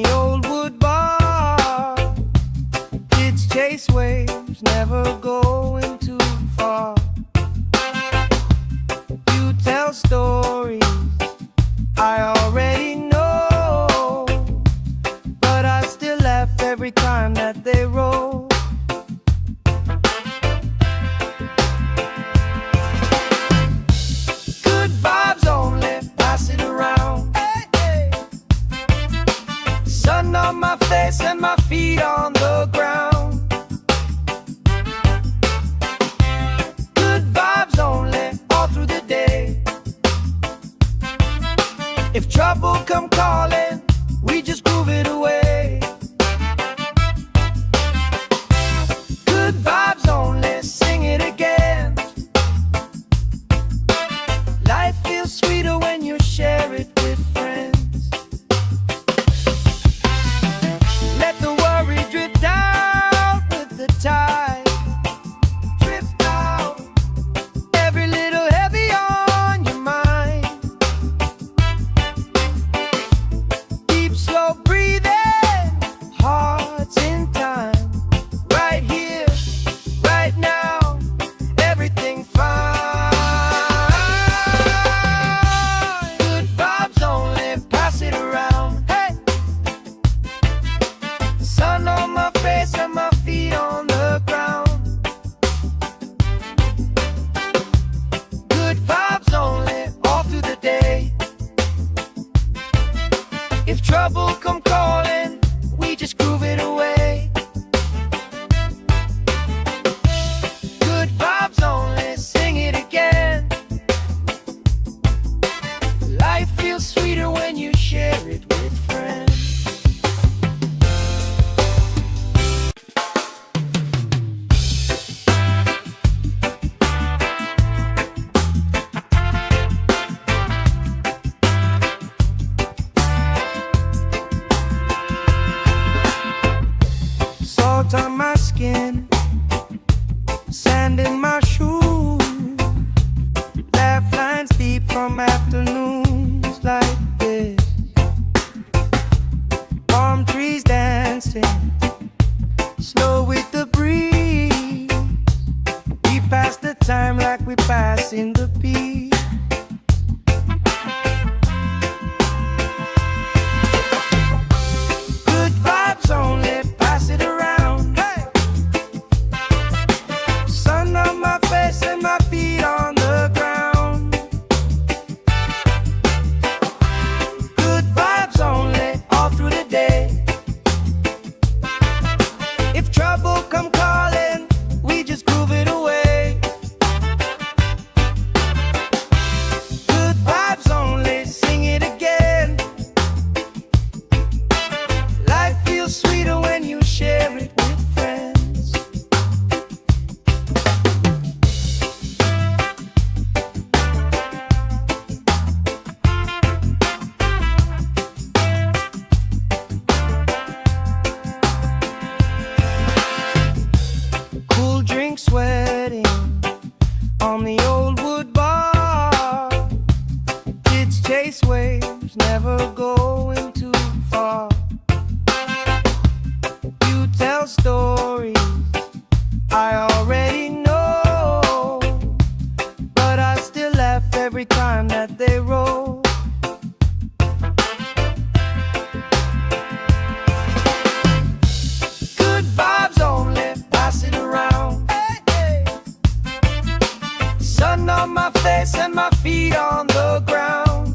the old wood bar. Kids chase waves, never going too far. You tell stories I already know, but I still laugh every time that they roll. Good vibes only, pass it around. Hey, hey. Sun on my face and my feet on the ground. Good vibes only, all through the day. If trouble come calling, we just groove it away. Good vibes only, sing it again. Life feels sweeter when you share it with friends. Let the worry drift out with the tide. Drift out, every little heavy on your mind. Deep, slow breathing, hearts in time. Right here, right now, everything fine. Good vibes only, pass it around. Hey, sun on my face and my feet on the ground. Good vibes only, all through the day. If trouble come calling, we just groove it away. Good vibes only, sing it again. Life feels sweeter when you share it with friends. Salt on my skin, sand in my shoes. Laugh lines deep from afternoons like this. Palm trees dancing, slow with the breeze. We pass the time like we pass in the peace. Good vibes only, pass it around. Hey, sun on my face and my feet on the ground. Good vibes only, all through the day. If trouble come calling, we just groove it away. Good vibes only, sing it again. Life feels sweeter when you share it with friends. Cool drink sweating on the old wood bar. Kids chase waves, never going too far. You tell stories I already know, but I still laugh every time that they roll. Good vibes only, pass it around. Hey, hey. Sun on my face and my feet on the ground.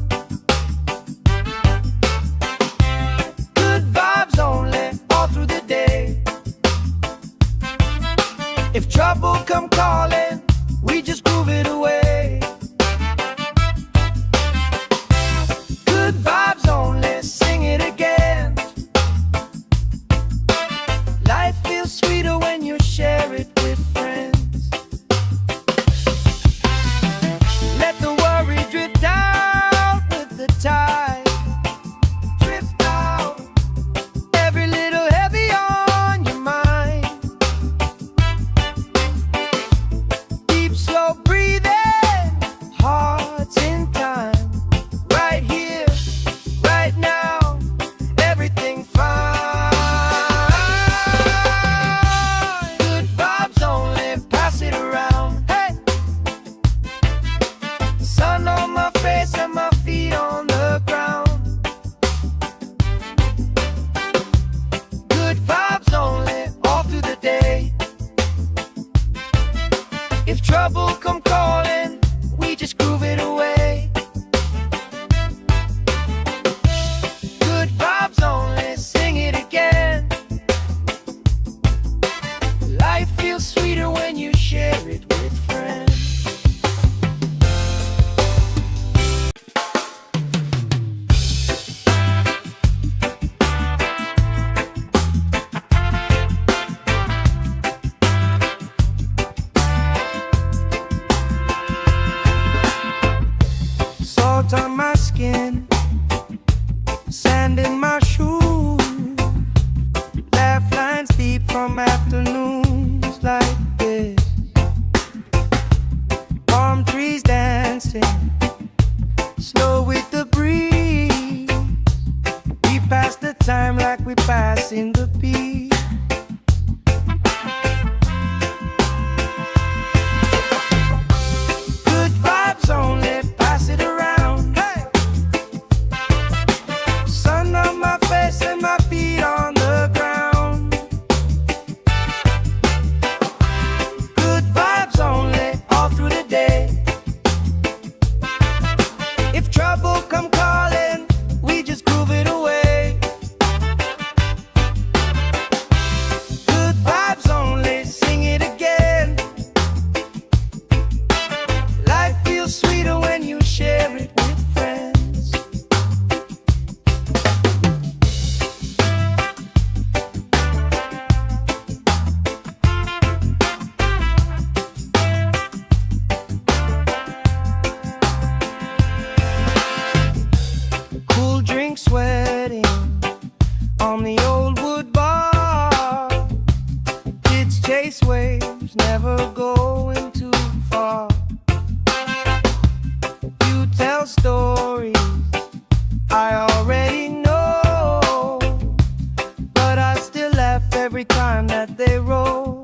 Good vibes only, all through the day. we passing the beat. Good vibes only, pass it around. Hey! Sun on my face and my feet on the ground. Good vibes only, all through the day. If trouble come calling, we just groove it away. Good vibes only, sing it again. Life feels sweeter when you share it with friends. Cool drink sweating on the old wood bar. Kids chase waves, never going too far. You tell stories I already know, but I still laugh every time that they roll.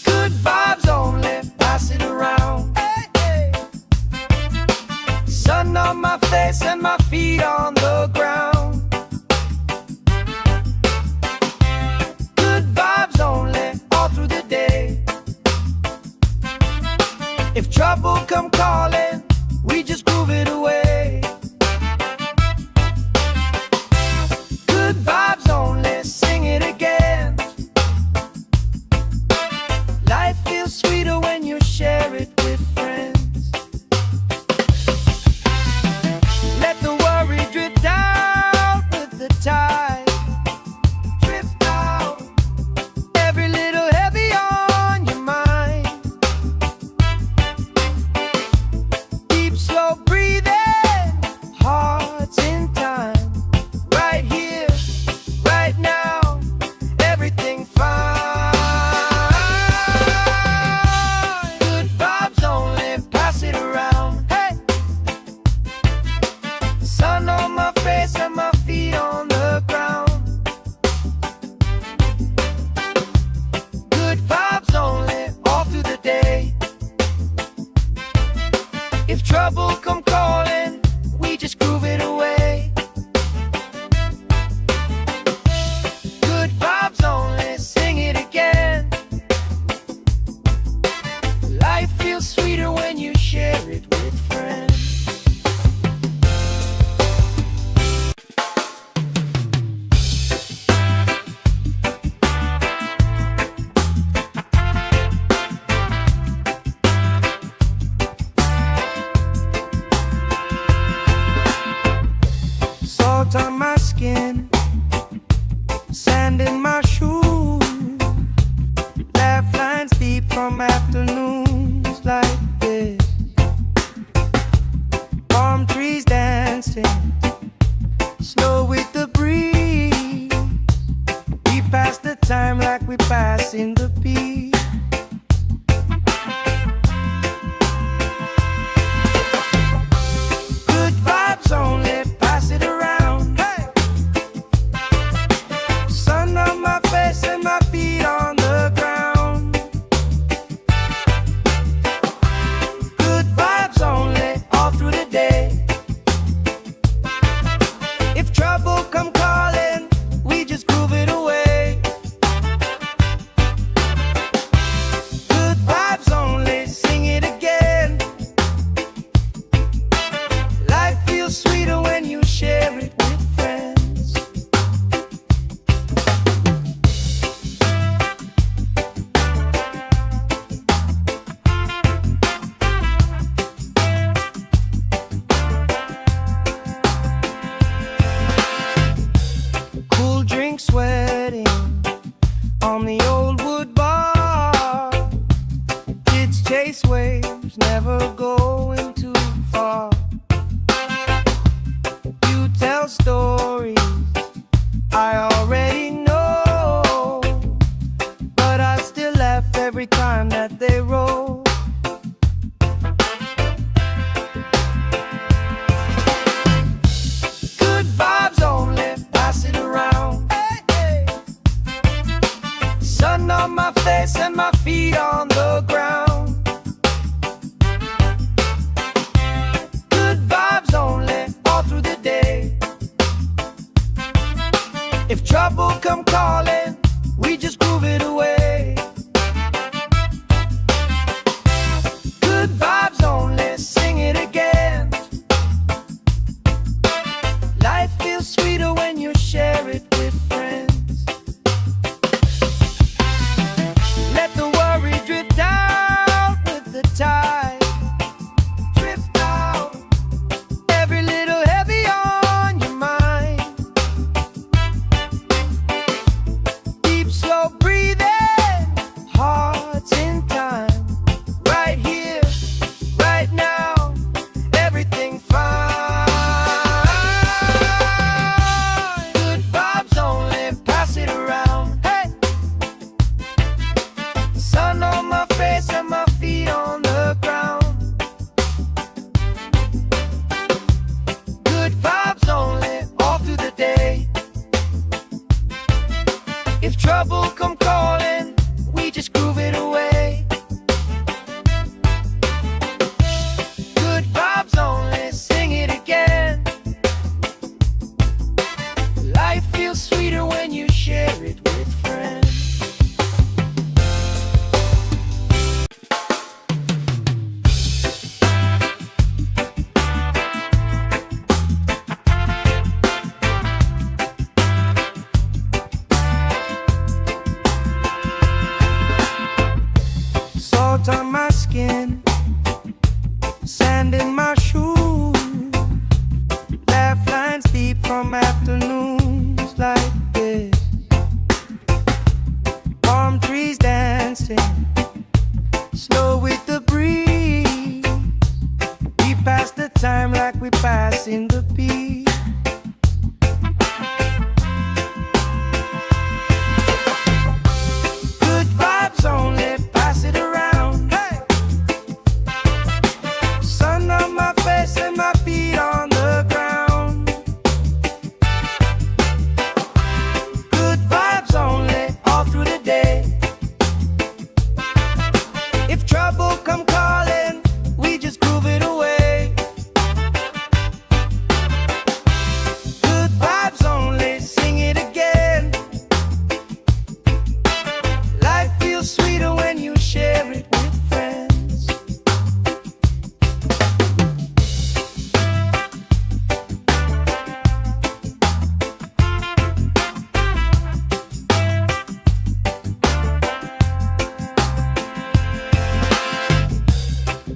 Good vibes only, pass it around. Hey, hey. Sun on my face and my feet on the ground. Good vibes only, all through the day. If trouble come calling, we just groove it away. Good vibes only, sing it again. Life feels sweeter when you share it with friends. Let the worry drift out with the tide. Drift out, every little heavy on your mind. Deep, slow breathing, hearts in time. Right here, right now, everything fine. Good vibes only, pass it around. Hey! Sun on my face and my feet on the ground. Good vibes only, all through the day. If trouble come calling, we just groove it away. Good vibes only, sing it again. Life feels sweeter when you share it with friends. Salt on my skin, sand in my shoes. Laugh lines deep from afternoons like this. Palm trees dancing, slow with the breeze. We pass the time like we pass in the beat. Good vibes only, pass it around. Hey! Sun on my face and my feet on the ground. Good vibes only, all through the day. If trouble come calling, we just groove it away. Good vibes only, sing it again. Life feels sweeter when you share it with friends. Cool drink sweating on the old wood bar. Kids chase waves, never going too far. You tell stories I already know, but I still laugh every time that they roll. like we passing the peace. Good vibes only, pass it around. Hey! Sun on my face and my feet on the ground. Good vibes only, all through the day. If trouble come calling, we just groove it away. Good vibes only, sing it again. Life feels sweeter when you share it with friends.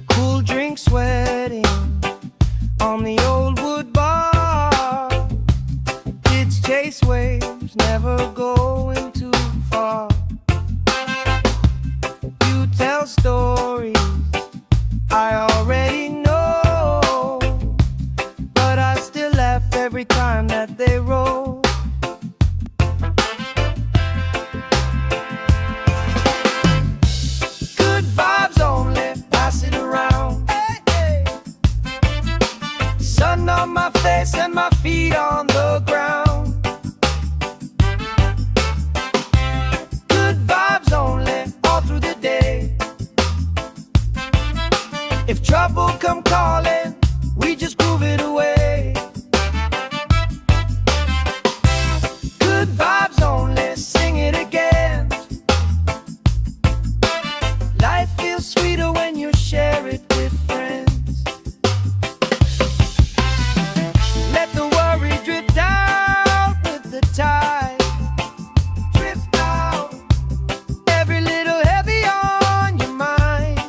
Cool drink sweating on the old wood bar. Kids chase waves, never going too far. You tell stories I already know, but I still laugh every time that they roll. Good vibes only, pass it around. Hey, hey. Sun on my face and my feet on the ground. Good vibes only, all through the day. If trouble come calling, we just groove it away. Good vibes only, sing it again. Life feels sweeter when you share it with friends. Let the worry drift out with the tide. Drift out, every little heavy on your mind.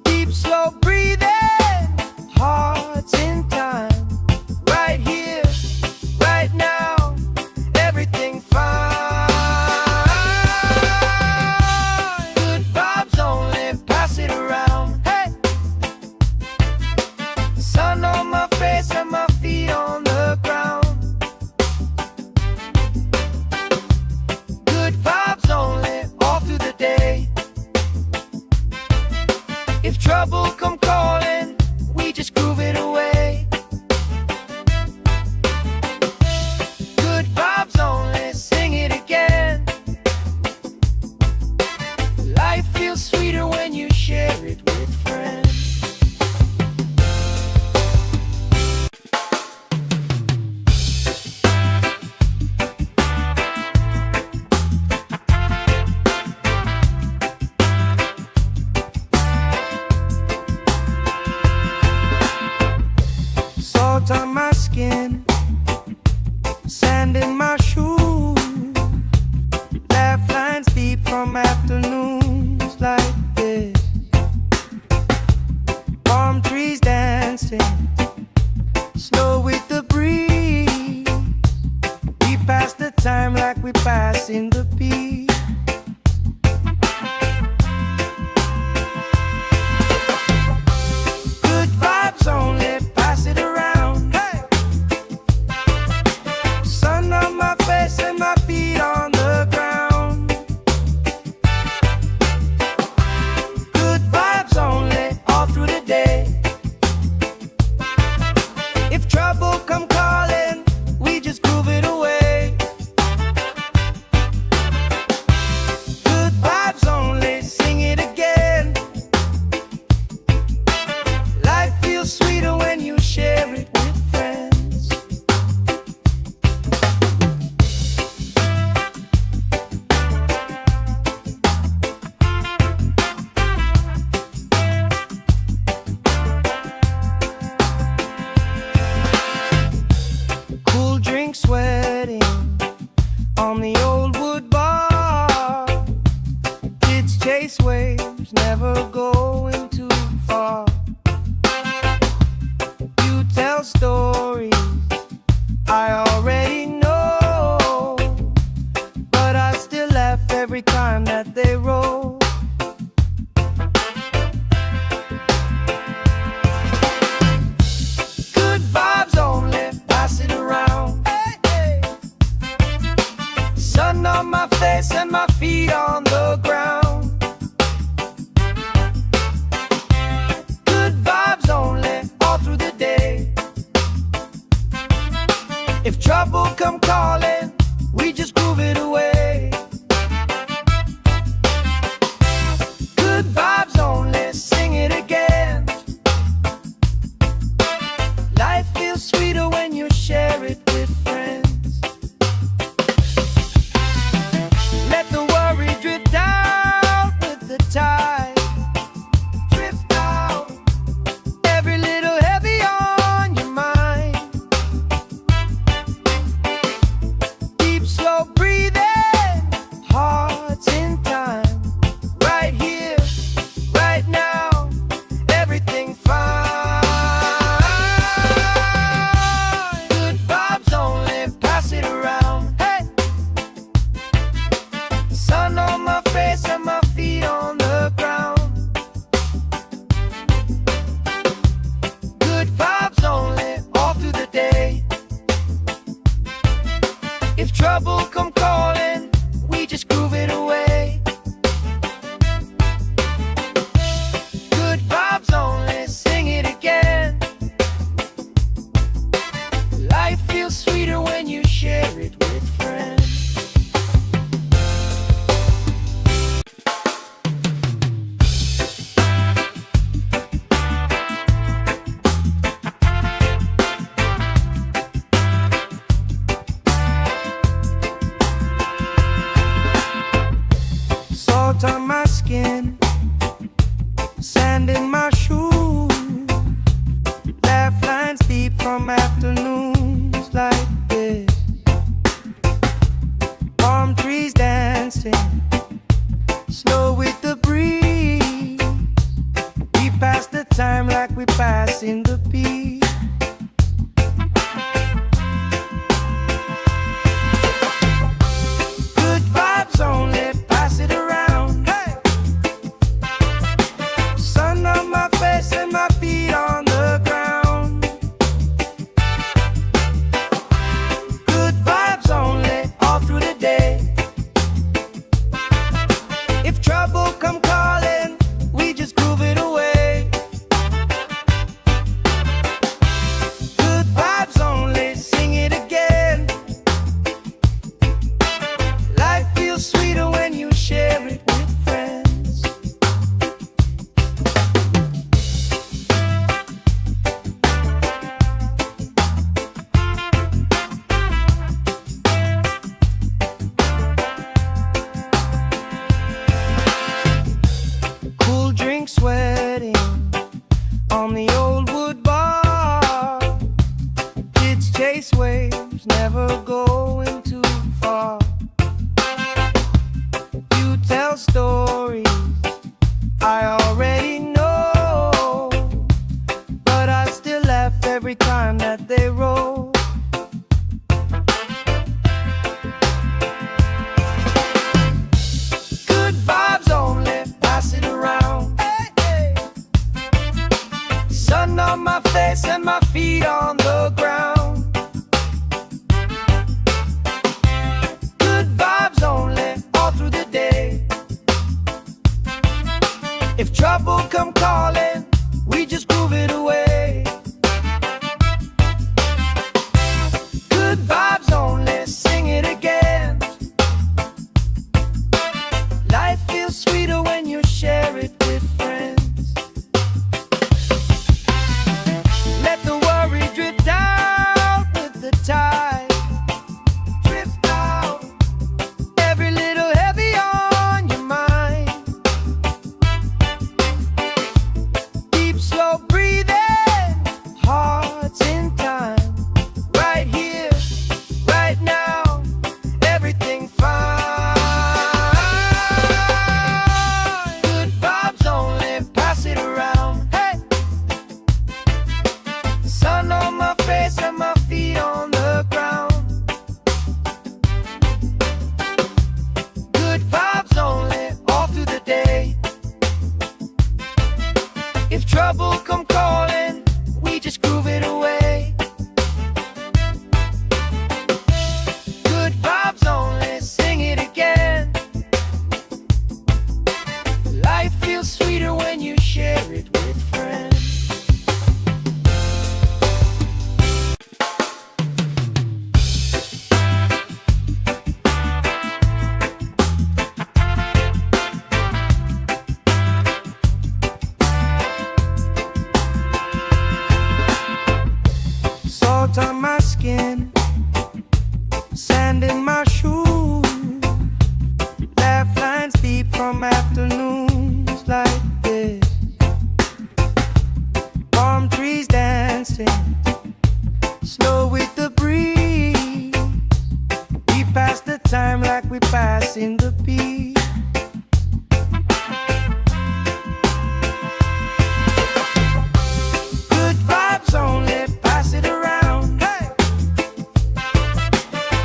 Deep, slow breathing, hearts in time. Right here, right now, everything fine. Good vibes only, pass it around. Hey! Sun on my face and my feet on the ground. Good vibes only, all through the day. If trouble come calling, we just groove it away. Good vibes only, sing it again. Life feels sweeter when you share it with friends. Salt on my skin, sand in my shoes. Laugh lines deep from afternoons like this. Palm trees dancing, slow with the breeze. We pass the time like we passing the peace. Good vibes only, pass it around. Hey! Sun on my face and my feet on the ground. Good vibes only, all through the day. like we passing the peace. Good vibes only, pass it around. Hey! Sun on my face and my feet on the ground. Good vibes only, all through the day. If trouble come calling, we just groove it away. Good vibes only, sing it again. Life feels sweeter when you share it with friends. Cool drink sweating on the old wood bar. Kids chase waves, never going too far. You tell stories I already know, but I still laugh every time that they roll. Good vibes only, pass it around. Hey, hey. Sun on my face and my feet on the ground. Good vibes only, all through the day. If trouble come calling, we just groove it away. Good vibes only, sing it again. Life feels sweeter when you share it with friends. Let the worry drift out with the tide. Drift out, every little heavy on your mind. Deep, slow breathing, hearts in time. Right here, right now, everything fine. Good vibes only, pass it around. Hey! Sun on my face and my feet on the ground. Good vibes only, all through the day. If trouble come calling, we just groove it away. Good vibes only, sing it again. Life feels sweeter when you share it with friends. Salt on my skin, sand in my shoes. Laugh lines deep from afternoons like this. Palm trees dancing, slow with the breeze. We pass the time like we passing the peace. Good vibes only, pass it around. Hey!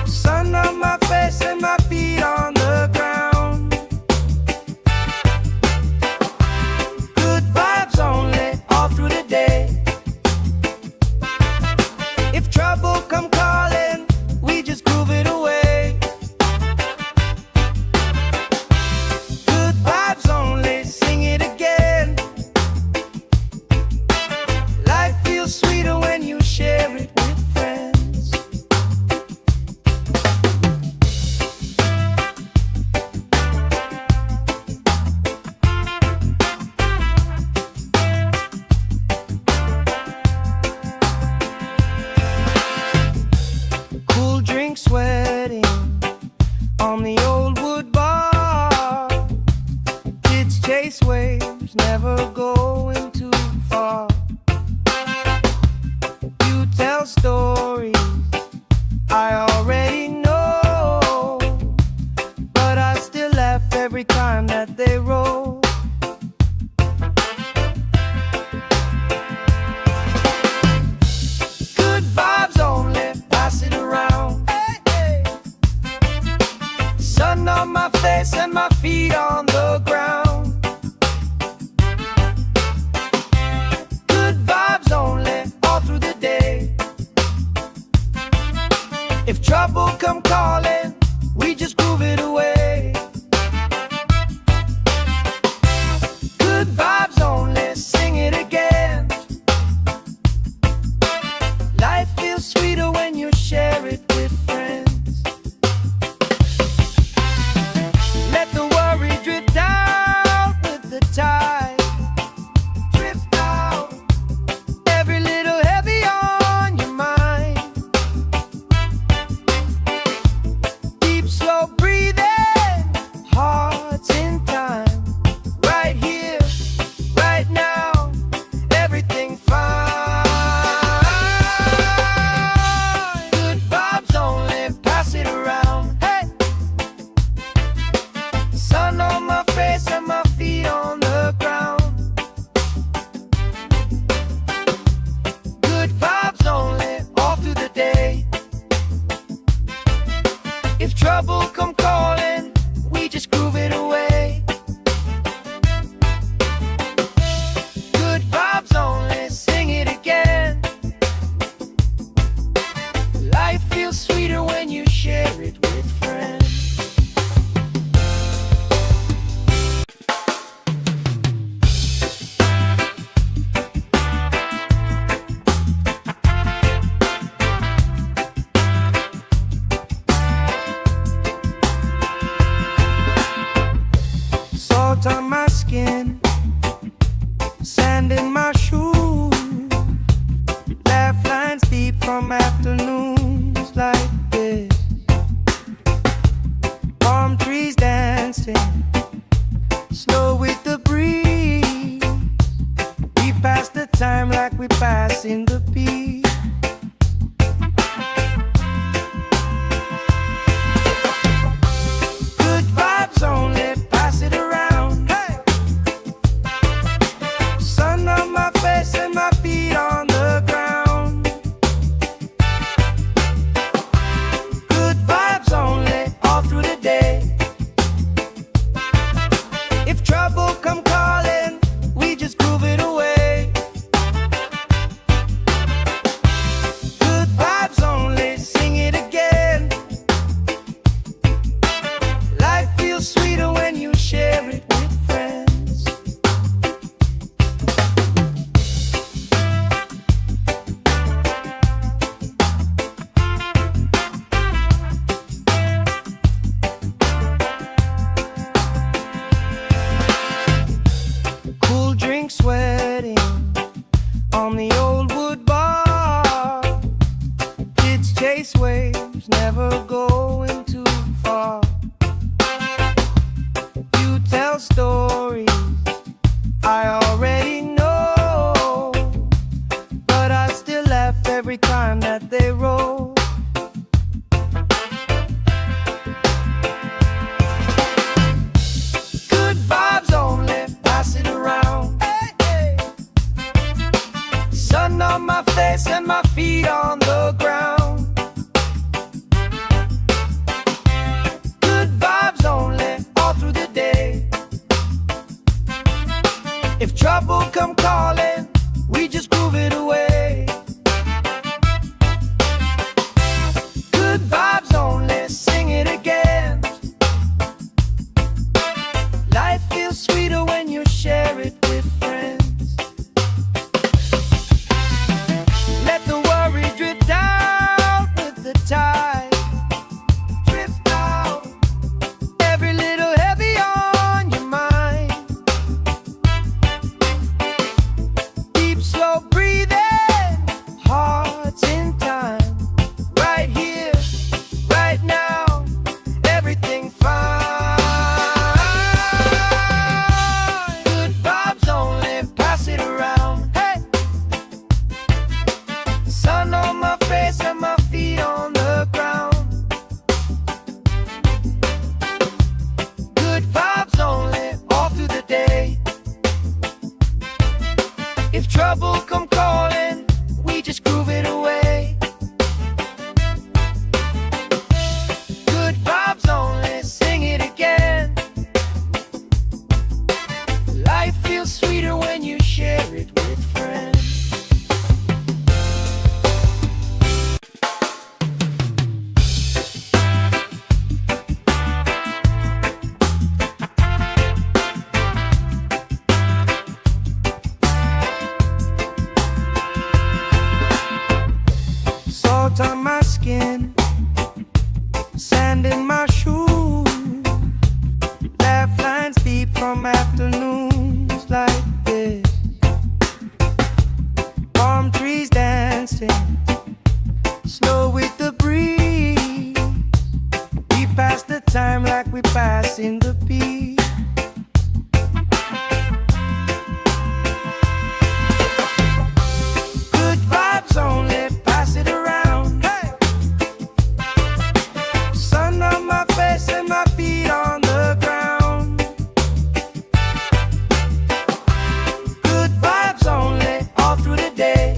Sun on my face and my feet on the ground. Good vibes only, all through the day. like we passing the beat. Good vibes only, pass it around. Hey! Sun on my face and my feet on the ground. Good vibes only, all through the day. If trouble come calling, we just groove it away. Good vibes only, sing it again. Life feels sweeter when you share it with friends. Cool drink sweating on the old wood bar. Kids chase waves, never going too far. You tell stories I already know, but I still laugh every time that they roll. Good vibes only, pass it around. Hey, hey. Sun on my face and my feet on the ground. Good vibes only, all through the day. If trouble come calling, we just groove it away. Good vibes only, sing it again. Life feels sweeter when you share it with friends. Let the worry drift out with the tide. Drift out, every little heavy on your mind. Deep, slow breathing, hearts in time. Right here, right now, everything fine. Good vibes only, pass it around. Hey! Sun on my face and my feet on the ground. Good vibes only, all through the day. If trouble come calling, we just groove it away. Good vibes only, sing it again. Life feels sweeter when you share it with friends. Salt on my skin, sand in my shoes. Laugh lines deep from afternoons like this. Palm trees dancing, slow with the breeze. We pass the time like we passing the beat. Good vibes only, pass it around. Hey! Sun on my face and my feet on the ground. Good vibes only, all through the day.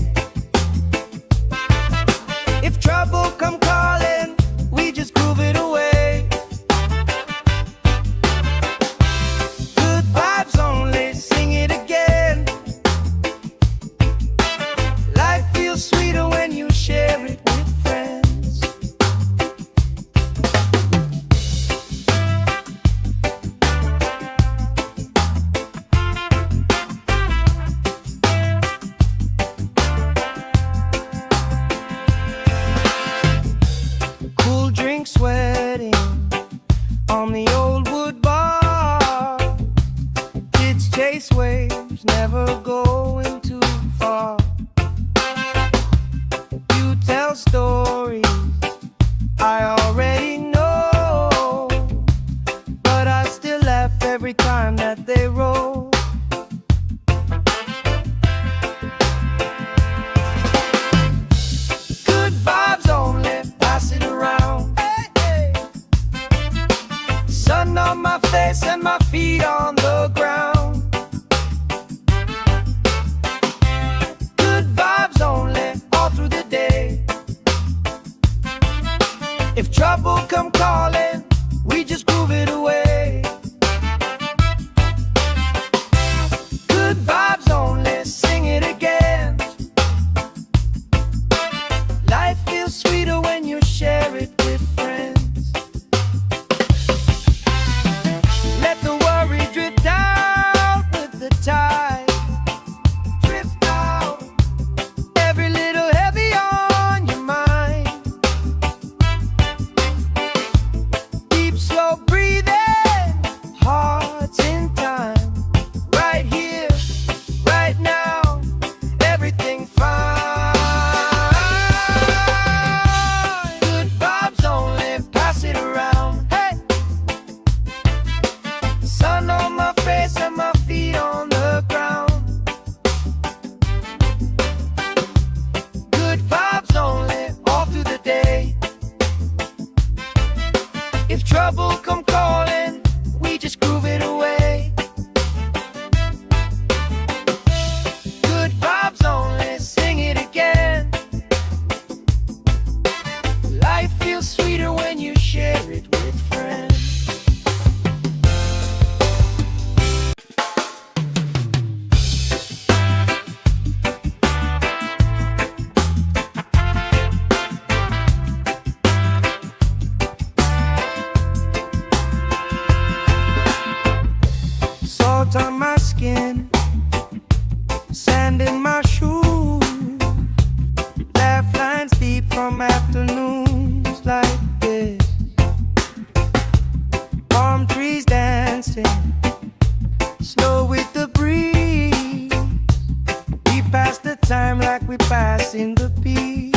time like we passing the peace.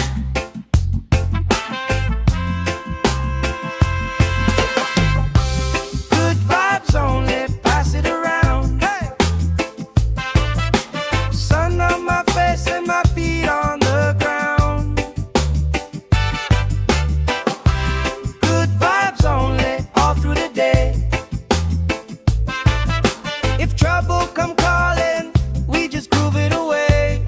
Good vibes only, pass it around. Hey! Sun on my face and my feet on the ground. Good vibes only, all through the day. If trouble come calling, we just groove it away.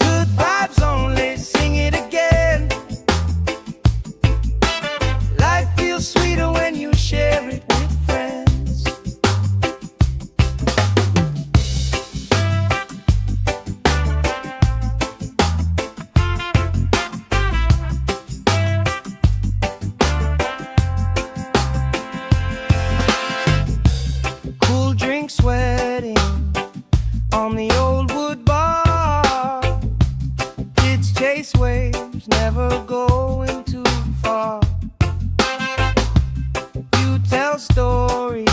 Good vibes only, sing it again. Life feels sweeter when you share it with friends. Cool drink sweating on the old wood bar. Kids chase waves, never going too far. You tell stories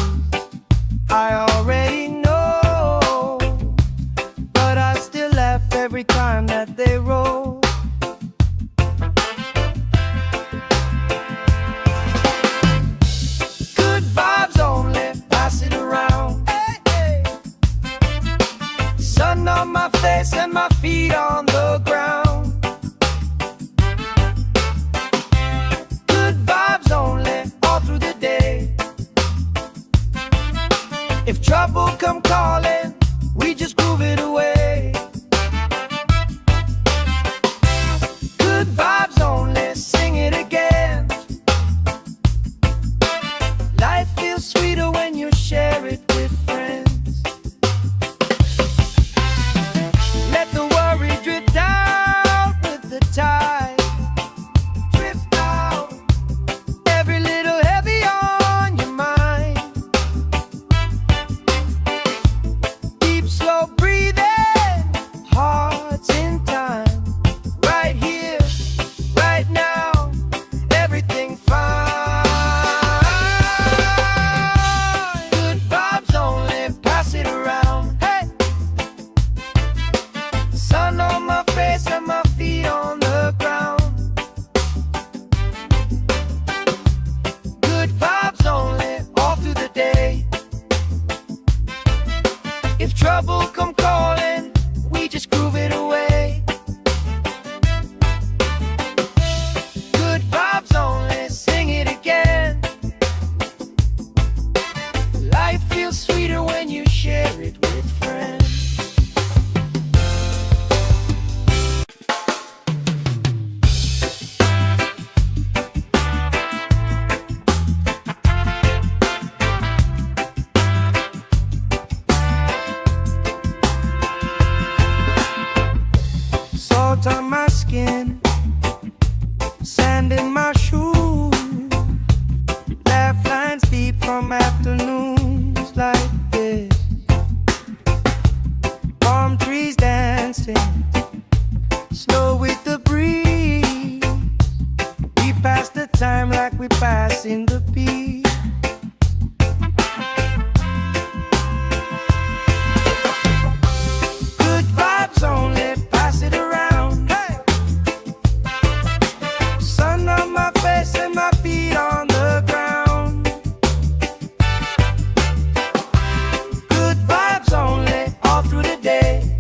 I already know, but I still laugh every time that they roll. Good vibes only, pass it around. Hey, hey. Sun on my face and my feet on the ground. Good vibes only, all through the day. If trouble come calling, we just groove it away. Good vibes only, sing it again. Life feels sweeter when you share it with friends. Let the worry drift out with the tide. Drift out, every little heavy on your mind. Deep, slow breathing, hearts in time. Right here, right now, everything fine. Good vibes only, pass it around. Hey! Sun on my face and my feet on the ground. Good vibes only, all through the day. If trouble come calling, we just groove it away. Good vibes only, sing it again. Life feels sweeter when you share it with friends. Salt on my skin, sand in my shoes. Laugh lines deep from afternoons like this. Palm trees dancing, slow with the breeze. We pass the time like we pass in the peace. Good vibes only, pass it around. Hey! Sun on my face and my feet on the ground. Good vibes only, all through the day.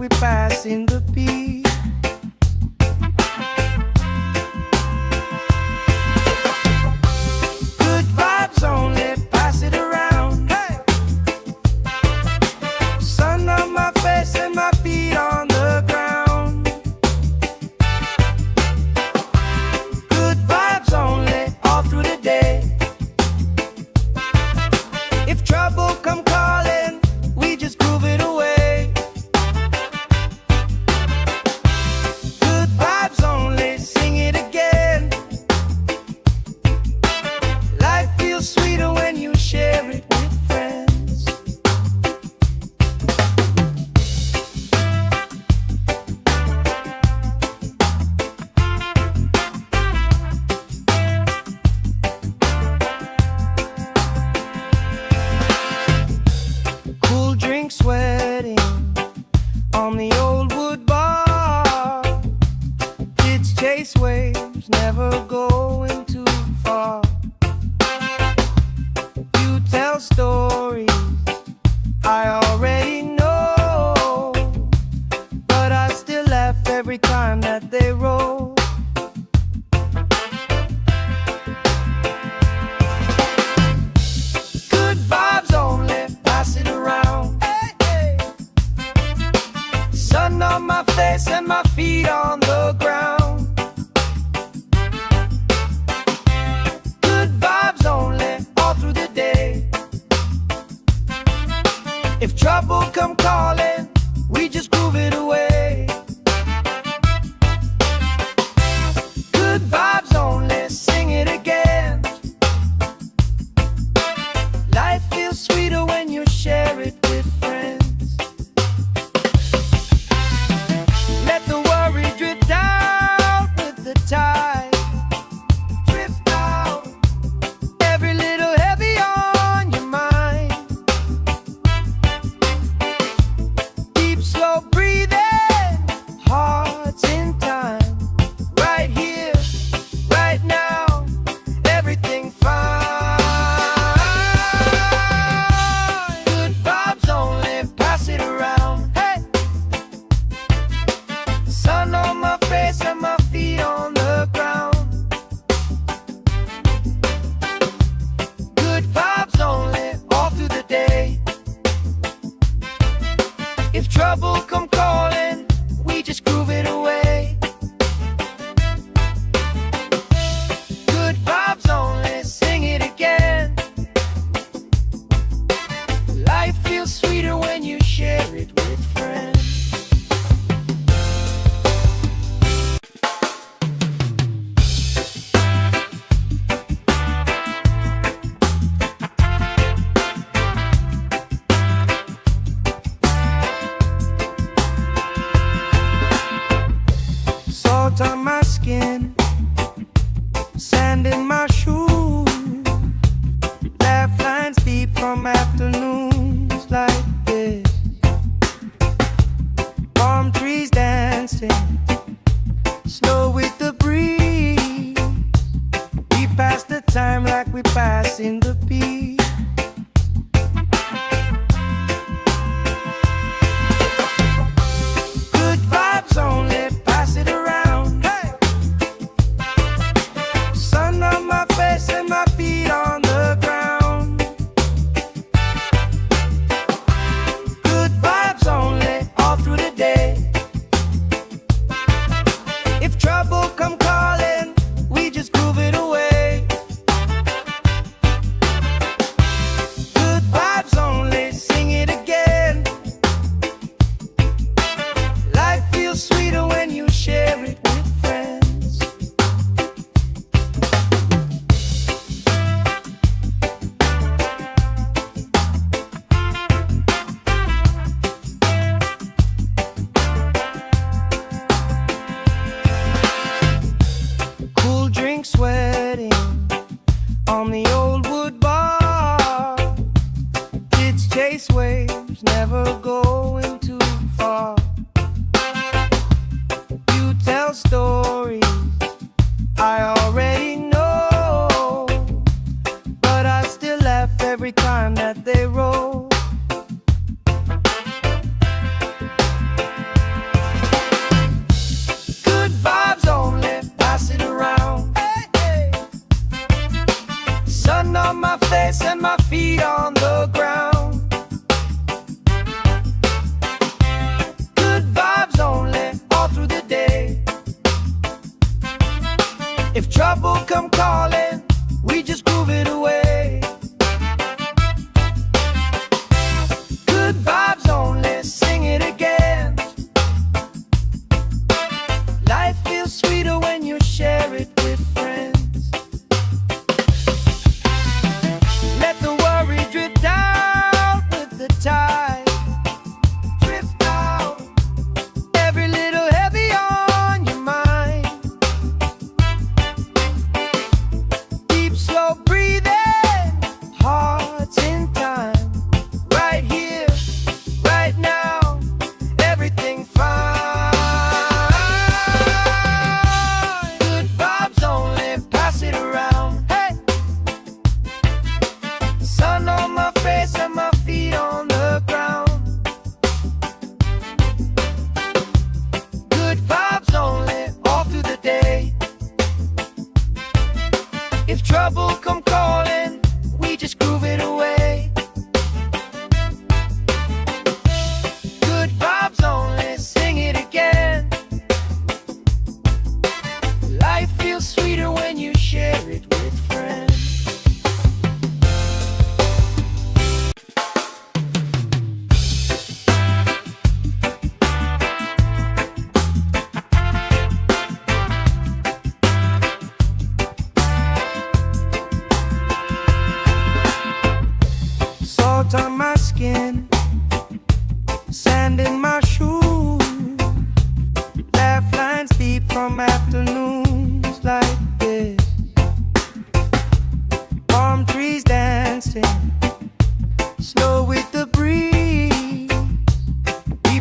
we passing the peace. Good vibes only, pass it around. Hey! Sun on my face and my feet on the ground. Good vibes only, all through the day. If trouble come calling, we just groove it away. Good vibes only, sing it again. Life feels sweeter when you share it with friends. Cool drink sweating on the old wood bar. Kids chase waves, never going too far. You tell stories I already know, but I still laugh every time that they roll. Good vibes only, pass it around. Hey, hey. Sun on my face and my feet on the ground. Good vibes only, all through the day. If trouble come calling, we just groove it away. Good vibes only, sing it again. Life feels sweeter when you share it with friends. Let the worry drift out with the tide. Drift out, every little heavy on your mind. Deep, slow breathing, hearts in time. Right here, right now, everything fine. Good vibes only, pass it around. Hey! Sun on my face and my feet on the ground. Good vibes only, all through the day. If trouble come calling, we just groove it away. Good vibes only, sing it again. Life feels sweeter when you share it with friends. Salt on my skin, sand in my shoes. Laugh lines deep from afternoons like this. Palm trees dancing, slow with the breeze. We pass the time like we pass in the peace. Good vibes only, pass it around. Hey! Sun on my face and my feet on the ground. Good vibes only, all through the day.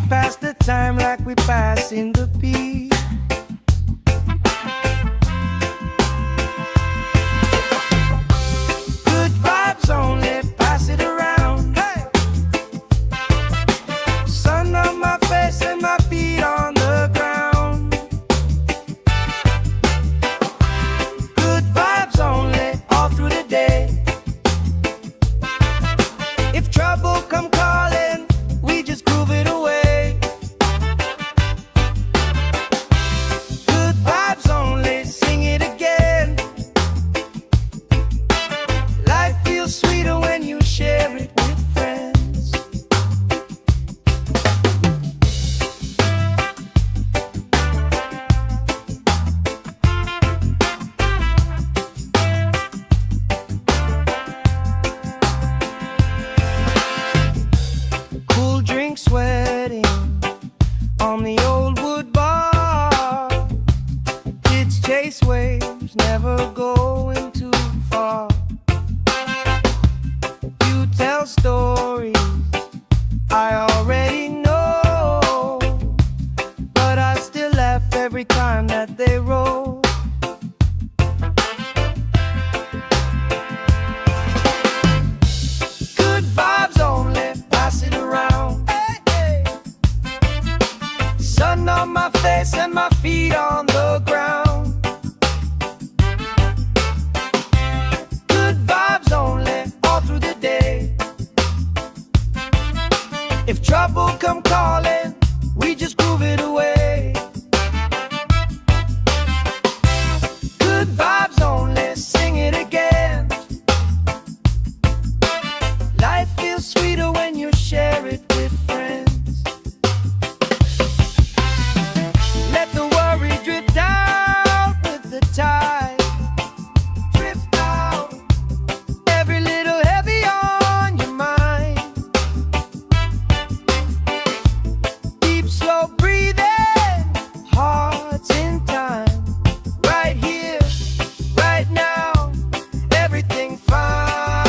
pass the time like we passing the peace. Good vibes only, pass it around. Hey! Sun on my face and my feet on the ground. Good vibes only, all through the day. If trouble come calling, we just groove it away. Good vibes only, sing it again. Life feels sweeter when you share it with friends. Cool drink sweating on the old wood bar. Kids chase waves, never going too far. You tell stories I already know, but I still laugh every time that they roll. Good vibes only, pass it around. Hey, hey. Sun on my face and my feet on the ground. Good vibes only, all through the day. If trouble come calling, we just groove it away. Good vibes only, sing it again. Life feels sweeter when you share it with friends. Let the worry drift out with the tide. Drift out, every little heavy on your mind. Deep, slow breathing, hearts in time. Right here, right now, everything fine.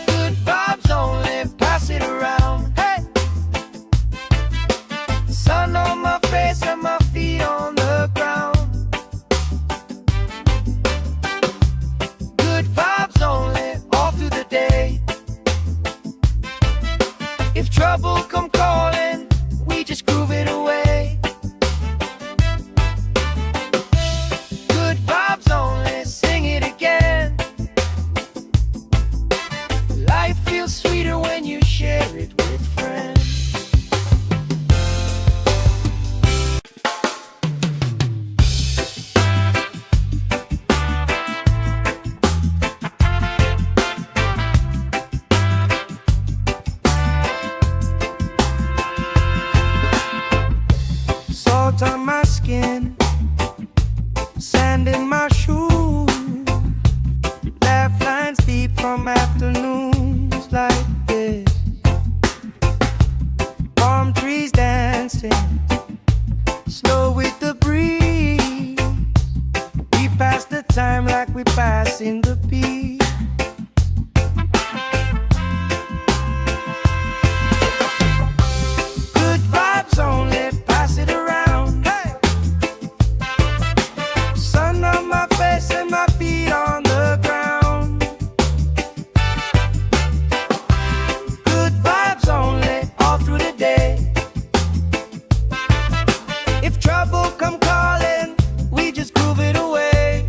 Good vibes only, pass it around. Hey! Sun on my face and my feet on the ground. Good vibes only, all through the day. If trouble come calling, we just groove it away. Good vibes only, sing it again. Life feels sweeter when you share it with friends. Salt on my skin, sand in my shoes. Laugh lines deep from afternoons like this. Palm trees dancing, slow with the breeze. We pass the time like we passing the peace. Good vibes only, pass it around. Hey! Sun on my face and my feet on the ground. Good vibes only, all through the day. If trouble come calling, we just groove it away.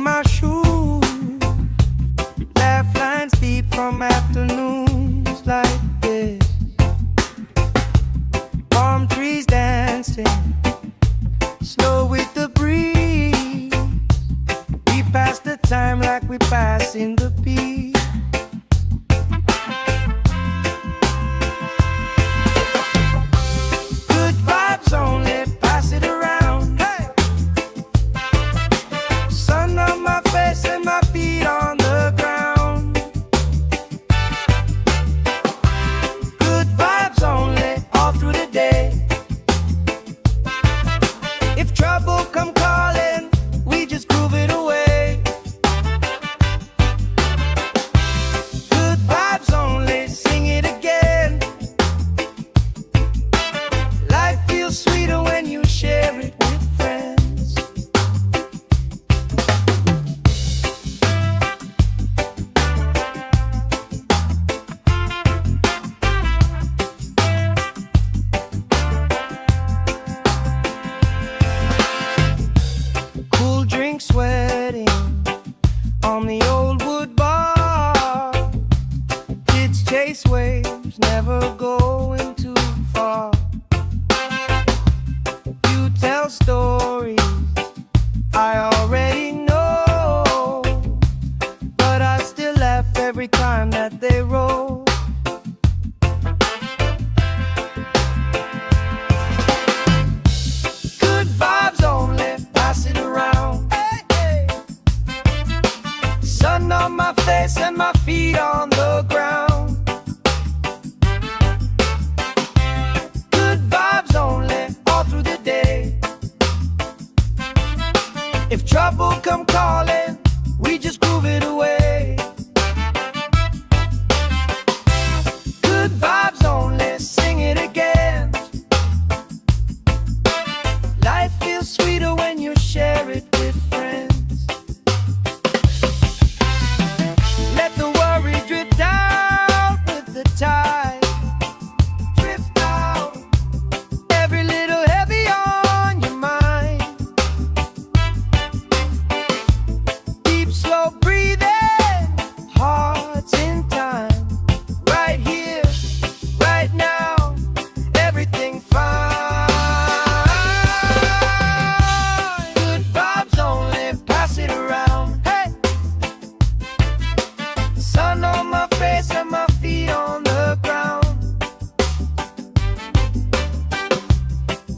in my shoes, laugh lines deep from afternoons like this. Palm trees dancing, slow with the breeze. We pass the time like we pass in the peace. Good vibes only, pass it around. Hey! Sun on my face and my feet on the ground. Good vibes only, all through the day. If trouble come calling, we just groove it away. Good vibes only, sing it again. Life feels sweeter when you share it with friends. Cool drink sweating on the old wood bar. Kids chase waves, never going too far. You tell stories I already know, but I still laugh every time that they roll. Good vibes only, pass it around. Hey, hey. Sun on my face and my feet on the ground. Good vibes only, all through the day. If trouble come calling, we just groove it away. Good vibes only, sing it again. Life feels sweeter when you share it with friends. Let the worry drift out with the tide. Drift out, every little heavy on your mind. Deep, slow breathing, hearts in time. Right here, right now, everything fine. Good vibes only, pass it around. Hey! Sun on my face and my feet on the ground.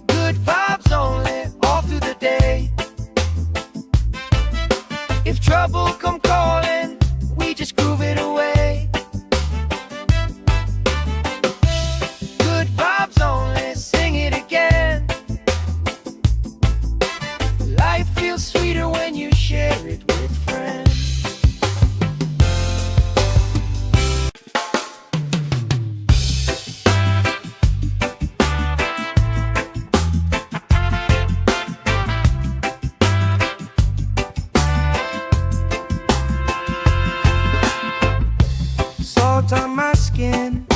Good vibes only, all through the day. If trouble come calling, we just groove it away. Good vibes only, sing it again. Life feels sweeter when you share it with friends. Salt on my skin,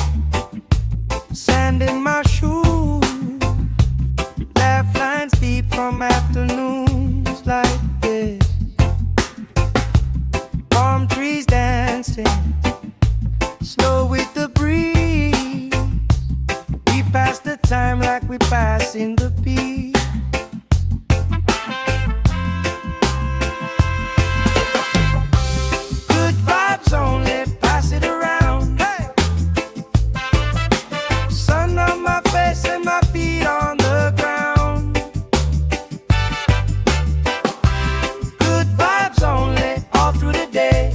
sand in my shoes, laugh lines deep from afternoons like this. Palm trees dancing, slow with the breeze. We pass the time like we pass in the peace. Good vibes only, pass it around. Hey! Sun on my face and my feet on the ground. Good vibes only, all through the day.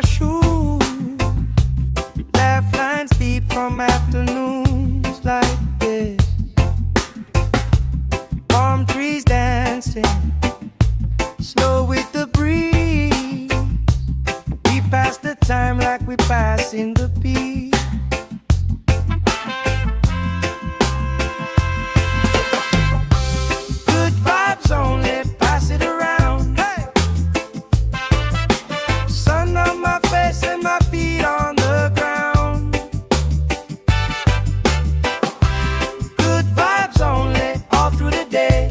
my shoes. Laugh lines deep from afternoons like this. Palm trees dancing slow with the breeze. We pass the time like we pass in the beat. Good vibes only, pass it around. Hey! Sun on my face and my feet on the ground. Good vibes only, all through the day.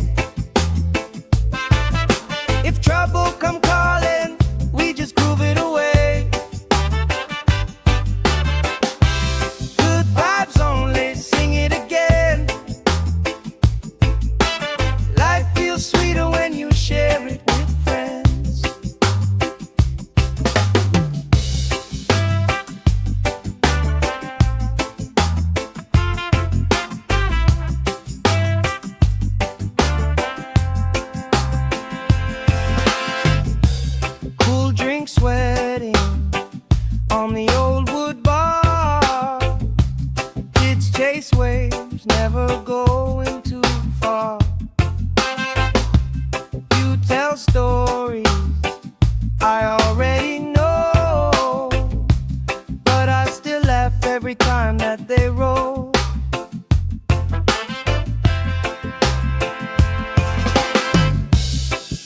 If trouble come calling, we just groove it away. Good vibes only, sing it again. Life feels sweeter when you share it with friends. Cool drink sweating on the old wood bar. Kids chase waves, never going too far. You tell stories I already know, but I still laugh every time that they roll.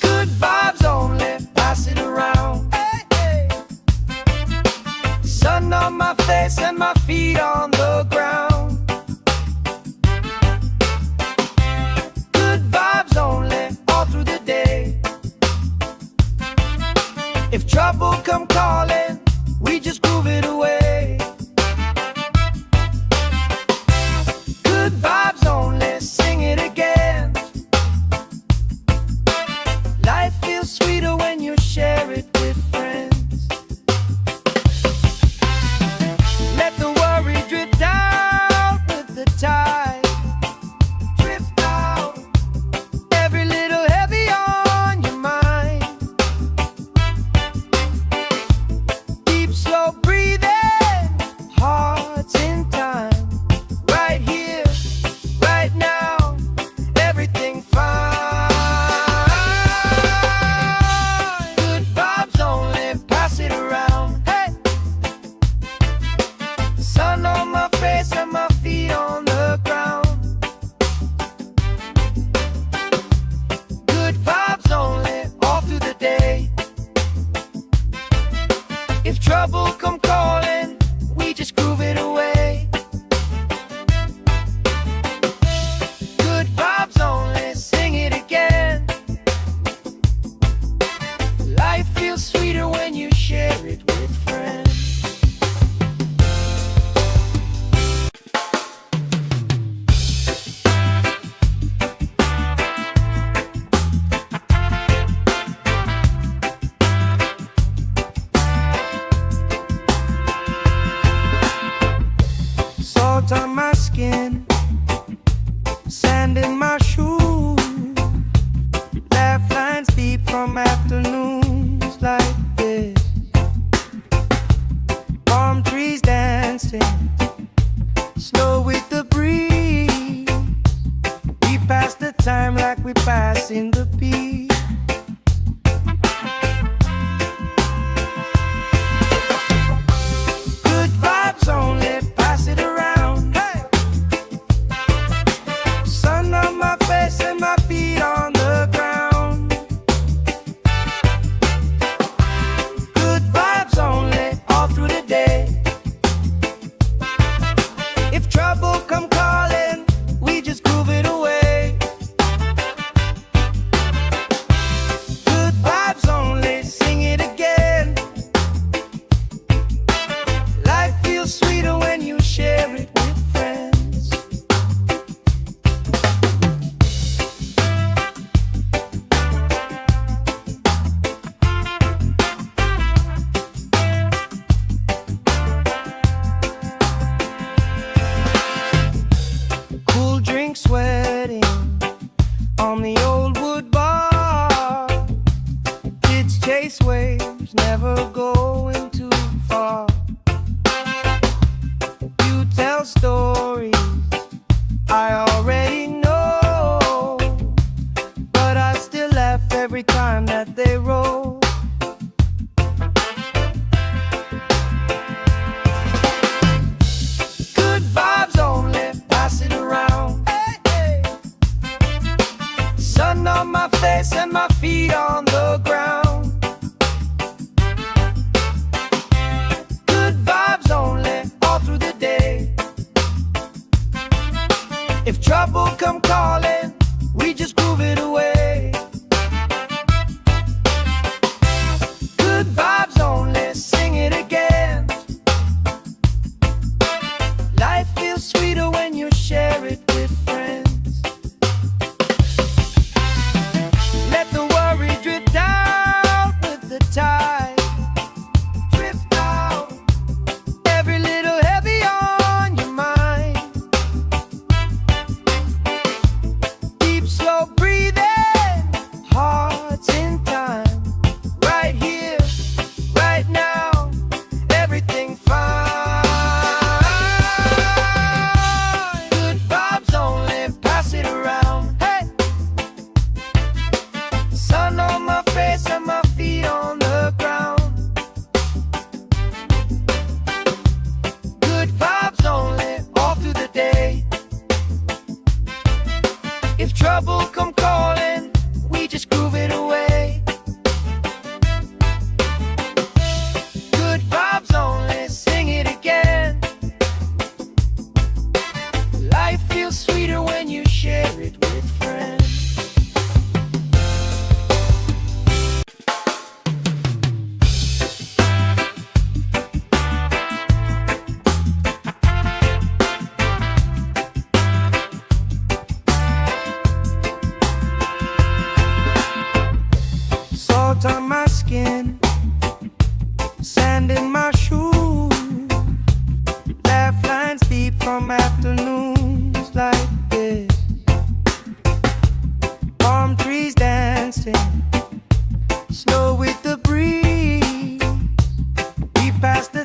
Good vibes only, pass it around. Hey, hey. Sun on my face and my feet on the ground. Good vibes only, all through the day. If trouble come calling, we just groove it away. Good vibes only, sing it again. Life feels sweeter when you share it with friends. Let the worry drift out with the tide. Drift out, every little heavy on your mind. Deep, slow breathing, hearts in time. Right here, right now, everything fine. Good vibes only, pass it around. Hey! Sun on my face and my feet on the ground. Good vibes only, all through the day. If trouble come calling, we just groove it away. Good vibes only, sing it again. Life feels sweeter when you share it with friends. Salt on my skin, sand in my shoes. Laugh lines deep from afternoons like this. Palm trees dancing slow with the breeze. We pass the time like we pass in the beat. Good vibes only, pass it around. Hey! Sun on my face and my feet on the ground. Good vibes only, all through the day. If trouble come calling, we just groove it away.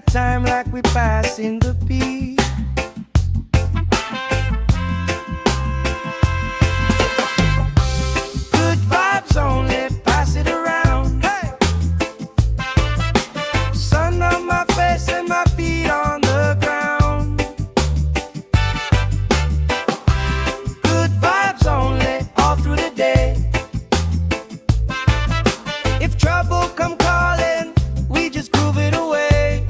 time like we passing the peace. Good vibes only, pass it around. Hey! Sun on my face and my feet on the ground. Good vibes only, all through the day. If trouble come calling, we just groove it away.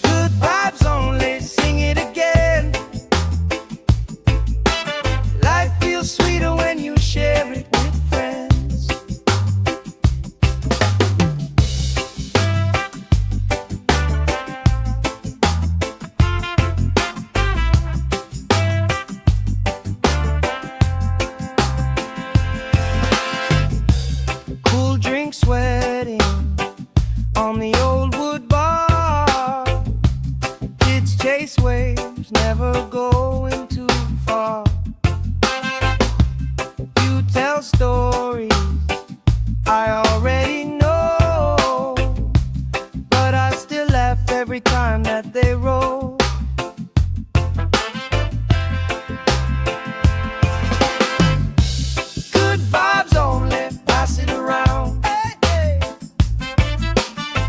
Good vibes only, sing it again. Life feels sweeter when you share it with friends. Cool drink sweating on the old wood bar. Kids chase waves, never going too far. You tell stories I already know, but I still laugh every time that they roll. Good vibes only, pass it around. Hey, hey.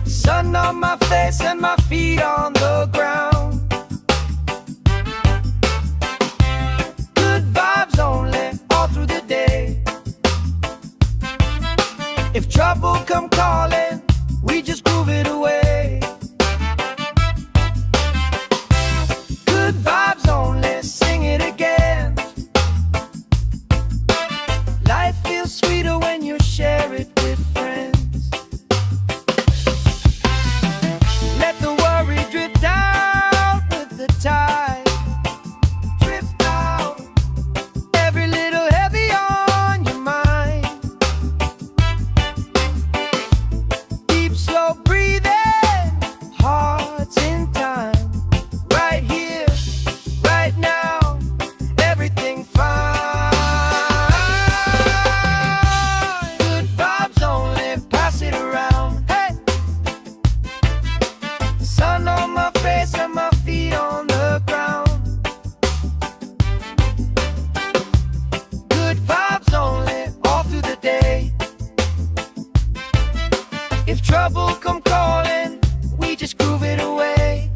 Sun on my face and my feet on the ground. Good vibes only, all through the day. If trouble come calling, we just groove it away. Good vibes only, sing it again. Life feels sweeter when you share it with friends. Let the worry drift out with the tide. Drift out, every little heavy on your mind. Deep, slow breathing, hearts in time. Right here, right now, everything fine. Good vibes only, pass it around. Hey! Sun on my face and my feet on the ground. Good vibes only, all through the day. If trouble come calling, we just groove it away.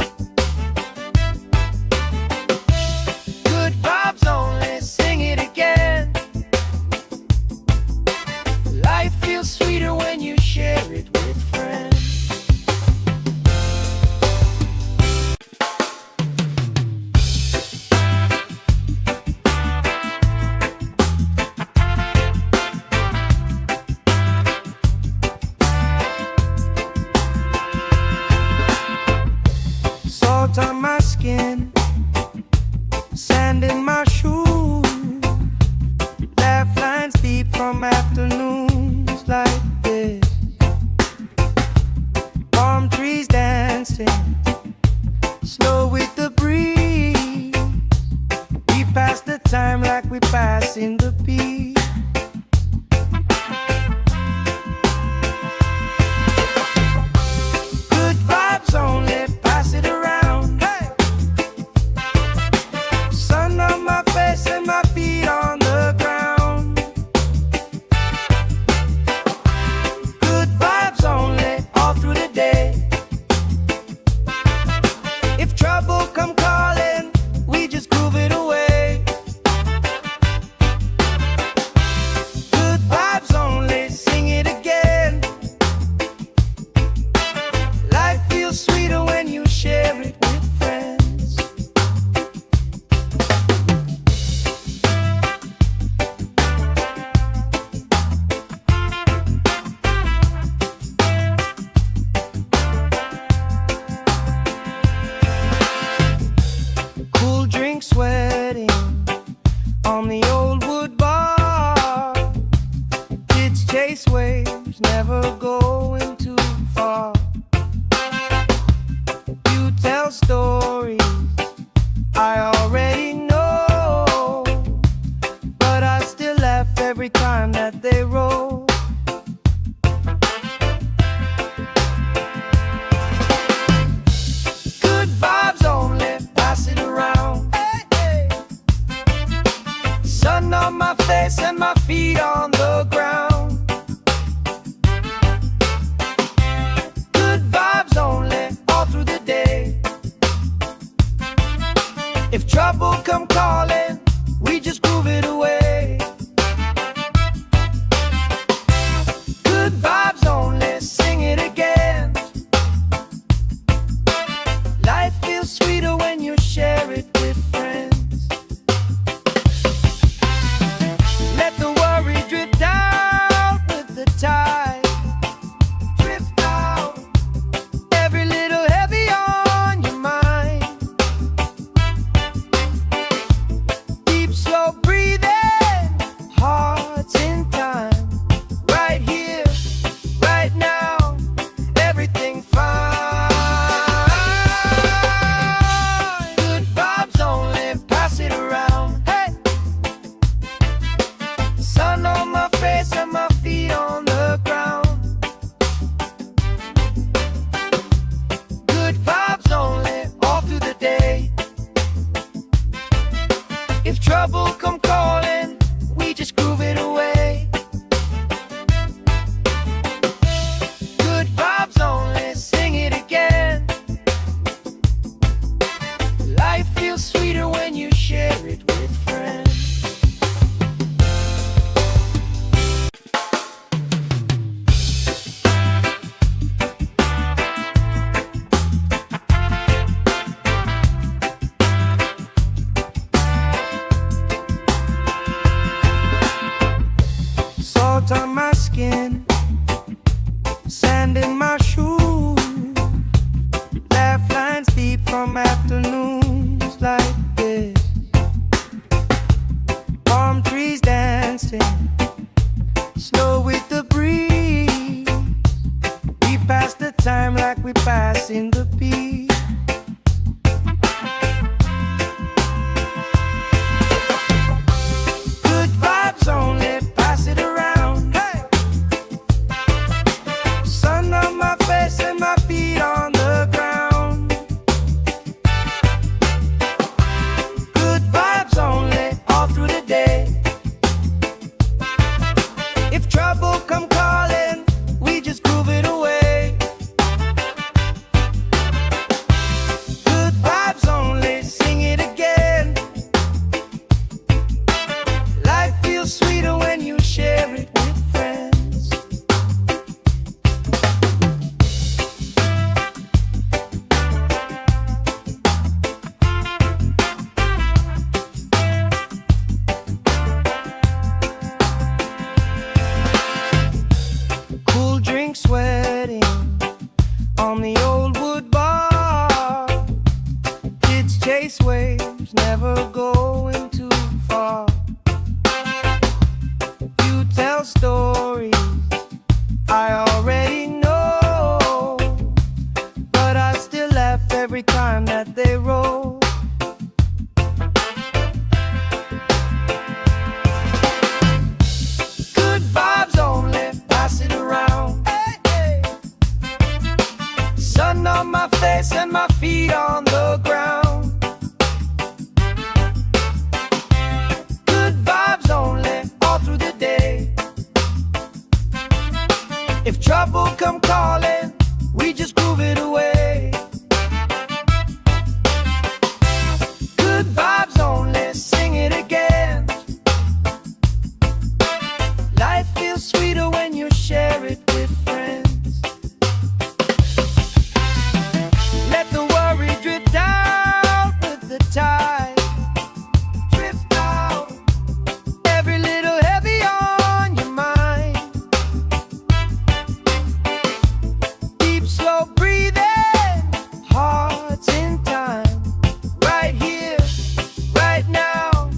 Good vibes only, sing it again. Life feels sweeter when you share it with friends. Salt on my skin, sand in my shoes. Laugh lines deep from afternoons like this. Palm trees dancing, slow with the breeze. We pass the time like we passing the peace. Good vibes only, pass it around. Hey! Sun on my face and my feet on the ground. Good vibes only, all through the day. If trouble come calling, we just groove it away. pass the time like we passing the peace. Good vibes only, pass it around. Hey! Sun on my face and my feet on the ground. Good vibes only, all through the day. If trouble come calling, we just groove it away. Good vibes only, sing it again. Life feels sweeter when you share it with friends. Cool drink sweating on the old wood bar. Kids chase waves, never going too far. You tell stories I already know, but I still laugh every time that they roll. Good vibes only, pass it around. Hey, hey. Sun on my face and my feet on the ground. Good vibes only, all through the day. If trouble come calling, we just groove it away. Good vibes only, sing it again. Life feels sweeter when you share it with friends. Let the worry drift out with the tide. Drift out, every little heavy on your mind. Deep, slow breathing, hearts in time. Right here, right now,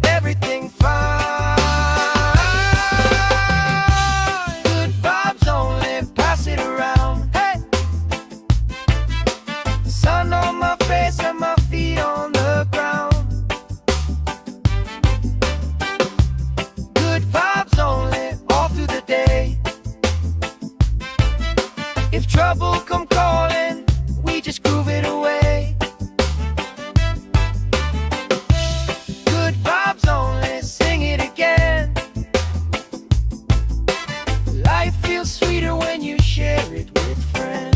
everything fine. Good vibes only, pass it around. Hey! Sun on my face and my feet on the ground. Good vibes only, all through the day. If trouble come calling, we just groove it away. Good vibes only, sing it again. Life feels sweeter when you share it with friends.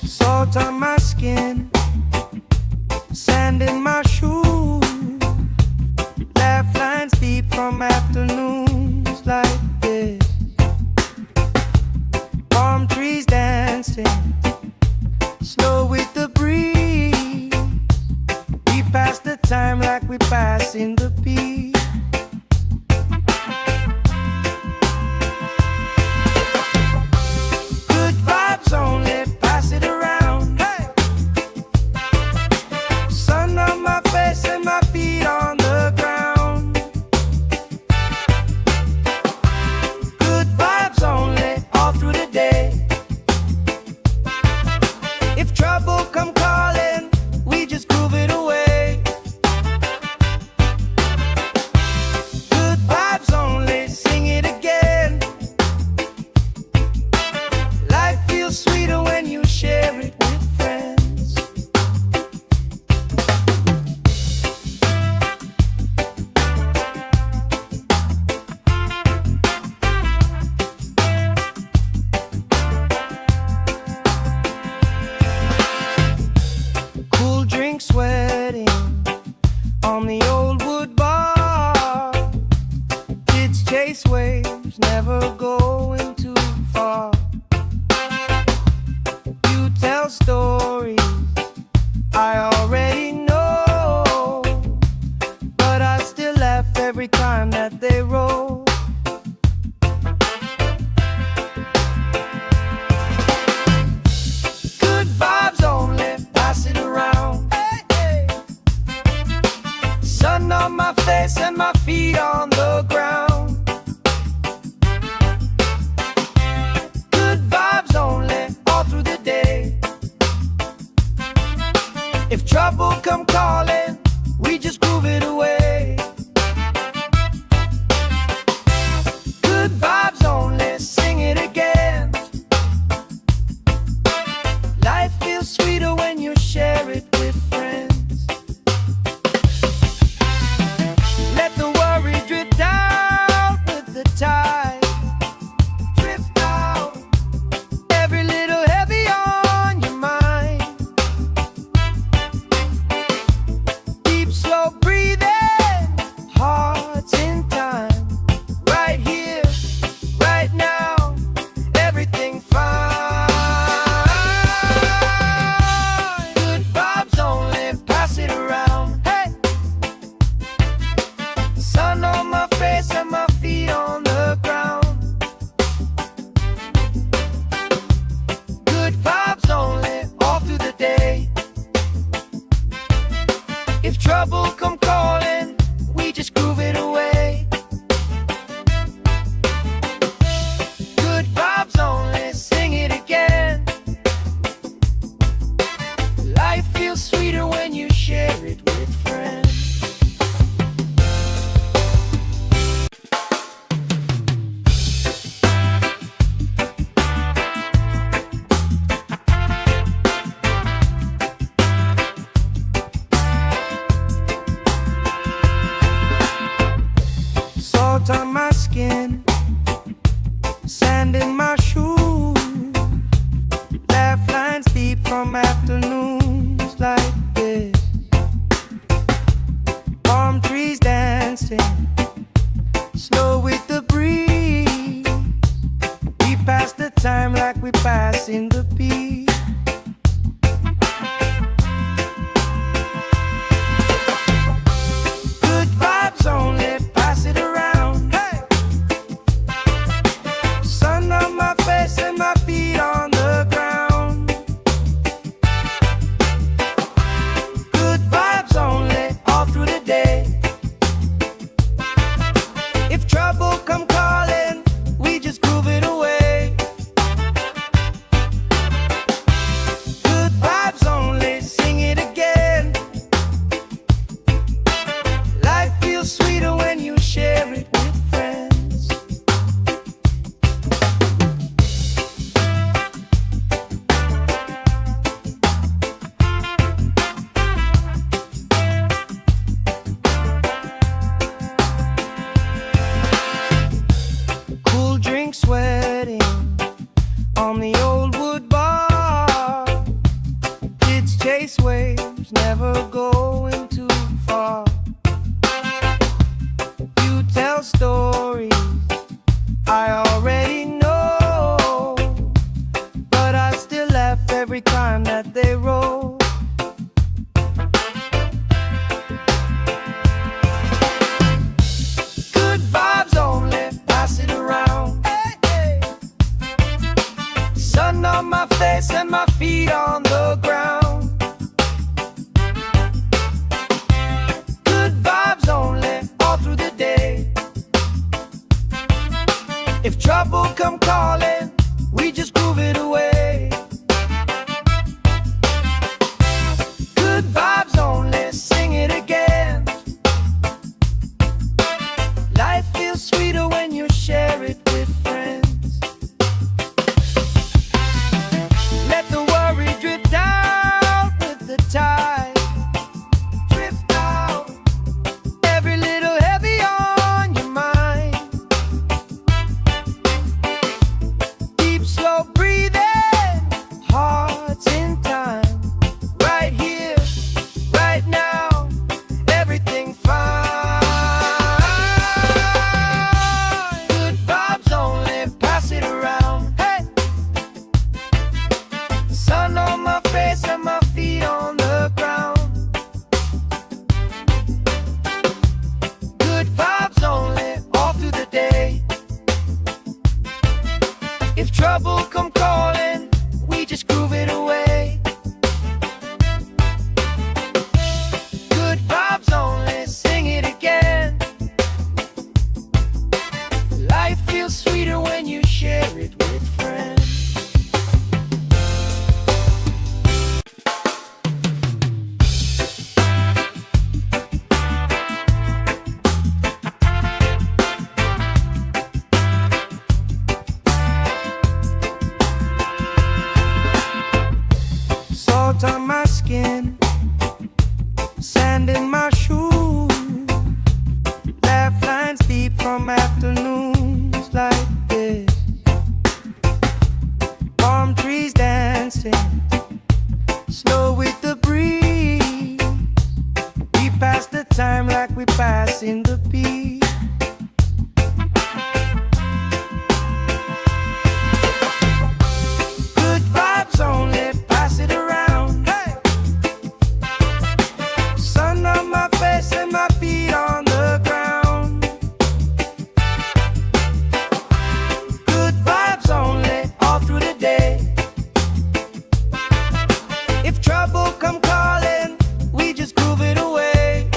Salt on my skin, sand in my shoes. Laugh lines deep from afternoons like this. Palm trees dancing, slow with the breeze. We pass the time like we passing the peace. Good vibes only, pass it around. Hey! Sun on my face and my feet on the ground. Good vibes only, all through the day. Sand in my shoes, laugh lines deep from afternoons like this. Palm trees dancing, slow with the breeze. We pass the time like we pass in the beat. Good vibes only, pass it around. Hey! Sun on my face and my feet on the ground. Good vibes only, all through the day. If trouble come calling, we just groove it away. Good vibes only, sing it again. Life feels sweeter when you share it with friends. Cool drink sweating on the old wood bar. Kids chase waves, never going too far. You tell stories I already know, but I still laugh every time that they roll. Good vibes only, pass it around. Hey, hey. Sun on my face and my feet on the ground. Good vibes only, all through the day. If trouble come calling, we just groove it away. Good vibes only, sing it again. Life feels sweeter when you share it with friends. Let the worry drift out with the tide. Drift out, every little heavy on your mind. Deep, slow breathing, hearts in time. Right here, right now, everything fine. Good vibes only, pass it around. Hey! Sun on my face and my feet on the ground. Good vibes only, all through the day. If trouble come calling, we just groove it away. Good vibes only, sing it again. Life feels sweeter when you share it with friends. Salt on my skin, sand in my shoes, laugh lines deep from afternoons like this. Palm trees dancing, slow with the breeze. We pass the time like we pass in the beat. Good vibes only, pass it around. Hey! Sun on my face and my feet on the ground. Good vibes only, all through the day. If trouble come calling, we just groove it away.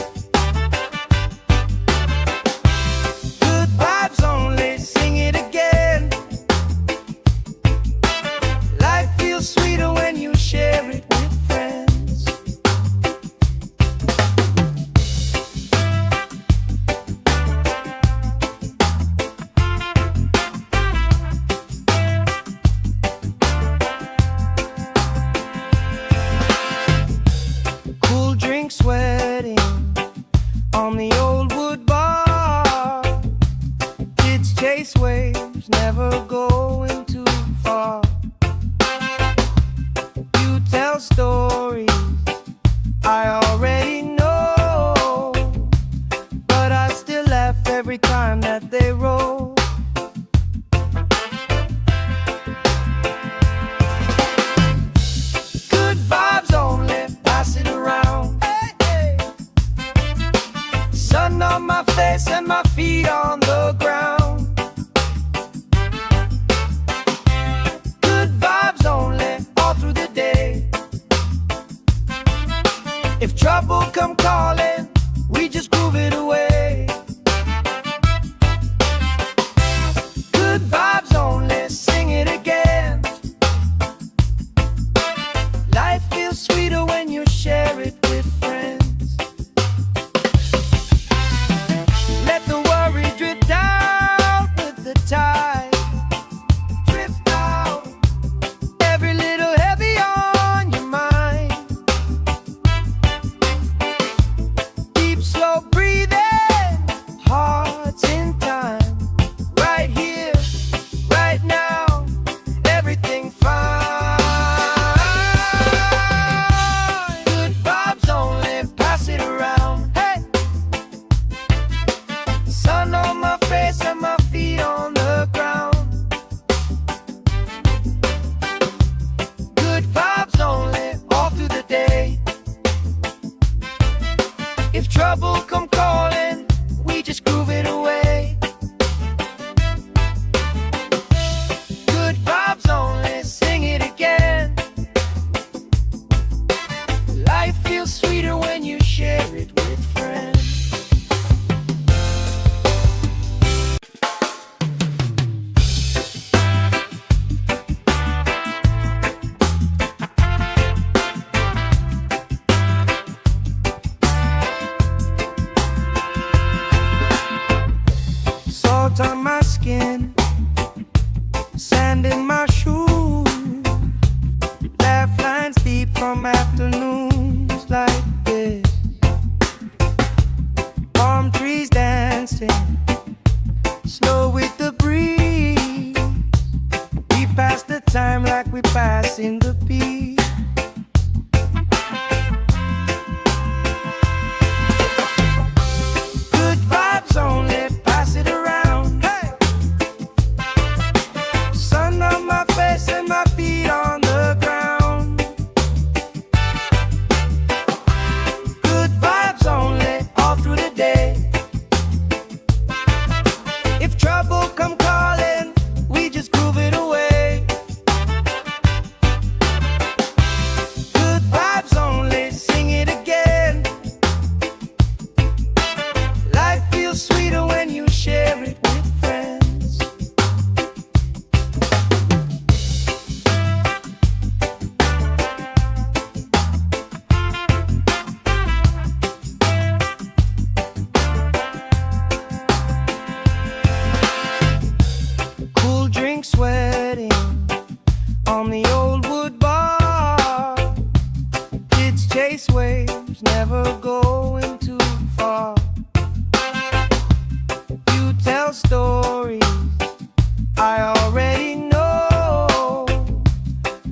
in my shoes, laugh lines deep from afternoons like this. Palm trees dancing, slow with the breeze. We pass the time like we pass in the beat. Good vibes only, pass it around. Hey! Sun on my face and my feet on the ground. Good vibes only, all through the day. If trouble come calling, we just groove it away. Good vibes only, sing it again. Life feels sweeter when you share it with friends. Cool drink sweating on the old wood bar. Kids chase waves, never going too far. You tell stories I already know,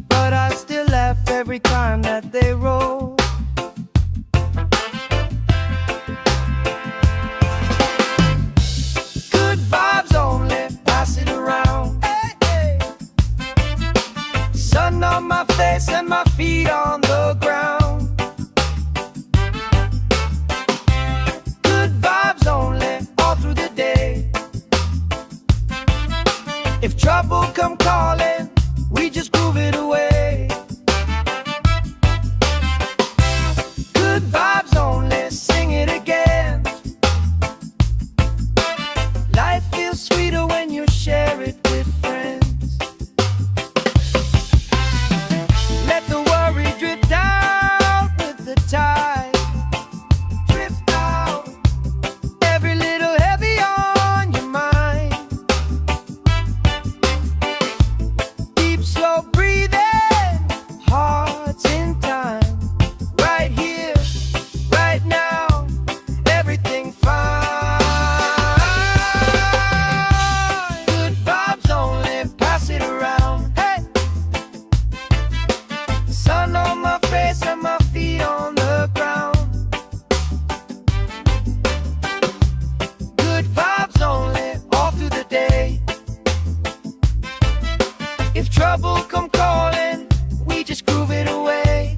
but I still laugh every time that they roll. Good vibes only, pass it around. Hey, hey. Sun on my face and my feet on the ground. Good vibes only, all through the day. If trouble come calling, we just groove it away. Good vibes only, sing it again. Life feels sweeter when you share it with friends. Let the worry drift out with the tide. Drift out, every little heavy on your mind. Deep, slow breathing, hearts in time. Right here, right now, everything fine. Good vibes only, pass it around. Hey! Sun on my face and my feet on the ground. Good vibes only, all through the day. If trouble come calling, we just groove it away.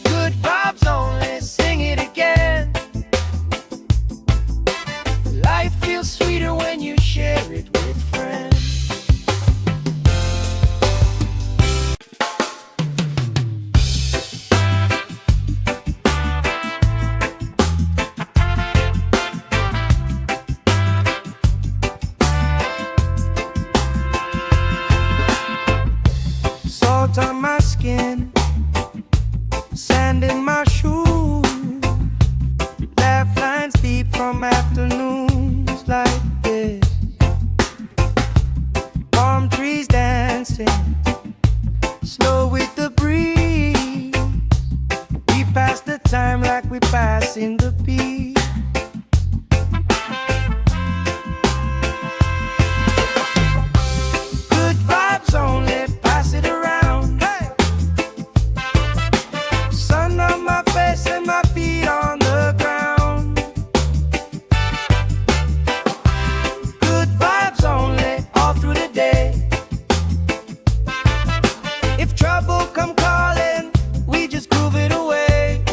Good vibes only, sing it again. Life feels sweeter when you share it with friends. Salt on my skin, sand in my shoes, laugh lines deep from afternoons like this. Palm trees dancing, slow with the breeze. We pass the time like we pass in the beat. Good vibes only, pass it around. Hey! Sun on my face and my feet on the ground. Good vibes only, all through the day. If trouble come calling, we just groove it away.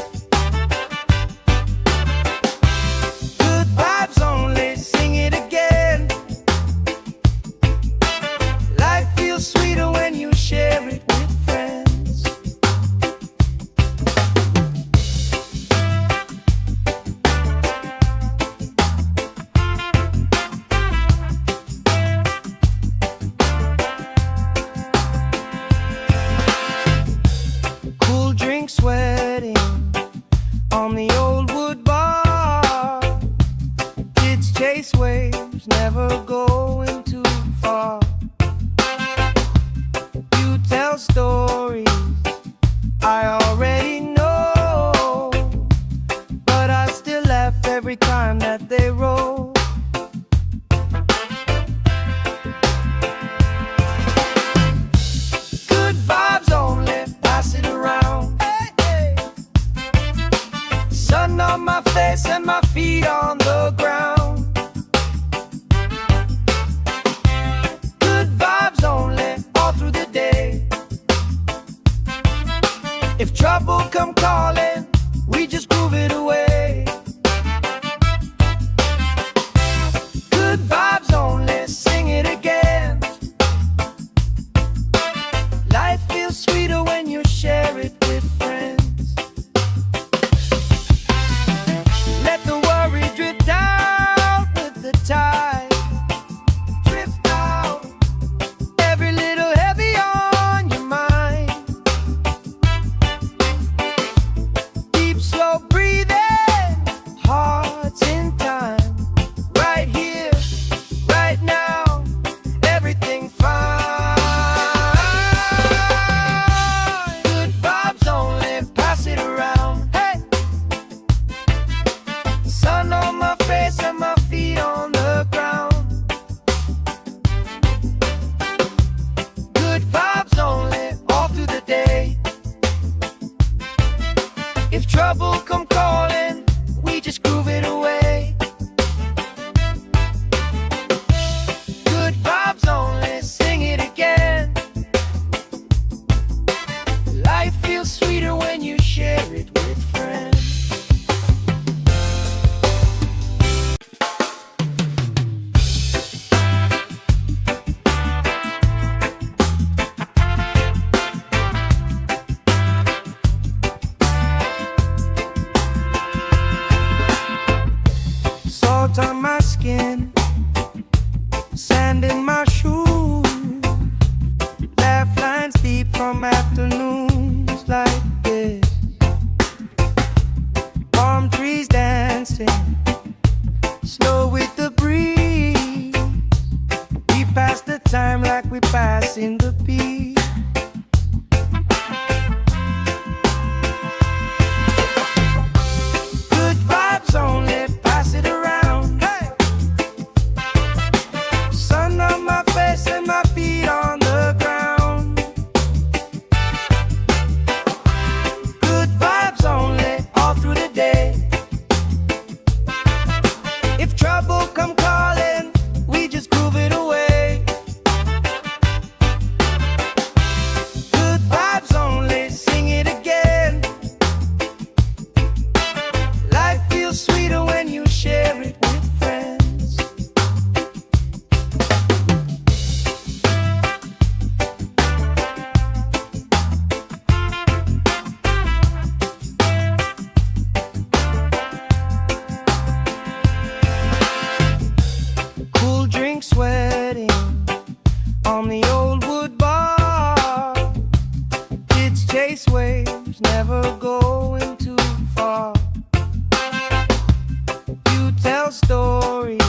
time like we passing the peace. Good vibes only, pass it around. Hey! Sun on my face and my feet on the ground. Good vibes only, all through the day. If trouble come calling, we just groove it away. Good vibes only, sing it again. Life feels sweeter when you share it with friends. Cool drink sweating on the old wood bar. Kids chase waves, never going too far. You tell stories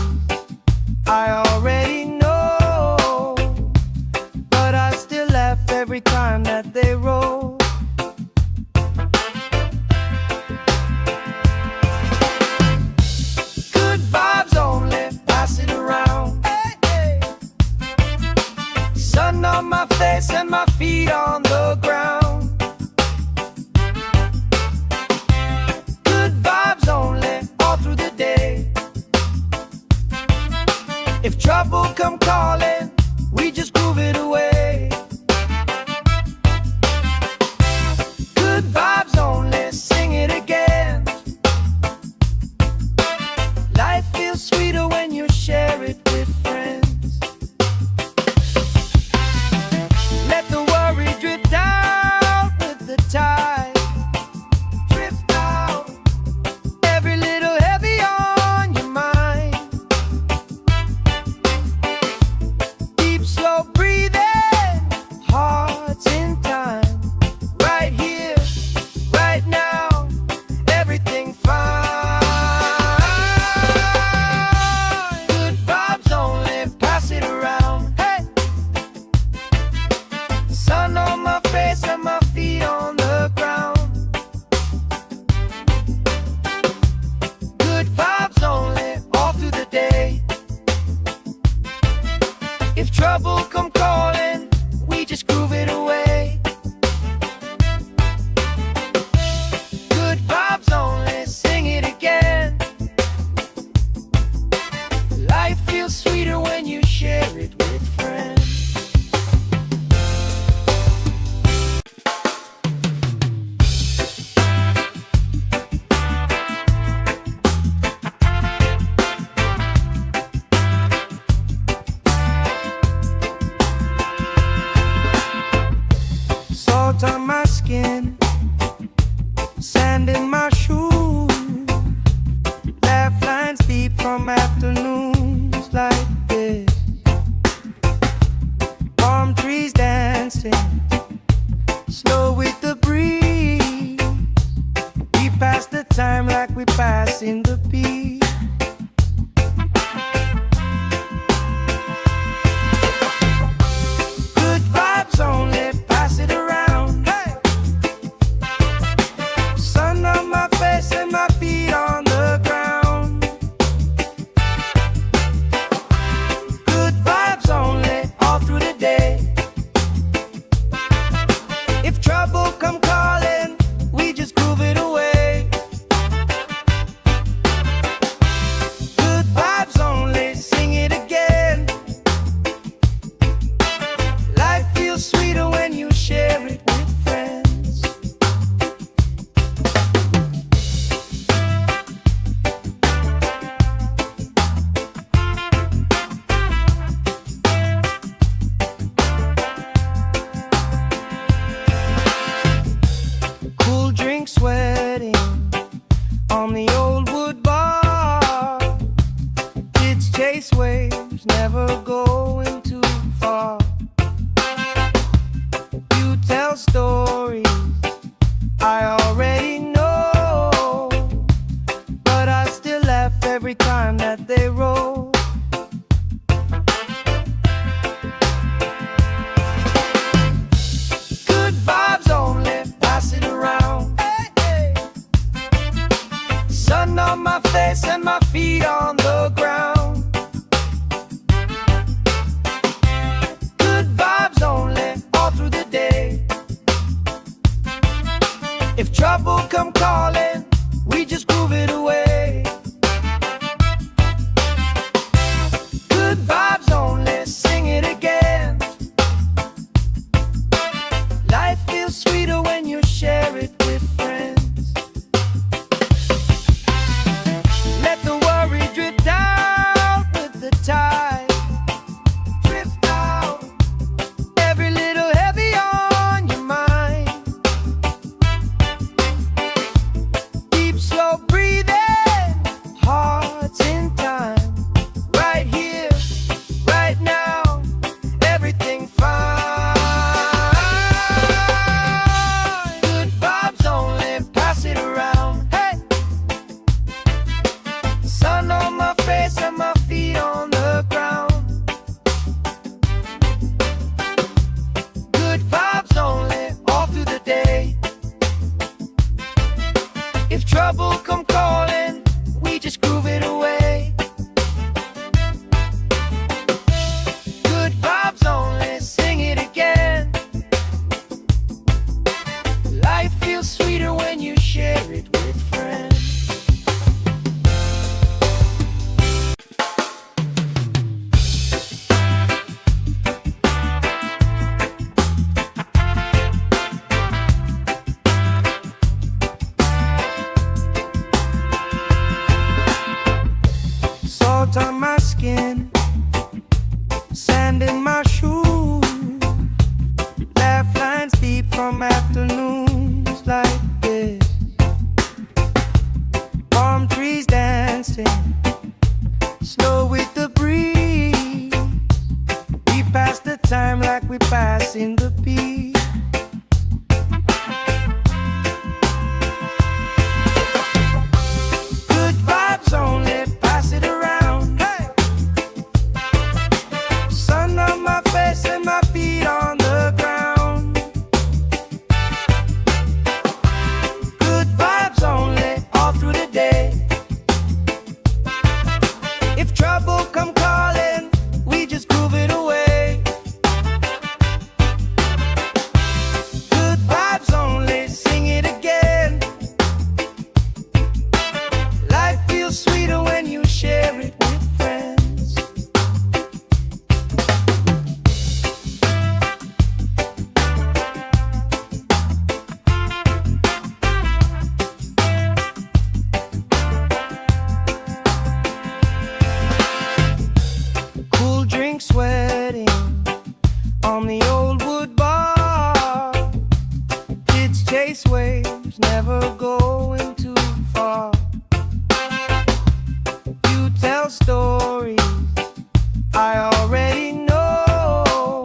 I already know, but I still laugh every time that they roll. Good vibes only, pass it around. Hey, hey. Sun on my face and my feet on the ground. Good vibes only, all through the day. If trouble come calling, we just groove it away. Good vibes only, sing it again. Life feels sweeter when you share it with friends. Let the worry drift out with the tide. Drift out, every little heavy on your mind. Deep, slow breathing, hearts in time. Right here, right now, everything fine. Good vibes only, pass it around. Hey! Sun on my face and my feet on the ground. Good vibes only, all through the day. If trouble come calling, we just groove it away. Good vibes only, sing it again. Life feels sweeter when you share it with friends. Salt on my skin, sand in my shoes. Laugh lines deep from afternoons like this. Palm trees dancing, slow with the breeze. We pass the time like we passing the peace. Good vibes only, pass it around. Hey! Sun on my face and my feet on the ground. Good vibes only, all through the day. If trouble come calling, we just groove it away. we passing the peace. Good vibes only, pass it around. Hey! Sun on my face and my feet on the ground. Good vibes only, all through the day. If trouble come calling, we just groove it away. Good vibes only, sing it again. Life feels sweeter when you share it with friends. Cool drink sweating on the old wood bar. Kids chase waves, never going too far. You tell stories I already know,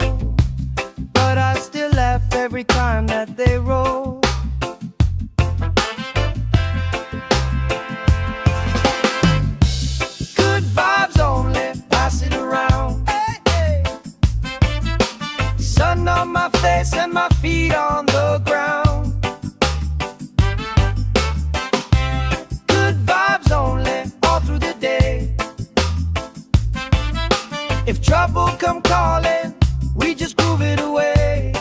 but I still laugh every time that they roll. Good vibes only, pass it around. Hey, hey. Sun on my face and my feet on the ground. Good vibes only, all through the day. If trouble come calling, we just groove it away.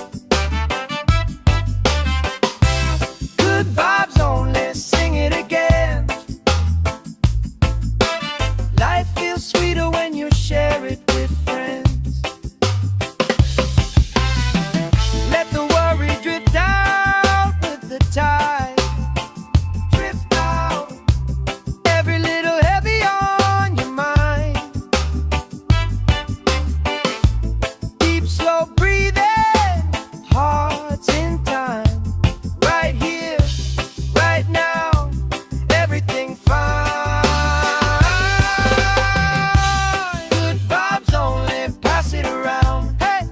Good vibes only, sing it again. Life feels sweeter when you share it with friends. Let the worry drift out with the tide. Drift out, every little heavy on your mind. Deep, slow breathing, hearts in time. Right here, right now, everything fine. Good vibes only, pass it around. Hey!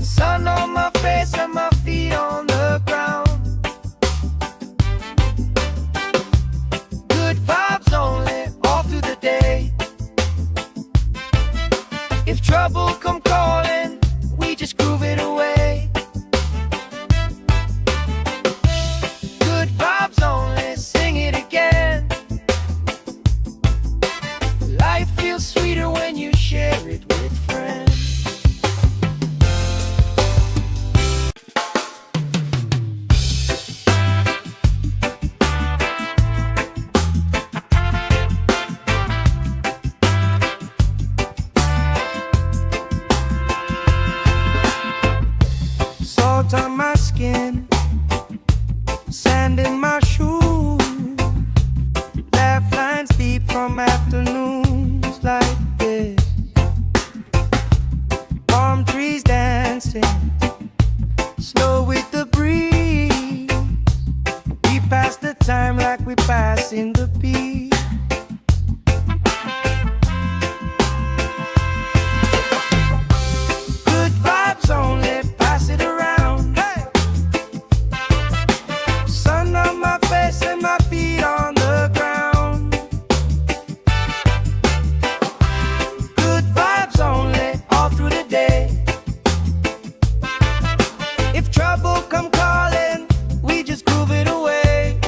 Sun on my face and my feet on the ground. Good vibes only, all through the day. If trouble come calling, we just groove it away. Good vibes only, sing it again. Life feels sweeter when you share it with friends. Salt on my skin, sand in my shoes. Laugh lines deep from afternoons like this. Palm trees dancing, slow with the breeze. We pass the time like we passing the peace. Good vibes only, pass it around. Hey! Sun on my face and my feet on the ground. Good vibes only, all through the day. If trouble come calling, we just groove it away.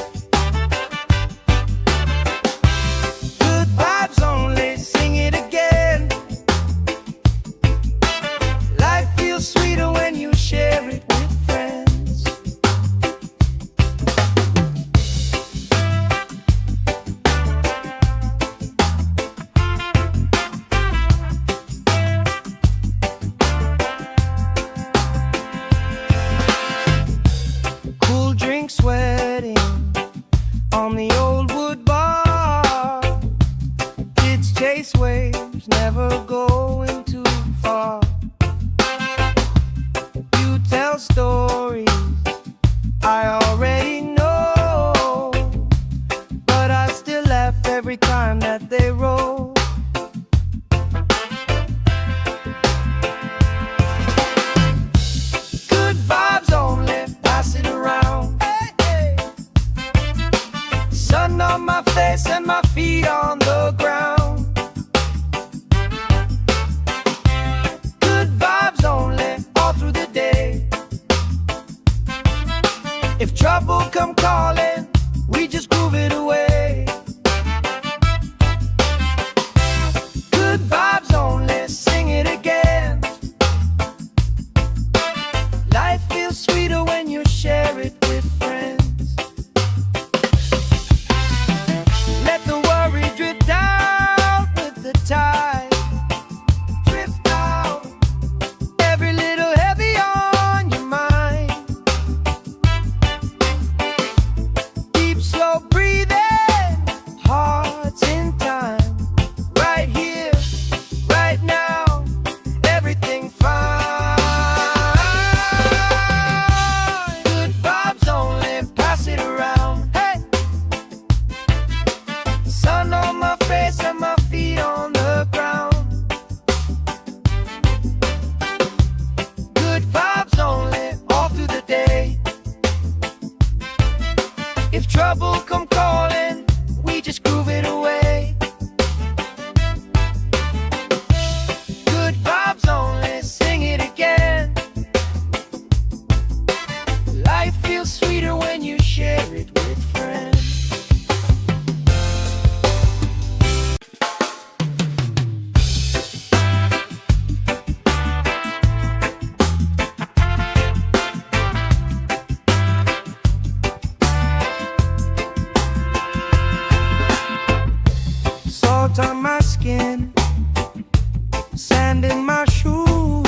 Sand in my shoes,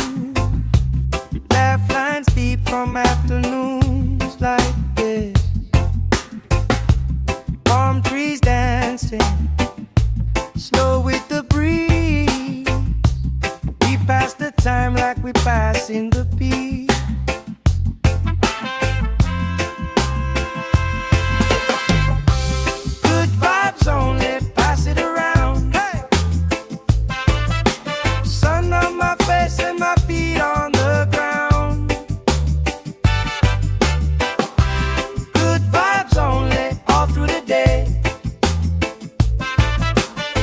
laugh lines deep from afternoons like this. Palm trees dancing, slow with the breeze. We pass the time like we pass in the beat. Good vibes only, pass it around. Hey! Sun on my face and my feet on the ground. Good vibes only, all through the day.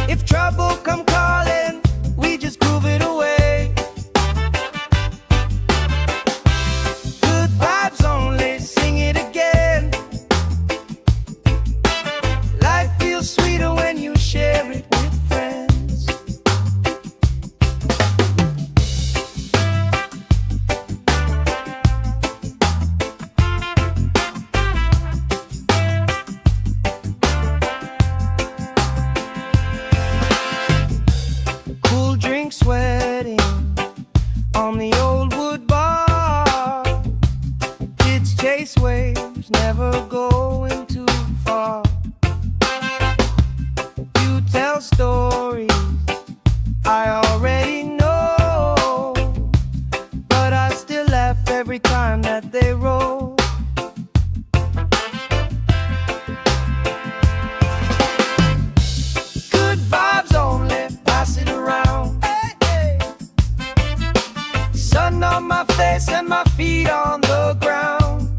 If trouble come calling, we just groove it away. Good vibes only, sing it again. Life feels sweeter when you share it with friends. Cool drink sweating on the old wood bar. Kids chase waves, never going too far. You tell stories I already know, but I still laugh every time that they roll. Good vibes only, pass it around. Hey, hey. Sun on my face and my feet on the ground.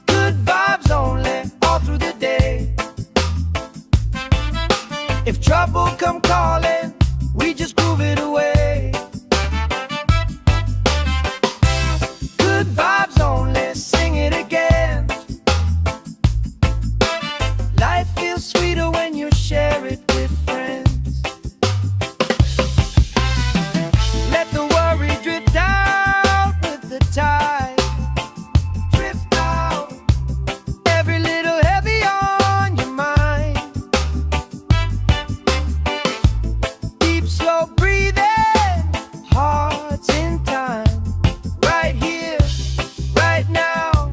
Good vibes only, all through the day. If trouble come calling, we just groove it away. Good vibes only, sing it again. Life feels sweeter when you share it with friends. Let the worry drift out with the tide. Drift out, every little heavy on your mind. Deep, slow breathing, hearts in time. Right here, right now,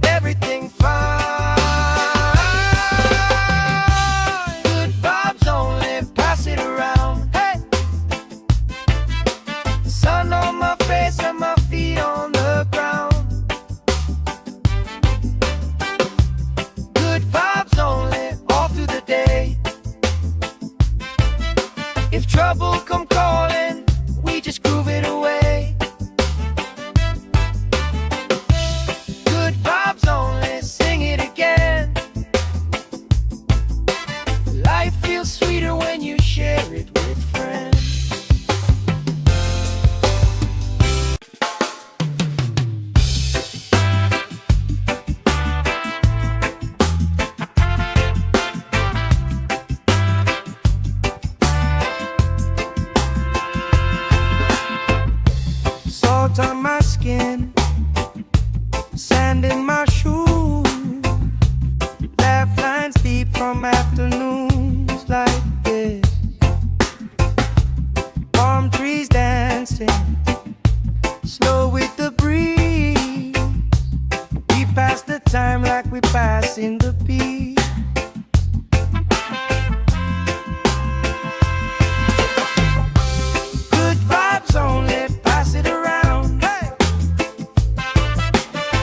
everything fine. Good vibes only, pass it around. Hey! Sun on my face and my feet on the ground. Good vibes only, all through the day. If trouble come calling, we just groove it away. Good vibes only, sing it again. Life feels sweeter when you share it with friends. Salt on my skin, sand in my shoes, laugh lines deep from afternoons like this. Palm trees dancing, slow with the breeze. We pass the time like we pass in the beat. Good vibes only, pass it around. Hey!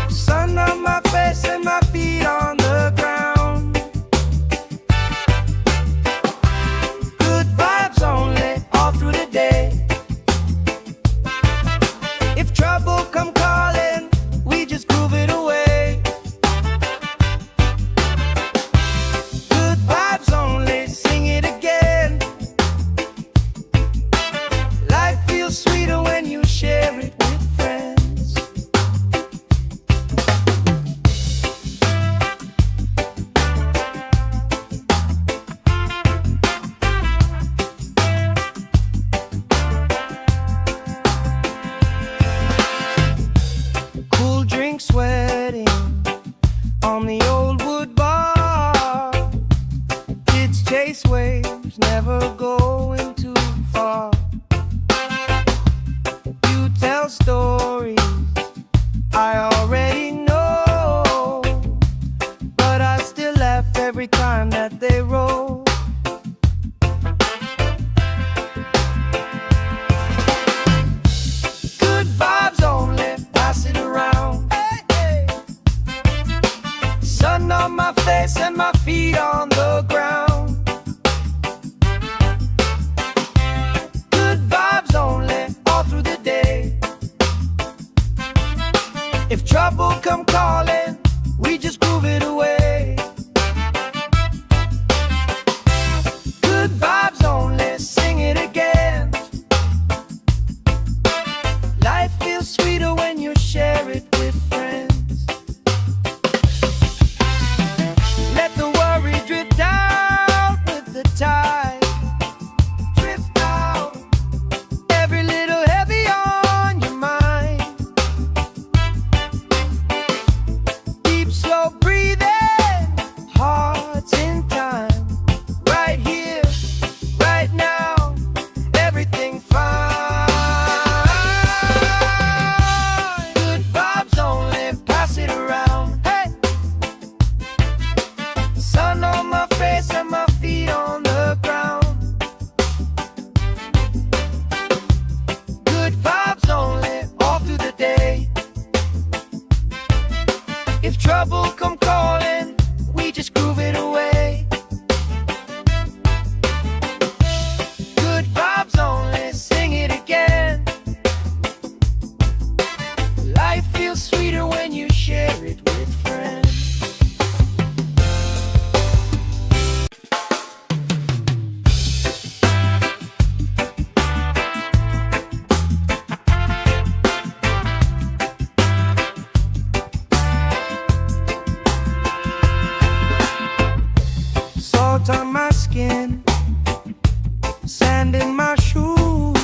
Sun on my face and my feet on the ground. Good vibes only, all through the day. If trouble come calling, we just groove it away. If trouble come calling, we just groove it away. Good vibes only, sing it again. Life feels sweeter when you share it with friends. Let the worry drift out with the tide. Drift out, every little heavy on your mind. Deep, slow breathing, hearts in time. Right here, right now, everything fine. Good vibes only, pass it around. Hey, sun on my face and my feet on the ground. Good vibes only, all through the day. If trouble come calling, we just groove it away. Good vibes only, sing it again. Life feels sweeter when you share it with friends. Salt on my skin, sand in my shoes,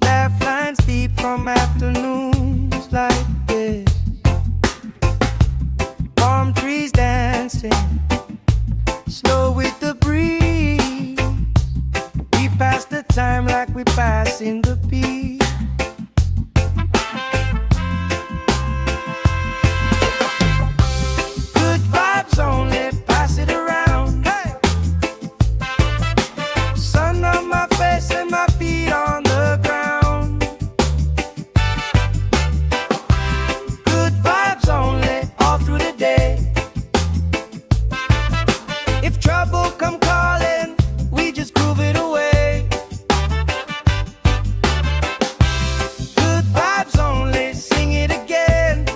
laugh lines deep from afternoons like this. Palm trees dancing, slow with the breeze. We pass the time like we pass in the peace. Good vibes only, pass it around. Hey, sun on my face and my feet on the ground. Good vibes only, all through the day. If trouble come calling, we just groove it away. Good vibes only, sing it again.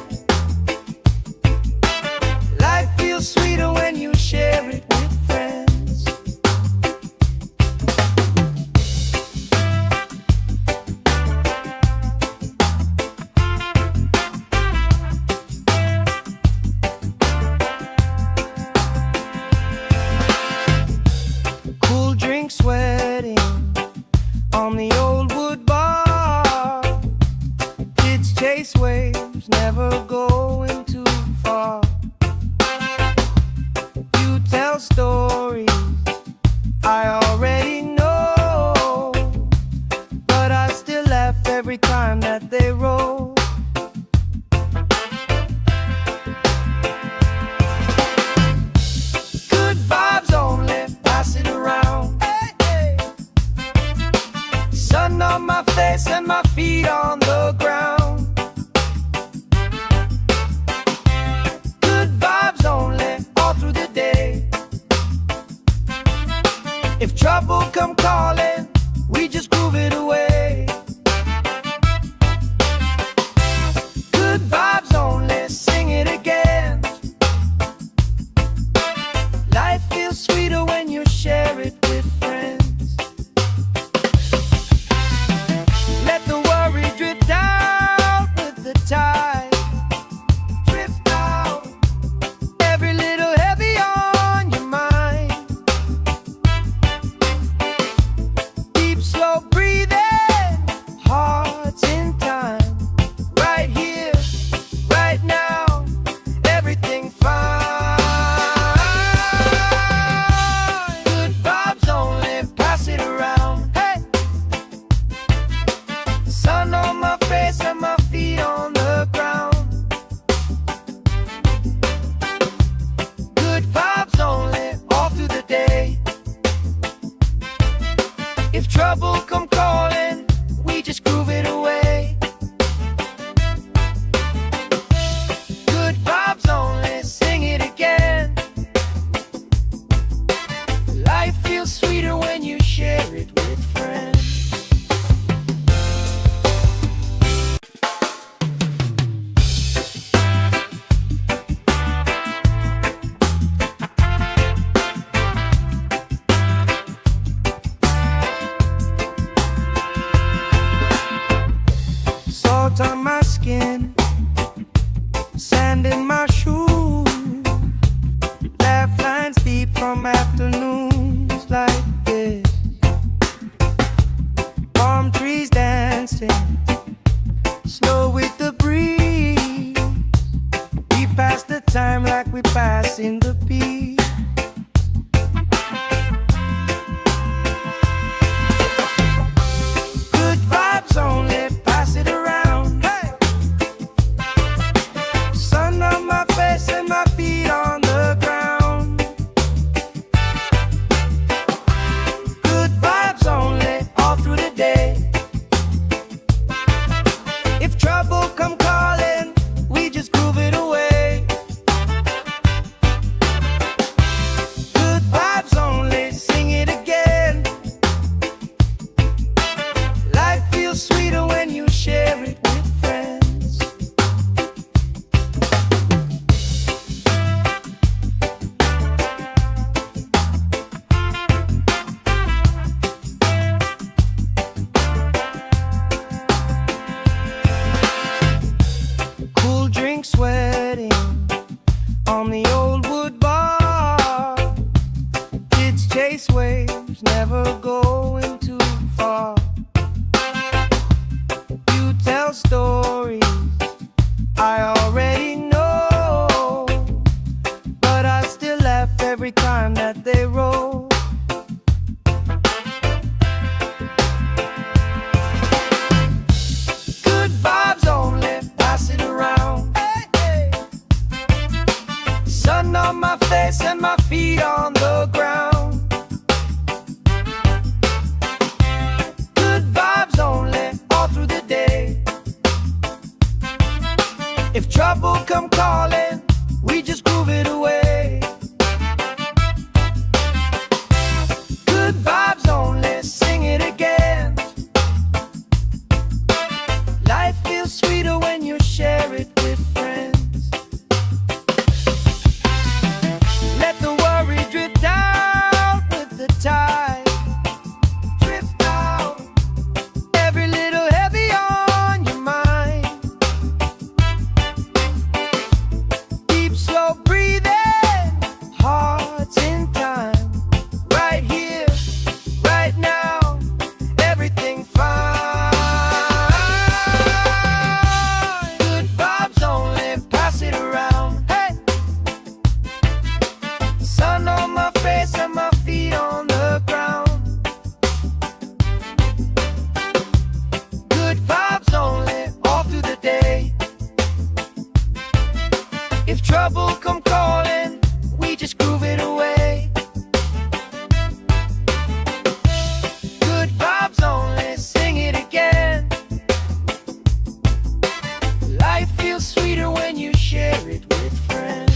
Life feels sweeter when you share it with friends. Cool drink sweating on the old wood bar. Kids chase waves, never going too far. You tell stories I already know, but I still laugh every time that they roll. Good vibes only, pass it around. Hey, hey. Sun on my face and my feet on the ground. Good vibes only, all through the day. If trouble come calling, we just groove it away. Good vibes only, sing it again. Life feels sweeter when you share it with friends. Let the worry drift out with the tide. Drift out, every little heavy on your mind. Deep, slow breathing, hearts in time. Right here, right now, everything fine. Good vibes only, pass it around. Hey, sun on my face and my feet on the ground. Good vibes only, all through the day. If trouble come calling, we just groove it away. Good vibes only, sing it again. Life feels sweeter when you share it with friends. dancing, slow with the breeze. We pass the time like we pass in the peace. Good vibes only, pass it around. Hey! Sun on my face and my feet on the ground. Good vibes only, all through the day. If trouble come calling, we just groove it away. Good vibes only, sing it again. Life feels sweeter when you share it with friends. Cool drink sweating on the old wood bar. Kids chase waves, never going too far. You tell stories I already know, but I still laugh every time that they roll. Good vibes only, pass it around. Hey, hey. Sun on my face and my feet on the ground. Good vibes only, all through the day. If trouble come calling, we just groove it away. Good vibes only, sing it again. Life feels sweeter when you share it with friends. Let the worry drift out with the tide. Drift out, every little heavy on your mind. Deep, slow breathing, hearts in time. Right here, right now, everything fine. Good vibes only, pass it around. Hey! Sun on my face and my feet on the ground. Good vibes only, all through the day. If trouble come calling, we just groove it away. Good vibes only, sing it again. Life feels sweeter when you share it with friends.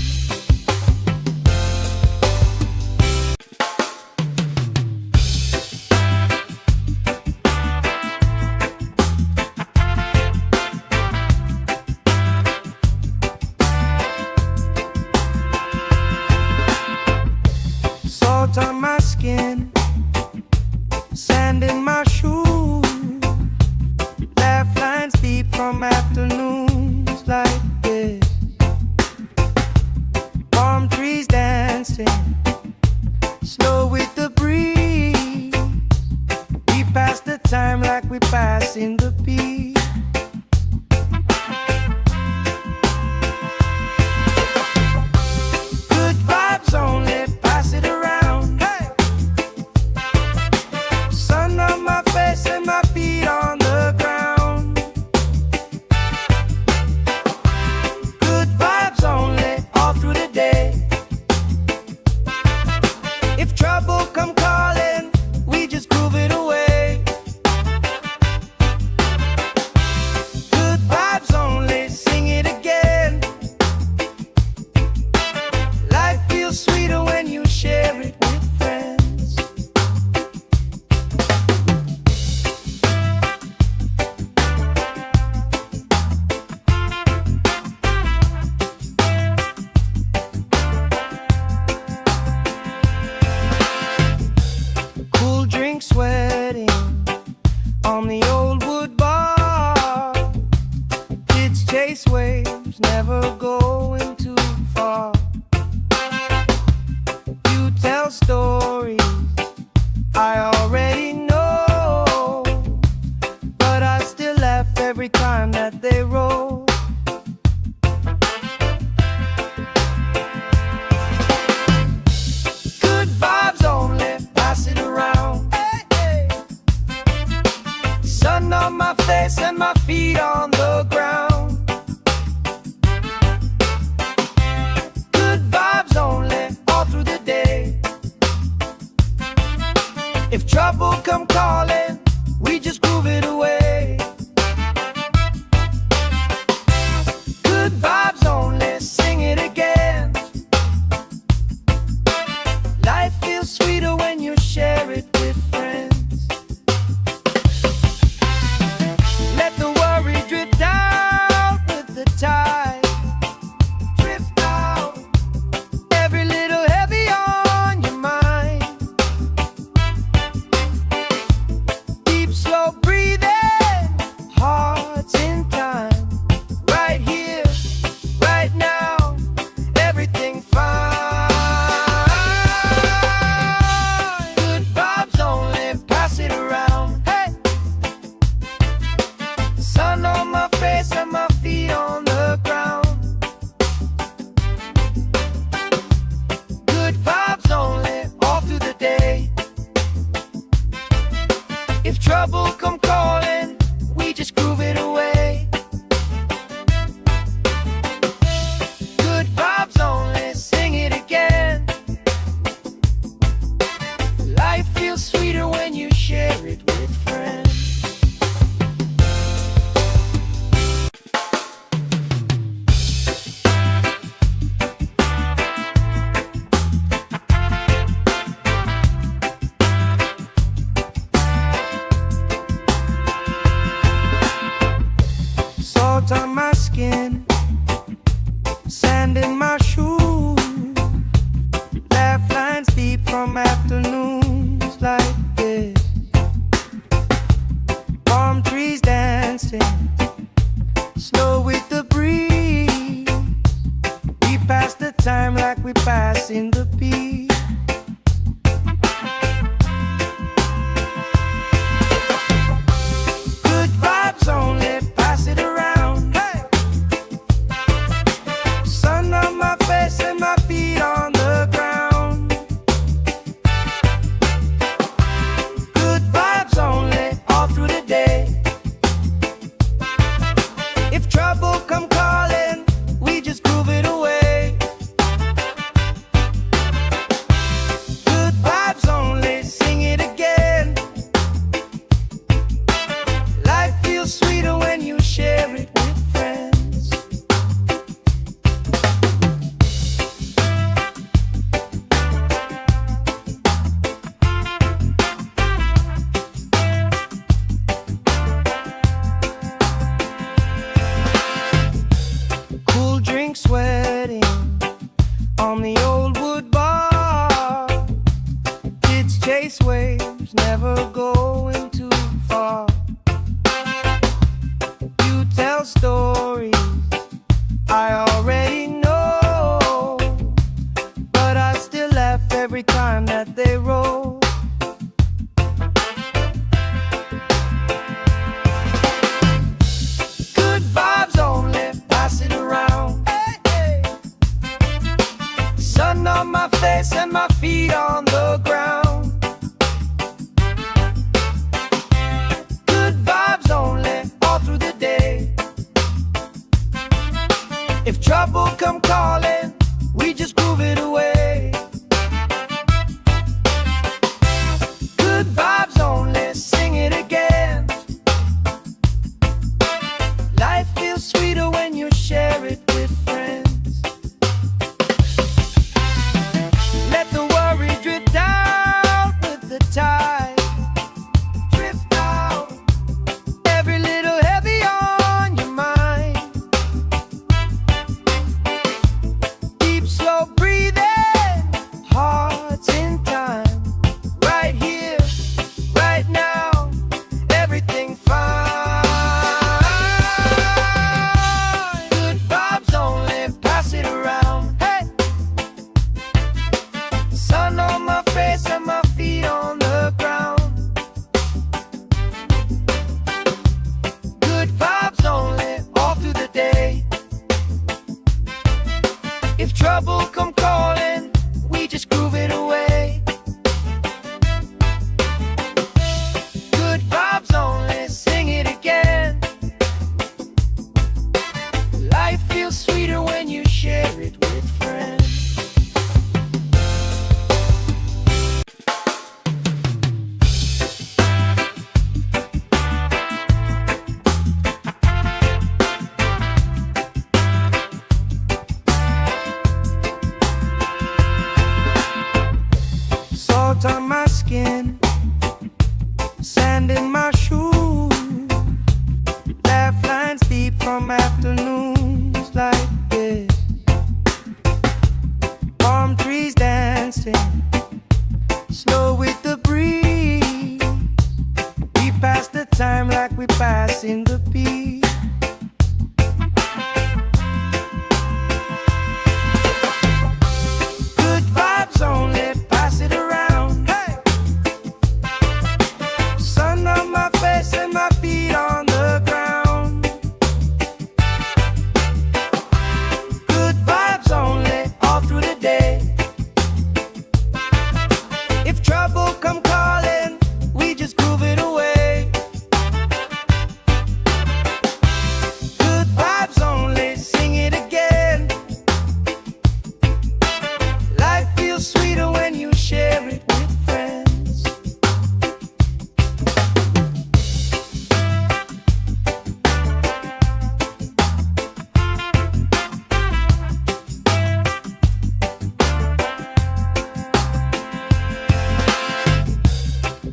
Salt on my skin, sand in my shoes. Laugh lines deep from afternoons like this. Palm trees dancing, slow with the breeze. We pass the time like we pass in the peace. Good vibes only, pass it around. Hey! Sun on my face and my feet on the ground. Good vibes only, all through the day. If trouble come calling, we just groove it away. Good vibes only, sing it again. Life feels sweeter when you share it with friends. Cool drink sweating on the old wood bar. Kids chase waves, never going too far. You tell stories I already know, but I still on my face and my feet on the ground. Good vibes only, all through the day. If trouble come calling, we just groove it away. Good vibes only, sing it again. Life feels sweeter when you share it with friends. Let the worry drift out with the tide. Drift out, every little heavy on your mind. Deep, slow breathing, hearts in time. Right here, right now, everything fine. Good vibes only, pass it around. Hey! Sun on my face and my feet on the ground. Good vibes only, all through the day. If trouble come calling, we just groove it away. Good vibes only, sing it again. Life feels sweeter when you share it with friends. Salt on my skin, sand in my shoes, laugh lines deep from afternoons like this. Palm trees dancing, slow with the breeze. We pass the time like we pass in the beat. Good vibes only, pass it around. Hey! Sun on my face and my feet on the ground. Good vibes only, all through the day. If trouble come calling, we just groove it away. Good vibes only, sing it again. Life feels sweeter when you share it with friends. Cool drink sweating on the old wood bar. Kids chase waves, never going too far. You tell stories I already know, but I still laugh every time that they roll. Good vibes only, pass it around. Hey, hey. Sun on my face and my feet on the ground. Good vibes only, all through the day. If trouble come calling, we just groove it away. Good vibes only, sing it again. Life feels sweeter when you share it with friends. Let the worry drift out with the tide. Drift out, every little heavy on your mind. in my shoes, laugh lines deep from afternoons like this. Palm trees dancing slow with the breeze. We pass the time like we pass in the beat. Good vibes only, pass it around. Hey! Sun on my face and my feet on the ground. Good vibes only, all through the day. If trouble come calling, we just groove it away. Good vibes only, sing it again. Life feels sweeter when you share it with friends.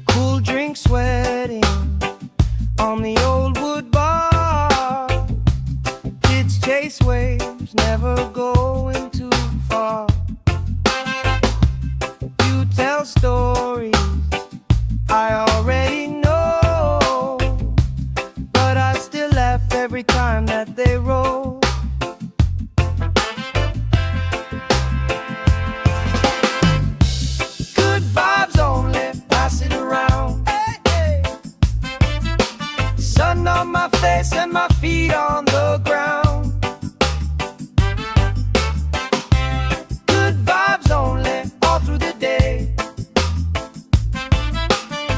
Cool drink sweating on the old wood bar. Kids chase waves, never going too far. You tell stories I already know, but I still laugh every time that they roll. Good vibes only, pass it around. Hey, hey. Sun on my face and my feet on the ground. Good vibes only, all through the day.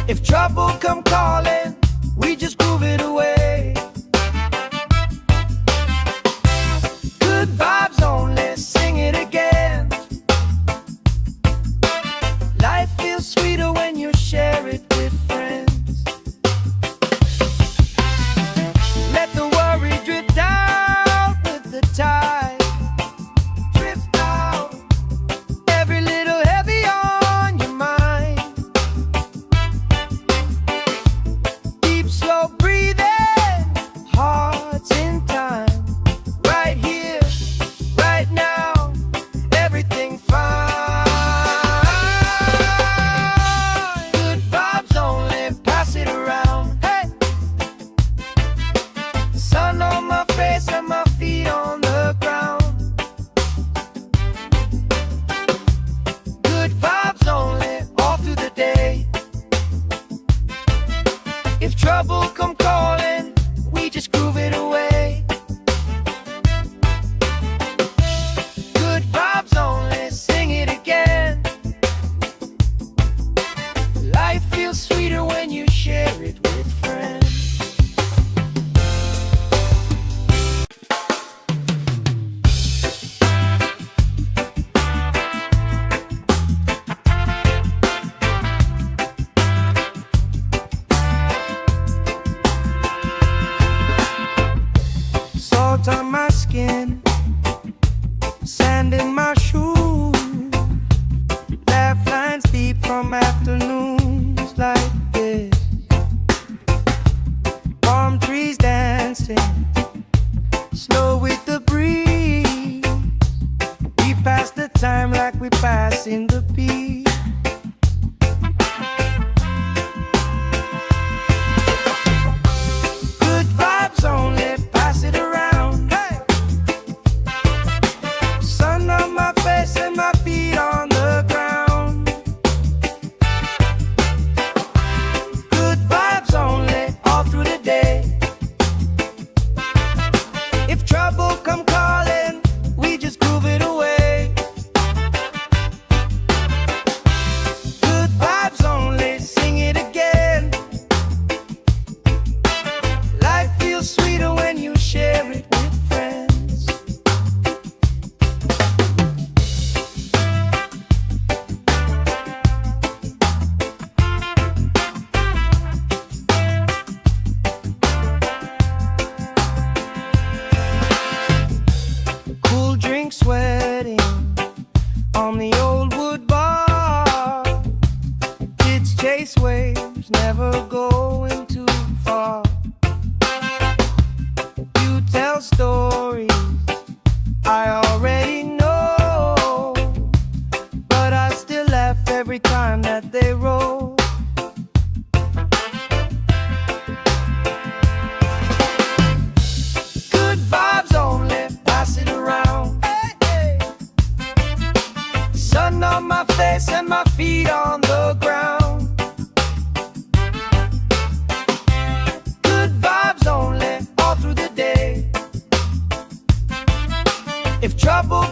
If trouble come calling, we just groove it away. Good vibes only, sing it again. Life feels sweeter when you share it with friends. Let the worry drift out with the tide. Drift out, every little heavy on your mind. Deep, slow breathing, hearts in time. Right here, right now, everything fine. Good vibes only, pass it around. Hey! Sun on my face and my feet on the ground. Good vibes only, all through the day. If trouble come calling, we just groove it away. Good vibes only, sing it again. Life feels sweeter when you share it with friends.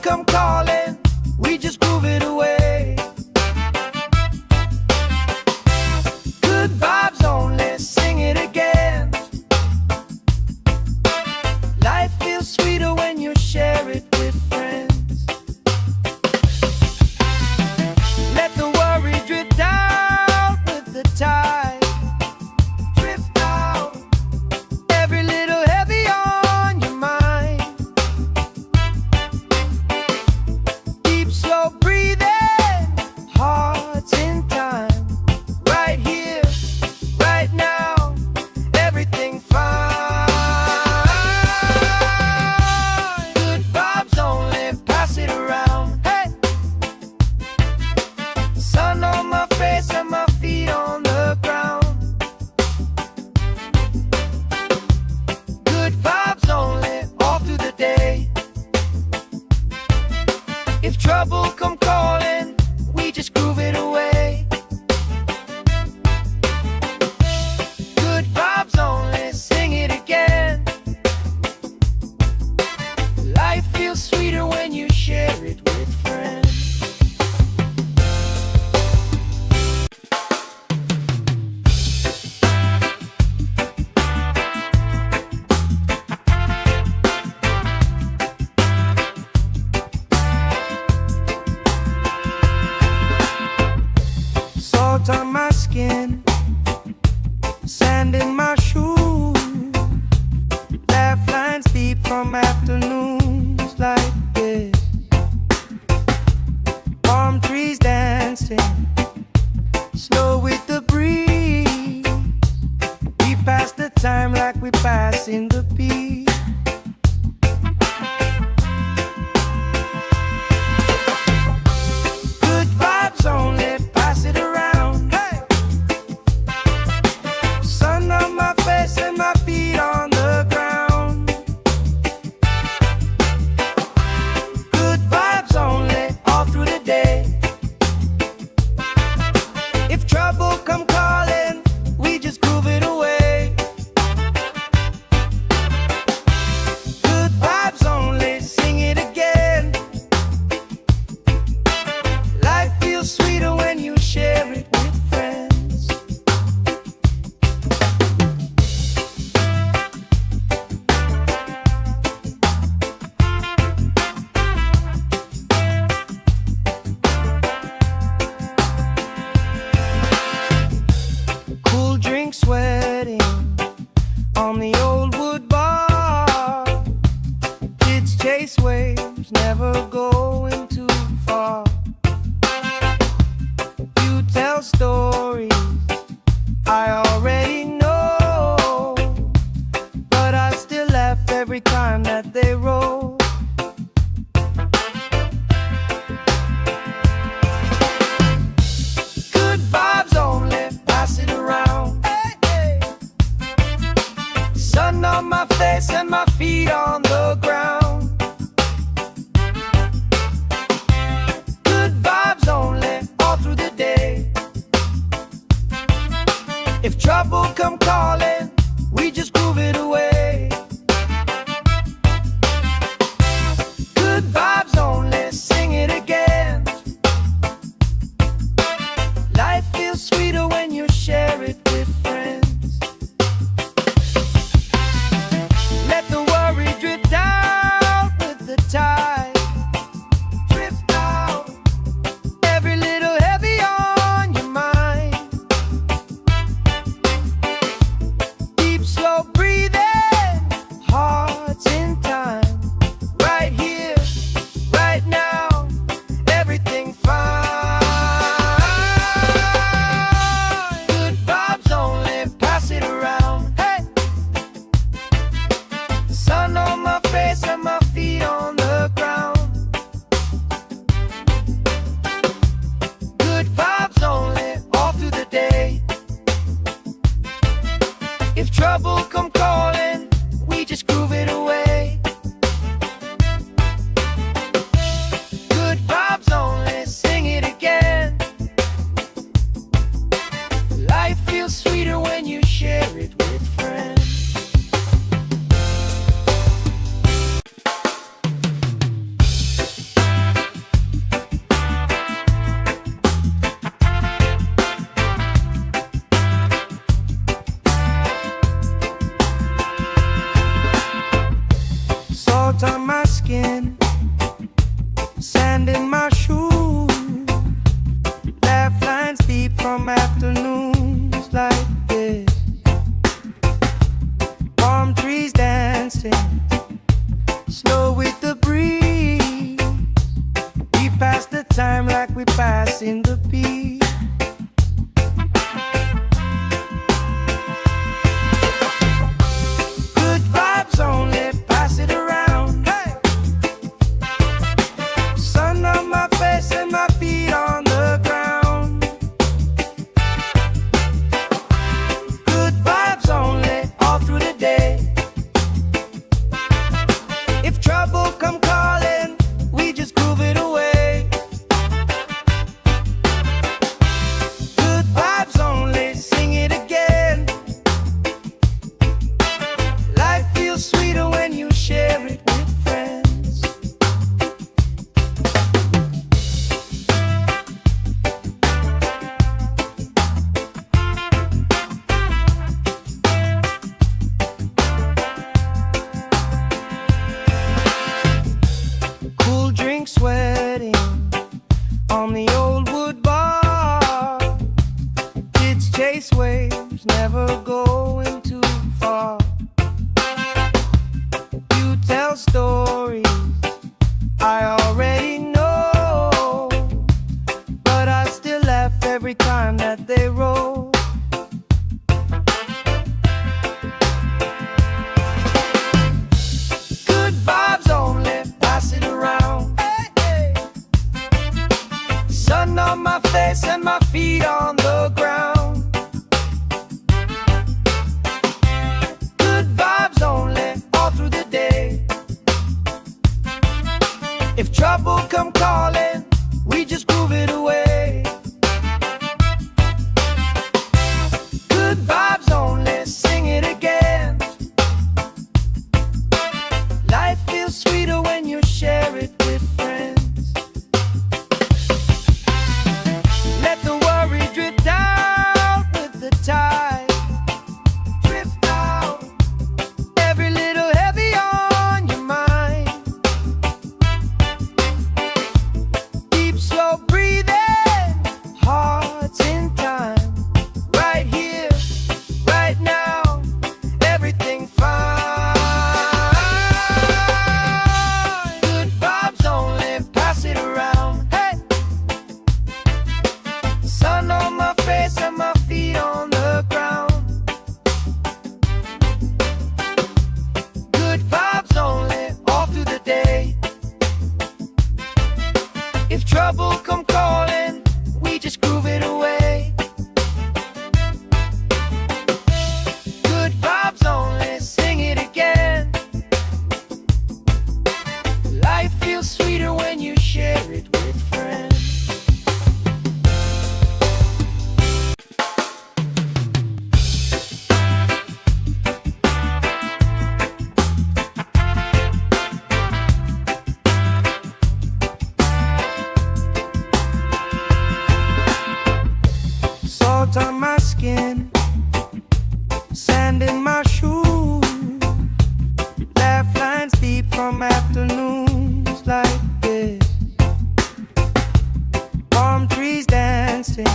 come calling, we just groove it away. Good vibes only, sing it again. Life feels sweeter when you share it with friends. Let the worry drift out with the tide. Drift out, every little heavy on your mind. Deep, slow breathing, hearts in time. Right here, right now, everything fine. Good vibes only, pass it around. Hey! Sun on my face and my feet on the ground. Good vibes only, all through the day. If trouble come calling, we just groove it away. Good vibes only, sing it again. Life feels sweeter when you share it with friends. Salt on my skin, sand in my shoes, laugh lines deep from afternoons like this. Palm trees dancing, slow with the breeze. We pass the time like we pass in the beat. Good vibes only, pass it around. Hey! Sun on my face and my feet on the ground. Good vibes only, all through the day. If trouble come calling, we just groove it away. Good vibes only, sing it again. Life feels sweeter when you share it with friends. Cool drink sweating on the old wood bar. Kids chase waves, never going too far. You tell stories I already know, but I still laugh every time that they roll. Good vibes only, pass it around. Hey, hey. Sun on my face and my feet on the ground. Good vibes only, all through the day. If trouble come calling, we just groove it away. Good vibes only, sing it again. Life feels sweeter when you share it with friends. Let the worry drift out with the tide. Drift out, every little heavy on your mind. Deep, slow breathing, hearts in time. Right here, right now, everything fine. Good vibes only, pass it around. Hey! Sun on my face and my feet on the ground. Good vibes only, all through the day. If trouble come calling, we just groove it away. Good vibes only, sing it again. Life feels sweeter when you share it with friends. dancing, slow with the breeze. We pass the time like we passing the peace. Good vibes only, pass it around. Hey! Sun on my face and my feet on the ground. Good vibes only, all through the day. If trouble come calling, we just groove it away. Good vibes only, sing it again. Life feels sweeter when you share it with friends. Cool drink sweating on the old wood bar. Kids chase waves, never going too far. You tell stories I already know, but I still laugh every time that they roll. Good vibes only, pass it around. Hey, hey. Sun on my face and my feet on the ground. Good vibes only, all through the day. If trouble come calling, we just groove it away. Good vibes only, sing it again. Life feels sweeter when you share it with friends. Let the worry drift out with the tide. Drift out, every little heavy on your mind. Deep, slow breathing, hearts in time. Right here, right now, everything fine. Good vibes only, pass it around. Hey! Sun on my face and my feet on the ground. Good vibes only, all through the day. If trouble come calling, we just groove it away. Good vibes only, sing it again. Life feels sweeter when you share it with friends. Salt on my skin, sand in my shoes. Laugh lines deep from afternoons like this. Palm trees dancing,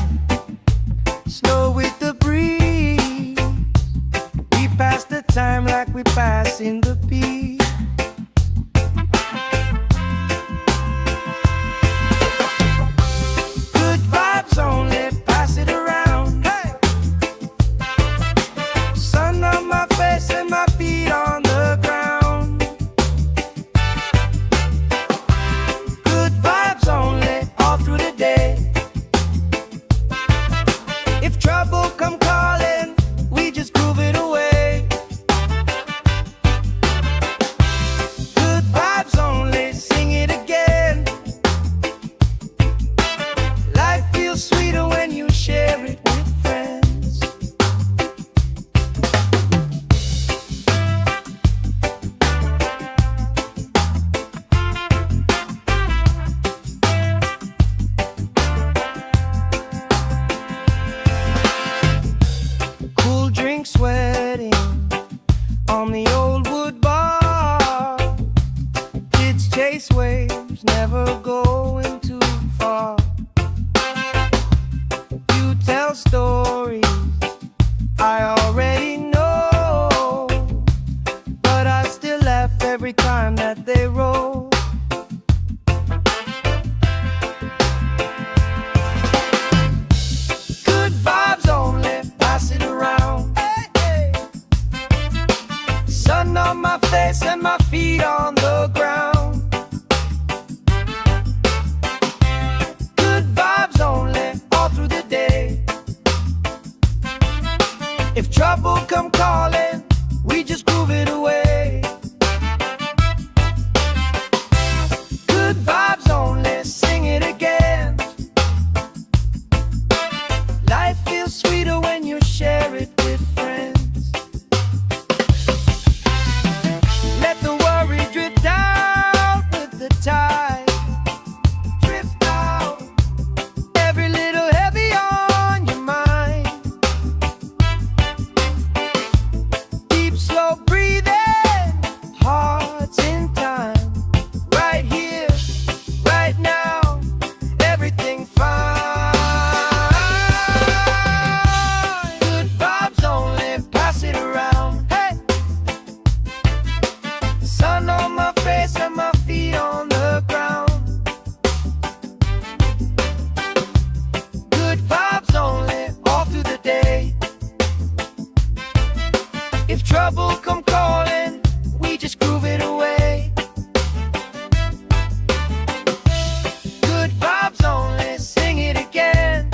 slow with the breeze. We pass the time like we passing the peace. Good vibes only, pass it around. Hey! Sun on my face and my feet on the ground. Good vibes only, all through the day. If trouble come calling, we just groove it away. Good vibes only, sing it again. Life feels sweeter when you share it with friends. Cool drink sweating on the old wood bar. Kids chase waves, never going too far. You tell stories I already know, but I still on my face and my feet on the ground. Good vibes only, all through the day. If trouble come calling, we just groove it away. Good vibes only, sing it again. Life feels sweeter when you share it with friends. Let the worry drift out with the tide. Drift out, every little heavy on your mind. Deep, slow breathing, hearts in time. Right here, right now, everything fine. Good vibes only, pass it around. Hey! Sun on my face and my feet on the ground. Good vibes only, all through the day. If trouble come calling, we just groove it away. Good vibes only, sing it again.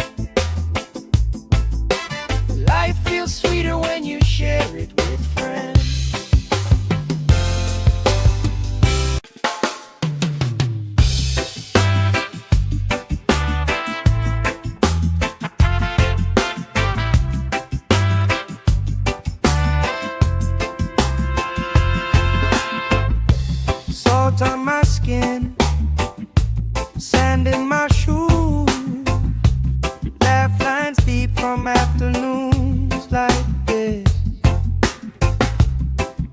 Life feels sweeter when you share it with friends. Salt on my skin, sand in my shoes, laugh lines deep from afternoons like this.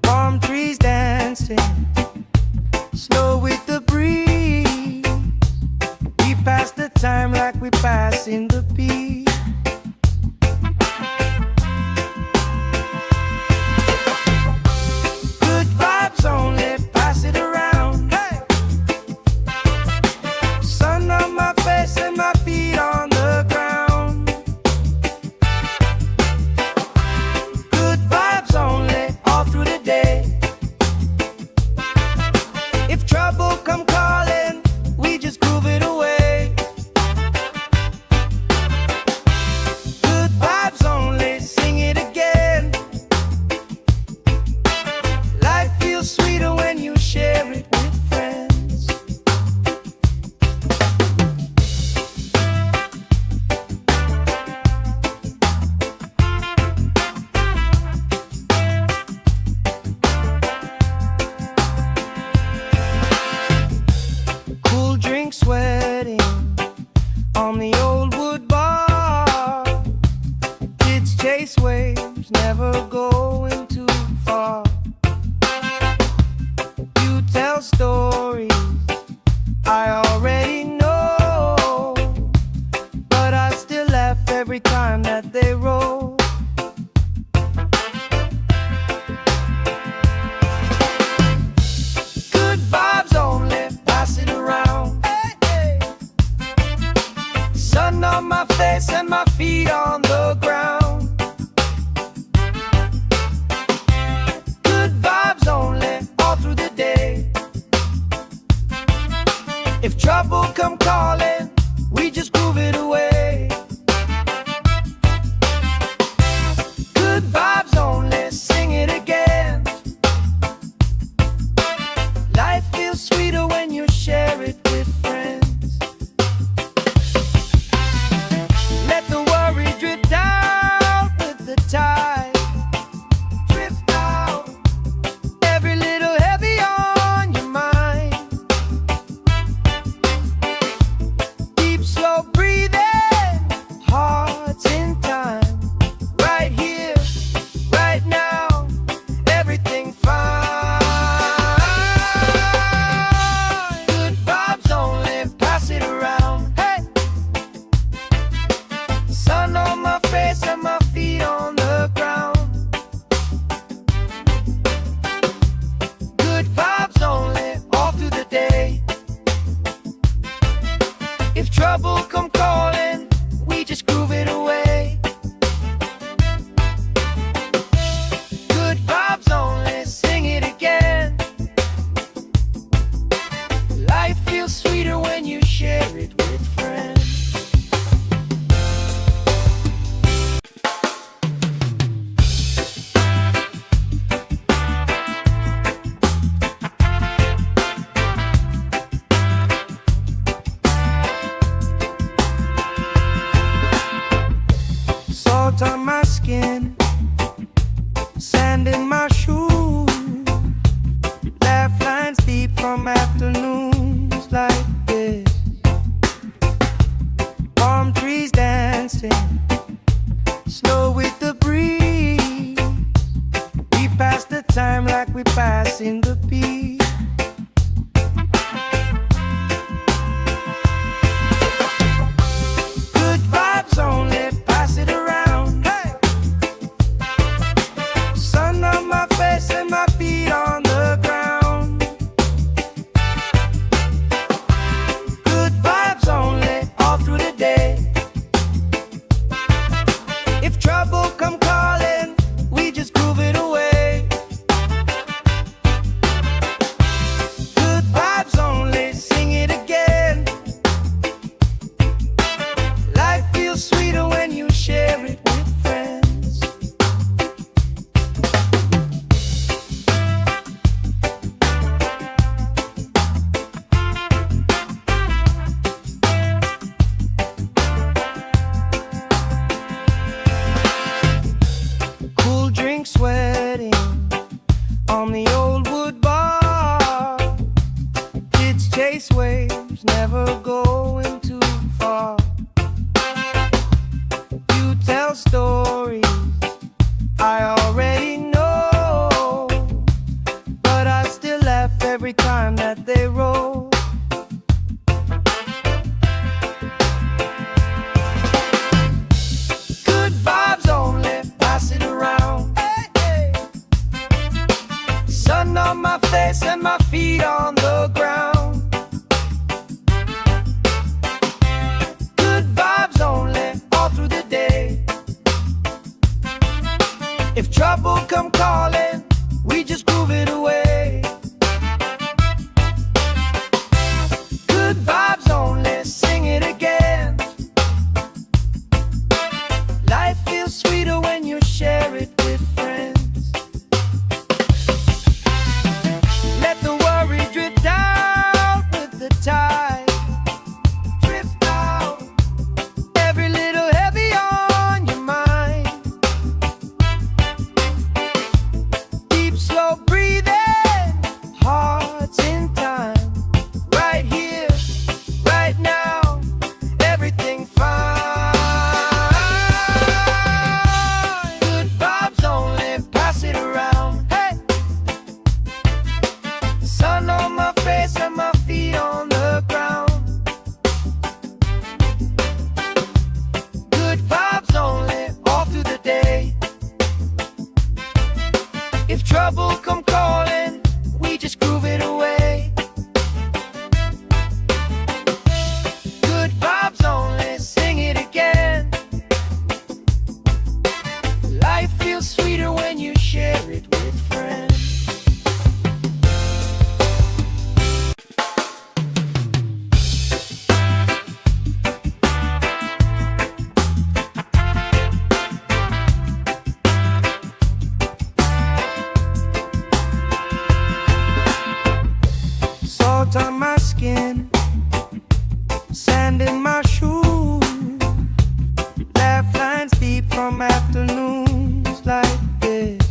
Palm trees dancing, slow with the breeze. We pass the time like we pass in the beat. Good vibes only, pass it around. Hey! Sun on my face and my feet on the ground. Good vibes only, all through the day. If trouble come calling, we just groove it away. Good vibes only, sing it again. Life feels sweeter when you share it with friends. Cool drink sweating on the old wood bar. Kids chase waves, never going too far. You tell stories I already know, but I still laugh every time that they roll. Good vibes only, pass it around. Hey, hey. Sun on my face and my feet on the ground. Good vibes only, all through the day. If trouble come calling, we just groove it away. Good vibes only, sing it again. Life feels sweeter when you share it with friends. Let the worry drift out with the tide. Drift out, every little heavy on your mind. sand in my shoes, laugh lines deep from afternoons like this. Palm trees dancing, snow with the breeze. We pass the time like we pass in the peace. Good vibes only, pass it around. Hey! Sun on my face and my feet on the ground. Good vibes only, all through the day. If trouble come calling, we just groove it away. Good vibes only, sing it again. Life feels sweeter when you share it with friends. Cool drink sweating on the old wood bar. Kids chase waves, never going too far. You tell stories I already know, but I still laugh every time that they roll. Good vibes only, pass it around. Hey, hey. Sun on my face and my feet on the ground. Good vibes only, all through the day. If trouble come calling, we just groove it away. Good vibes only, sing it again. Life feels sweeter when you share it with friends. Let the worry drift out with the tide. Drift out, every little heavy on your mind. Deep, slow breathing, hearts in time. Right here, right now, everything fine. Good vibes only, pass it around. Hey! Sun on my face and my feet on the ground. Good vibes only, all through the day. If trouble come calling, we just groove it away. Good vibes only, sing it again. Life feels sweeter when you share it with friends. Salt on my skin, sand in my shoes, laugh lines deep from afternoons like this.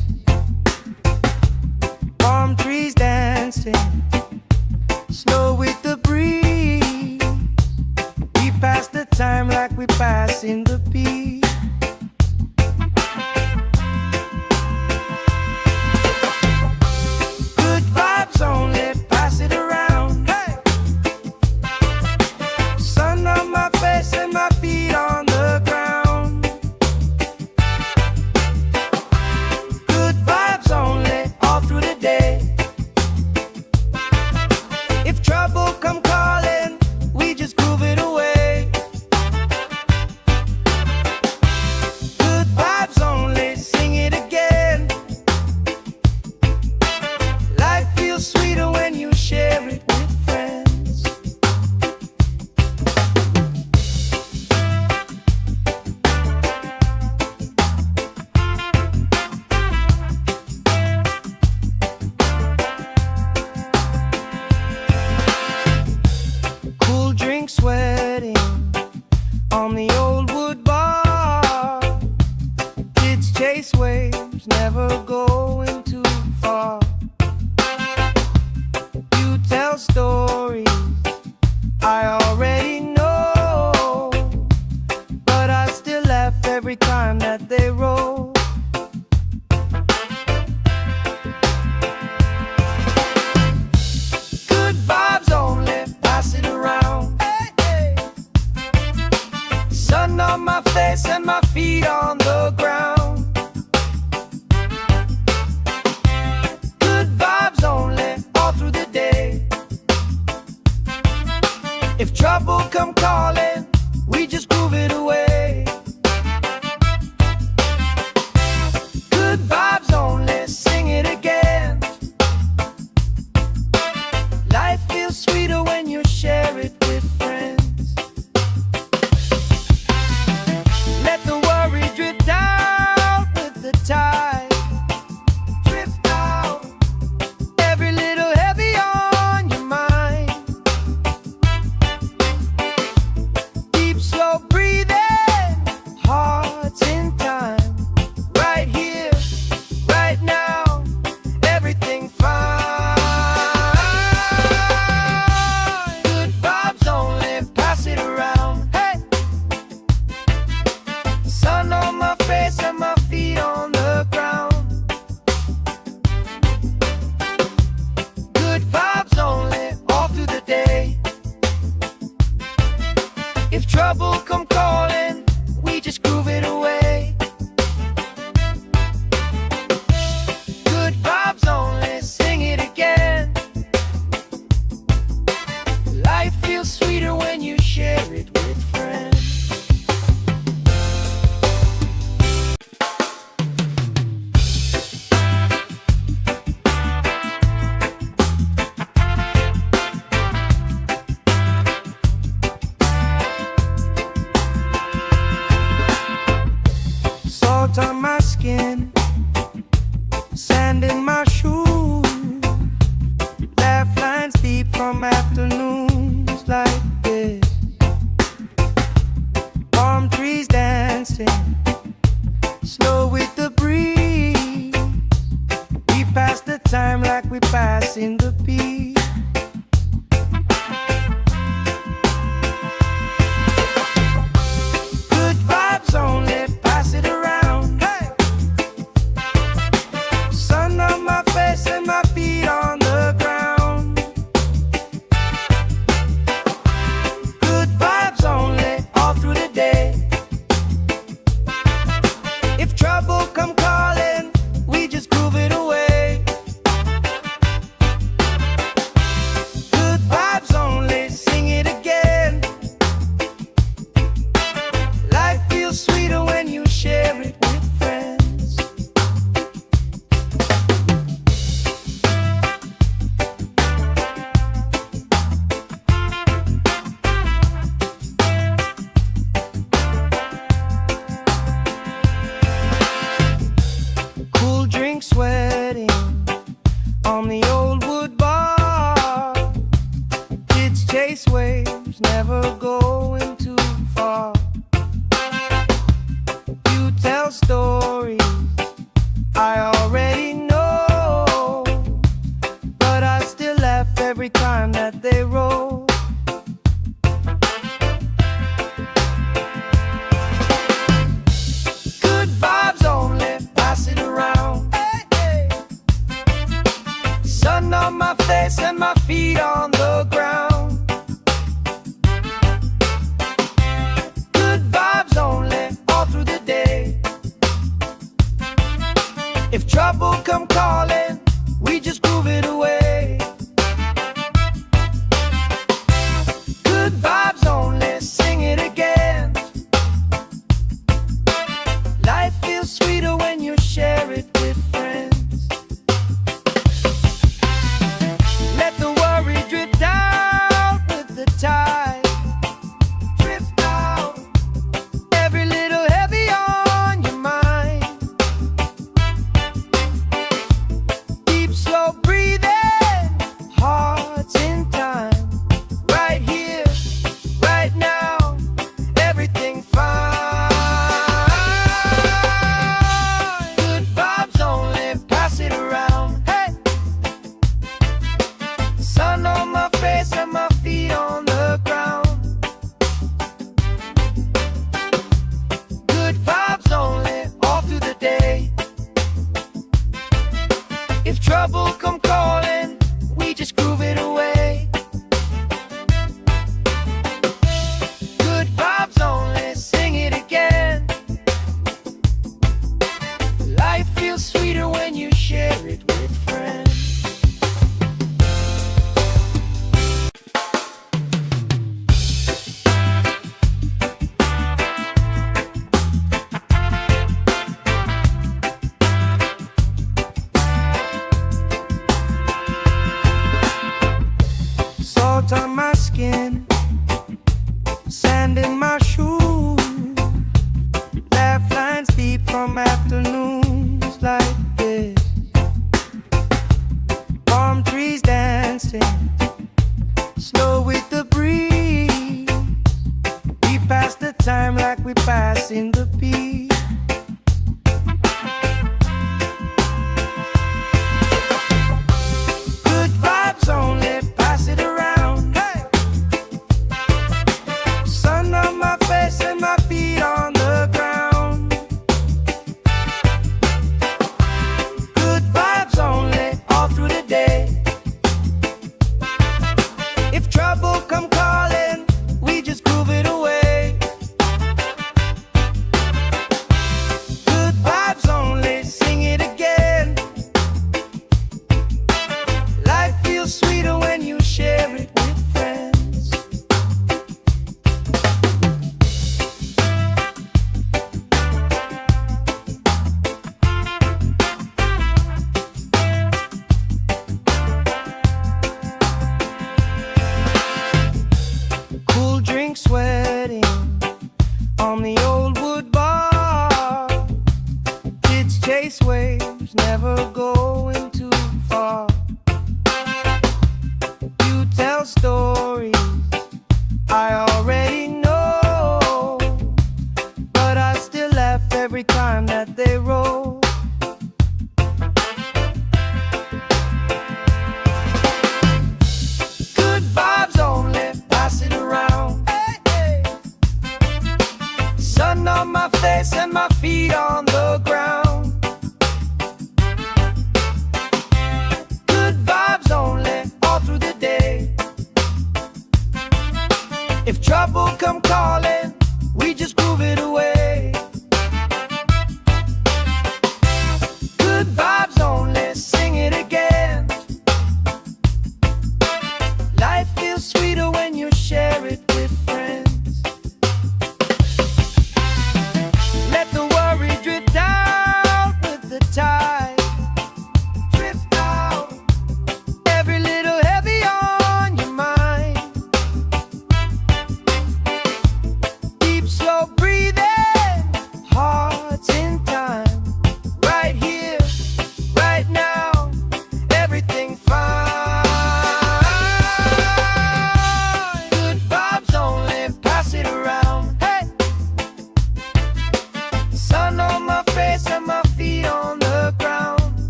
sand in my shoes, laugh lines deep from afternoons like this. Palm trees dancing slow with the breeze. We pass the time like we pass in the peace. Good vibes only, pass it around. Hey! Sun on my face and my feet on the ground. Good vibes only, all through the day. If trouble come calling, we just groove it away. Good vibes only, sing it again. Life feels sweeter when you share it with friends. Cool drink sweating on the old wood bar. Kids chase waves, never going too far. You tell stories I already know, but I still laugh every time that they roll. Good vibes only, pass it around. Hey, hey. Sun on my face and my feet on the ground. Good vibes only, all through the day. If trouble come calling, we just groove it away. Good vibes only, sing it again. Life feels sweeter when you share it with friends. Let the worry drift out with the tide. Drift out, every little heavy on your mind. Deep, slow breathing, hearts in time. Right here, right now, everything fine. Good vibes only, pass it around. Hey! Sun on my face and my feet on the ground. Good vibes only, all through the day. If trouble come calling, we just groove it away. Good vibes only, sing it again. Life feels sweeter when you share it with friends.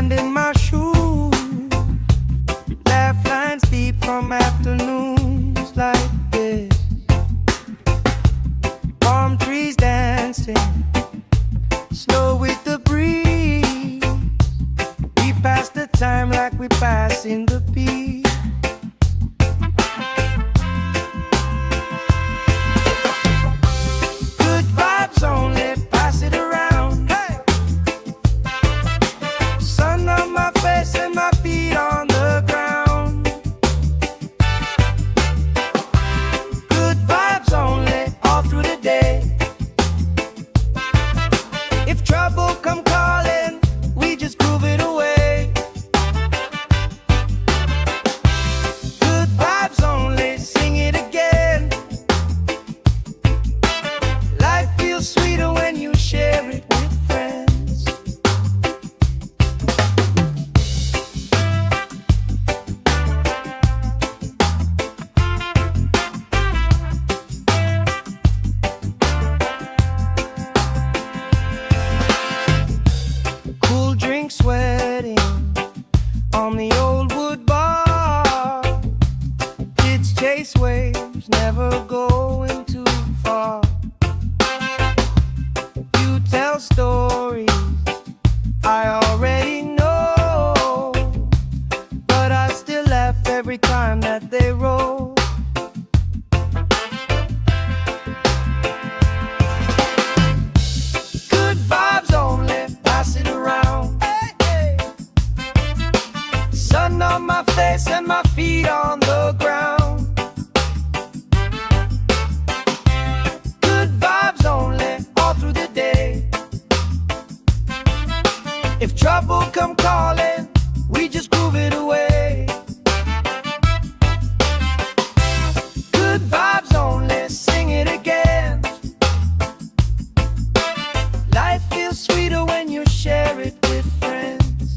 sand in my shoes. Laugh lines deep from afternoons like this. Palm trees dancing slow with the breeze. We pass the time like we pass in the beat. Good vibes only, pass it around. Hey! Sun on my face and my feet on the ground. Good vibes only, all through the day. If trouble come calling, we just groove it away. Good vibes only, sing it again. Life feels sweeter when you share it with friends. Cool drink sweating on the old wood bar. Kids chase waves, never going too far. You tell stories I already know, but I still laugh every time that they roll. Good vibes only, pass it around. Hey, hey. Sun on my face and my feet on the ground. Good vibes only, all through the day. If trouble come calling, we just groove it away. Good vibes only, sing it again. Life feels sweeter when you share it with friends.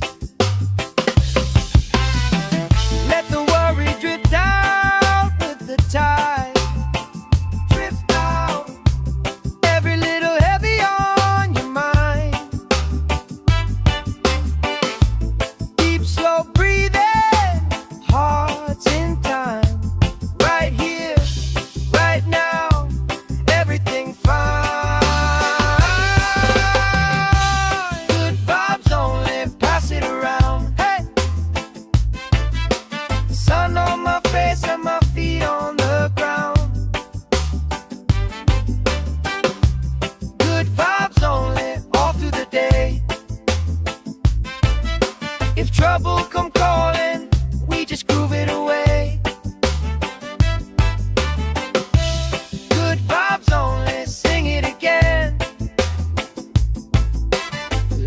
Let the worry drift out with the tide. Drift out, every little heavy on your mind. Deep, slow breathing, hearts in time. Right here, right now, everything fine. Good vibes only, pass it around. Hey! Sun on my face and my feet on the ground. Good vibes only, all through the day. If trouble come calling, we just groove it away. Good vibes only, sing it again.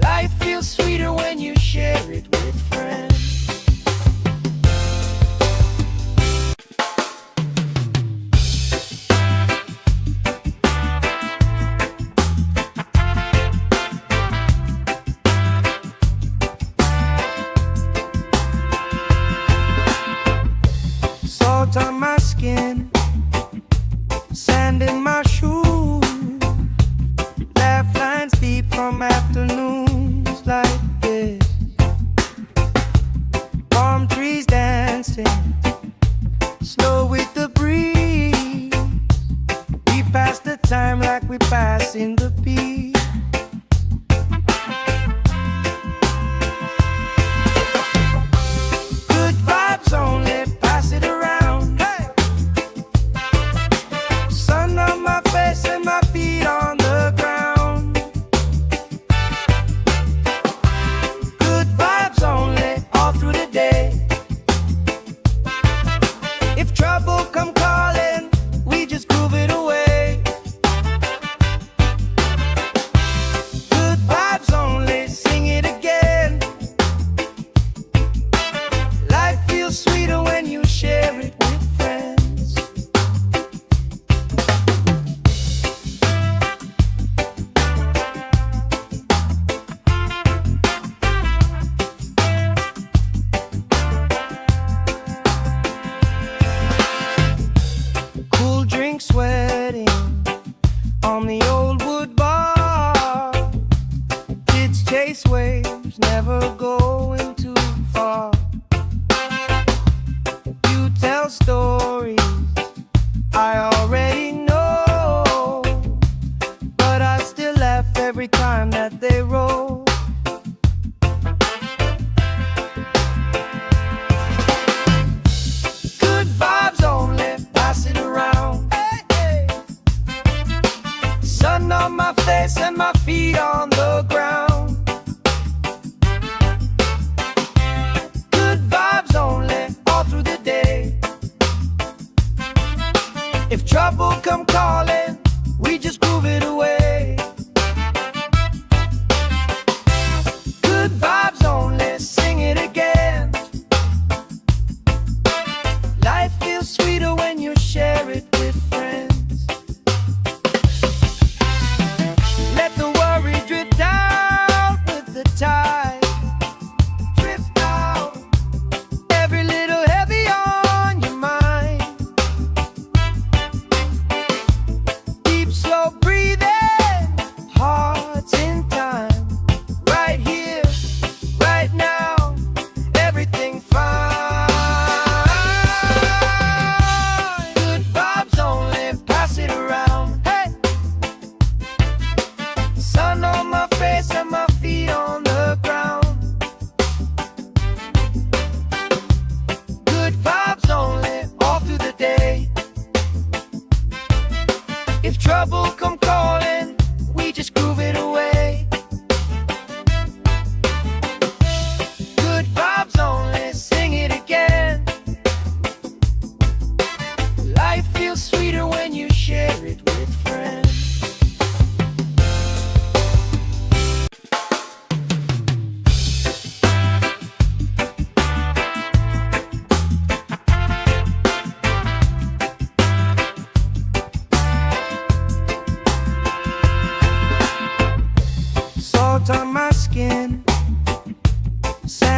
Life feels sweeter when you share it with friends.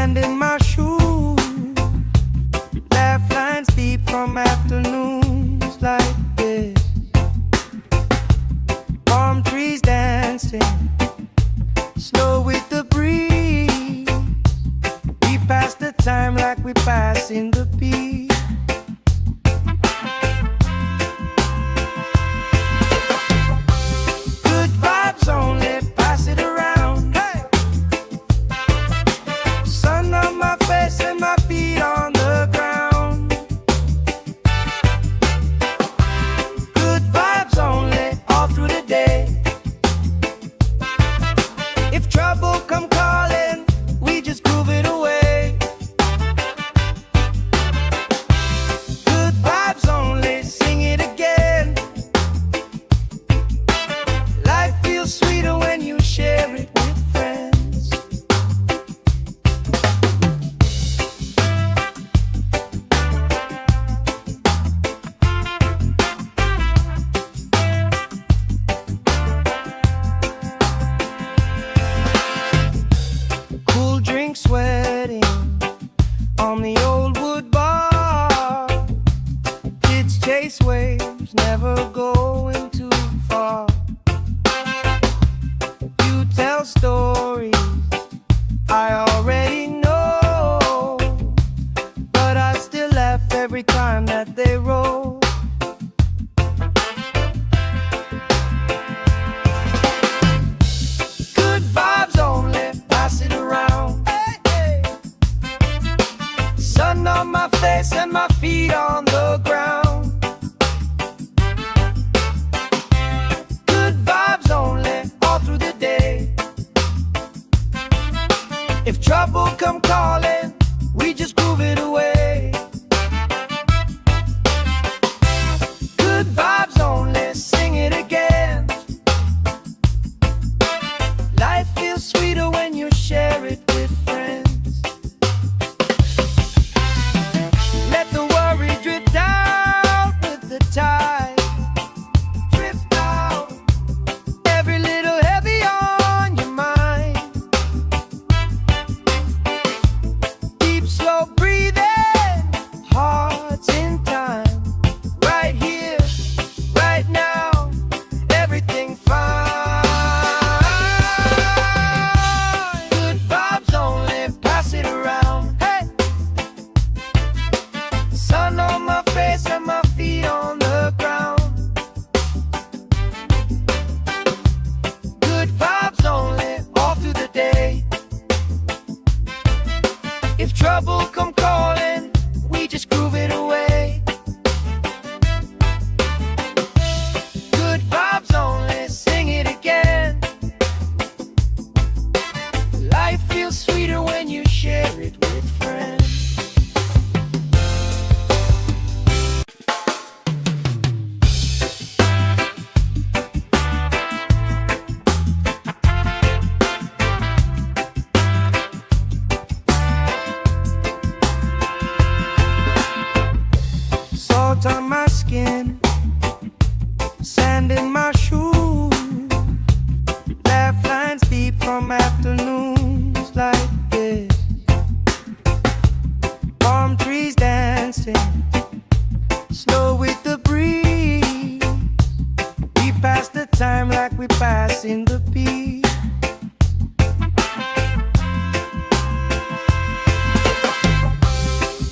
sand in my shoes, laugh lines deep from afternoons like this. Palm trees dancing slow with the breeze. We pass the time like we passing the beat. Good vibes only, pass it around. Hey! Sun on my face and my feet on the ground. Good vibes only, all through the day. If trouble come calling, we just groove it away. Good vibes only, sing it again. Life feels sweeter when you share it with friends. Cool drink sweating on the old wood bar. Kids chase waves, never going too far. You tell stories I already know, but I still laugh every time that they roll. Good vibes only, pass it around. Hey, hey. Sun on my face and my feet on the ground. Good vibes only, all through the day. If trouble come calling, we just groove it away. Good vibes only, sing it again. Life feels sweeter when you share it with friends. Let the worry drift out with the tide. Drift out, every little heavy on your mind. Deep, slow breathing, hearts in time. Right here, right now, everything fine. Good vibes only, pass it around. Hey! Sun on my face and my feet on the ground. Good vibes only, all through the day. If trouble come calling, we just groove it away. Good vibes only, sing it again. Life feels sweeter when you share it with friends. Salt on my skin, sand in my shoes, laugh lines deep from afternoons like this. Palm trees dancing slow with the breeze. We pass the time like we passing the beat.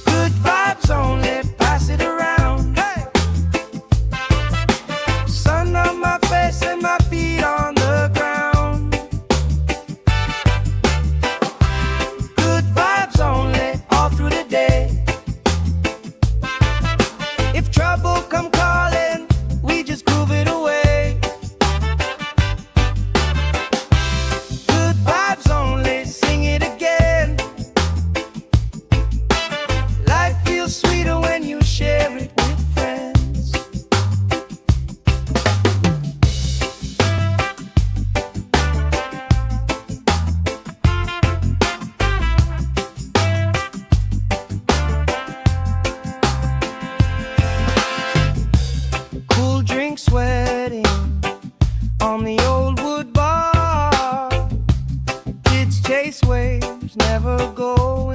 Good vibes only, pass it around. Hey! Sun on my face and my feet on the ground. Good vibes only, all through the day. If trouble come calling, we just groove it away. Good vibes only, sing it again. Life feels sweeter when you share it with friends. Cool drink sweating on the old wood bar. Kids chase waves, never go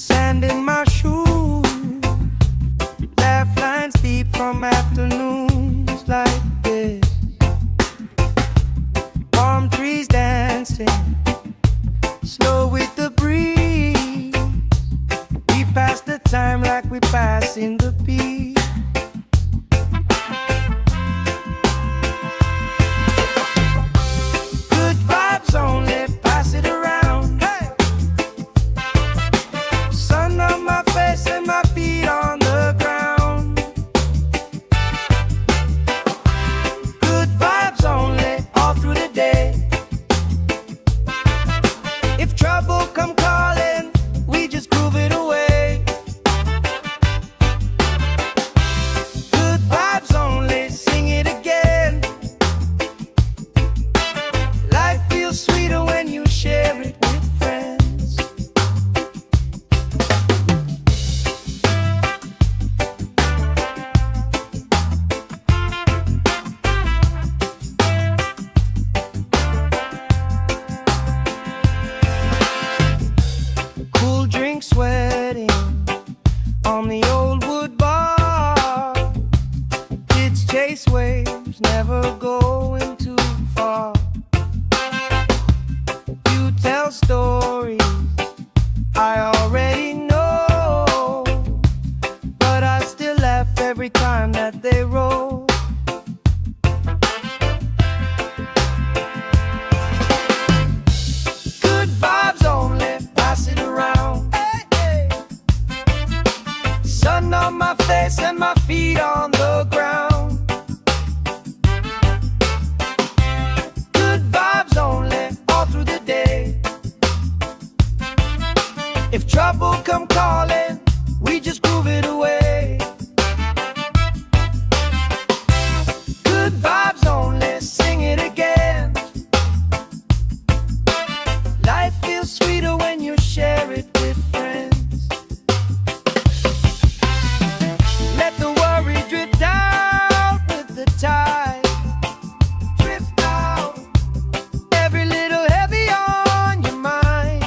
Sand in my shoes, laugh lines deep from afternoons like this. Palm trees dancing, slow with the breeze. We pass the time like we pass in the beat. Good vibes only, pass it around. Hey! Sun on my face and my feet on the ground. Good vibes only, all through the day. If trouble come calling, we just groove it away. Good vibes only, sing it again. Life feels sweeter when you share it with friends. Cool drink sweating on the old wood bar. Kids chase waves, never going too far. You tell stories I already know, but I still laugh every time that they roll. Good vibes only, pass it around. Hey, hey. Sun on my face and my feet on the ground. Good vibes only, all through the day. If trouble come calling, we just groove it away. Good vibes only, sing it again. Life feels sweeter when you share it with friends. Let the worry drift out with the tide. Drift out, every little heavy on your mind.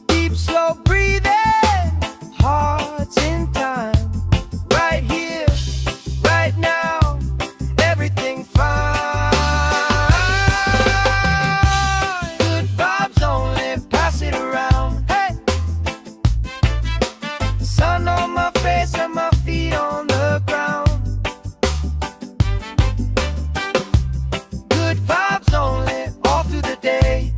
Deep, slow breathing, hearts in time. Right here, right now, everything fine. Good vibes only, pass it around. Hey! Sun on my face and my feet on the ground. Good vibes only, all through the day.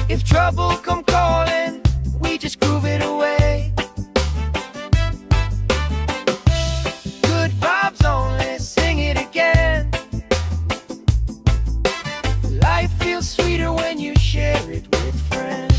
If trouble come calling, we just groove it away. Good vibes only, sing it again. Life feels sweeter when you share it with friends.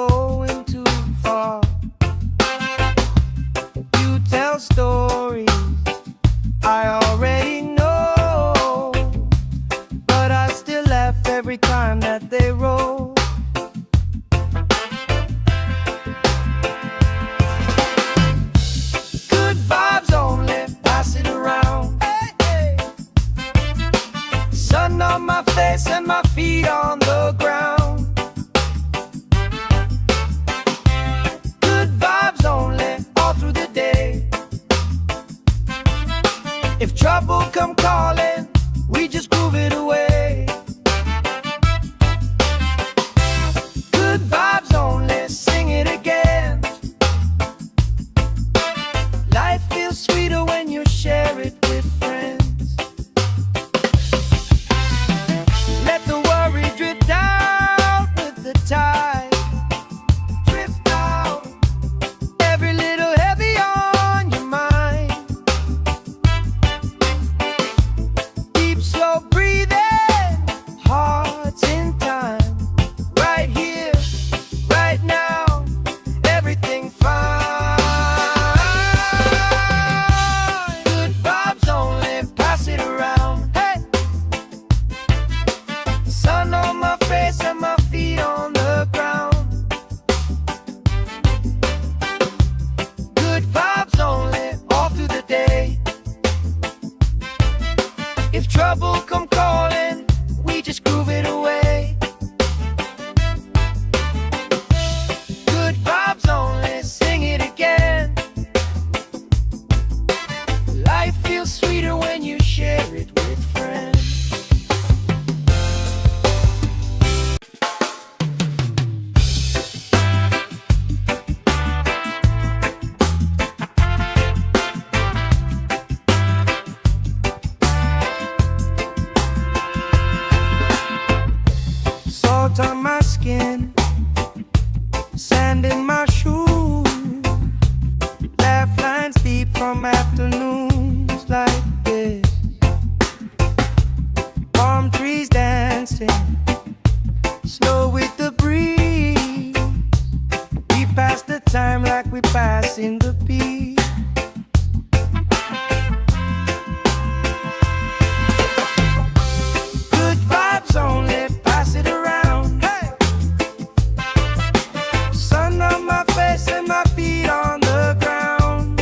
going too far. You tell stories I already know, but I still laugh every time that they roll. Good vibes only, pass it around. Hey, hey. Sun on my face and my feet on the ground. Good vibes only, all through the day. If trouble come calling, we just groove it away. Good vibes only, sing it again. Life feels sweeter when you share it with friends. Let the worry drift out with the tide. Drift out, every little heavy on your mind. Deep, slow breathing, hearts in time. Right here, right now, everything fine. Good vibes only, pass it around. Hey! Sun on my face and my feet on the ground. Good vibes only, all through the day. If trouble come calling, we just groove it away. Good vibes only, sing it again. Life feels sweeter when you share it with friends. Salt on my skin, sand in my shoes, laugh lines deep from afternoons like this. Palm trees dancing, slow with the breeze. We pass the time like we pass in the beat. Good vibes only, pass it around. Hey! Sun on my face and my feet on the ground.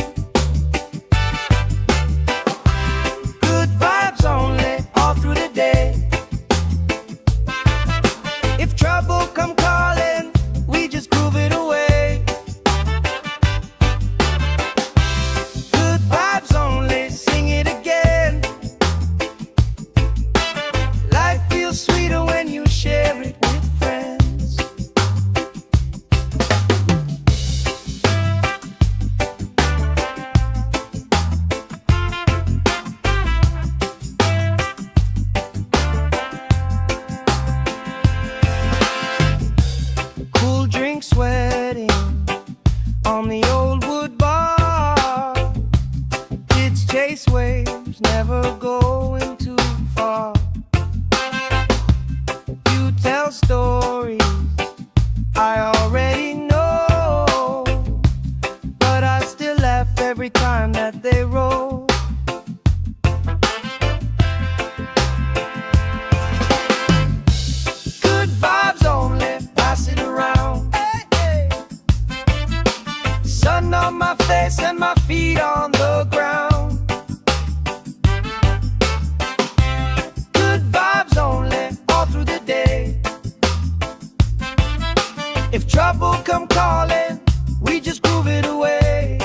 Good vibes only, all through the day. If trouble come calling, we just groove it away. Good vibes only, sing it again. Life feels sweeter when you share it with friends. Cool drink sweating on the old wood bar. Kids chase waves, never going too far. You tell stories I already know, but I still laugh every time that they roll. Good vibes only, pass it around. Hey, hey. Sun on my face and my feet on the ground. Good vibes only, all through the day. If trouble come calling, we just groove it away.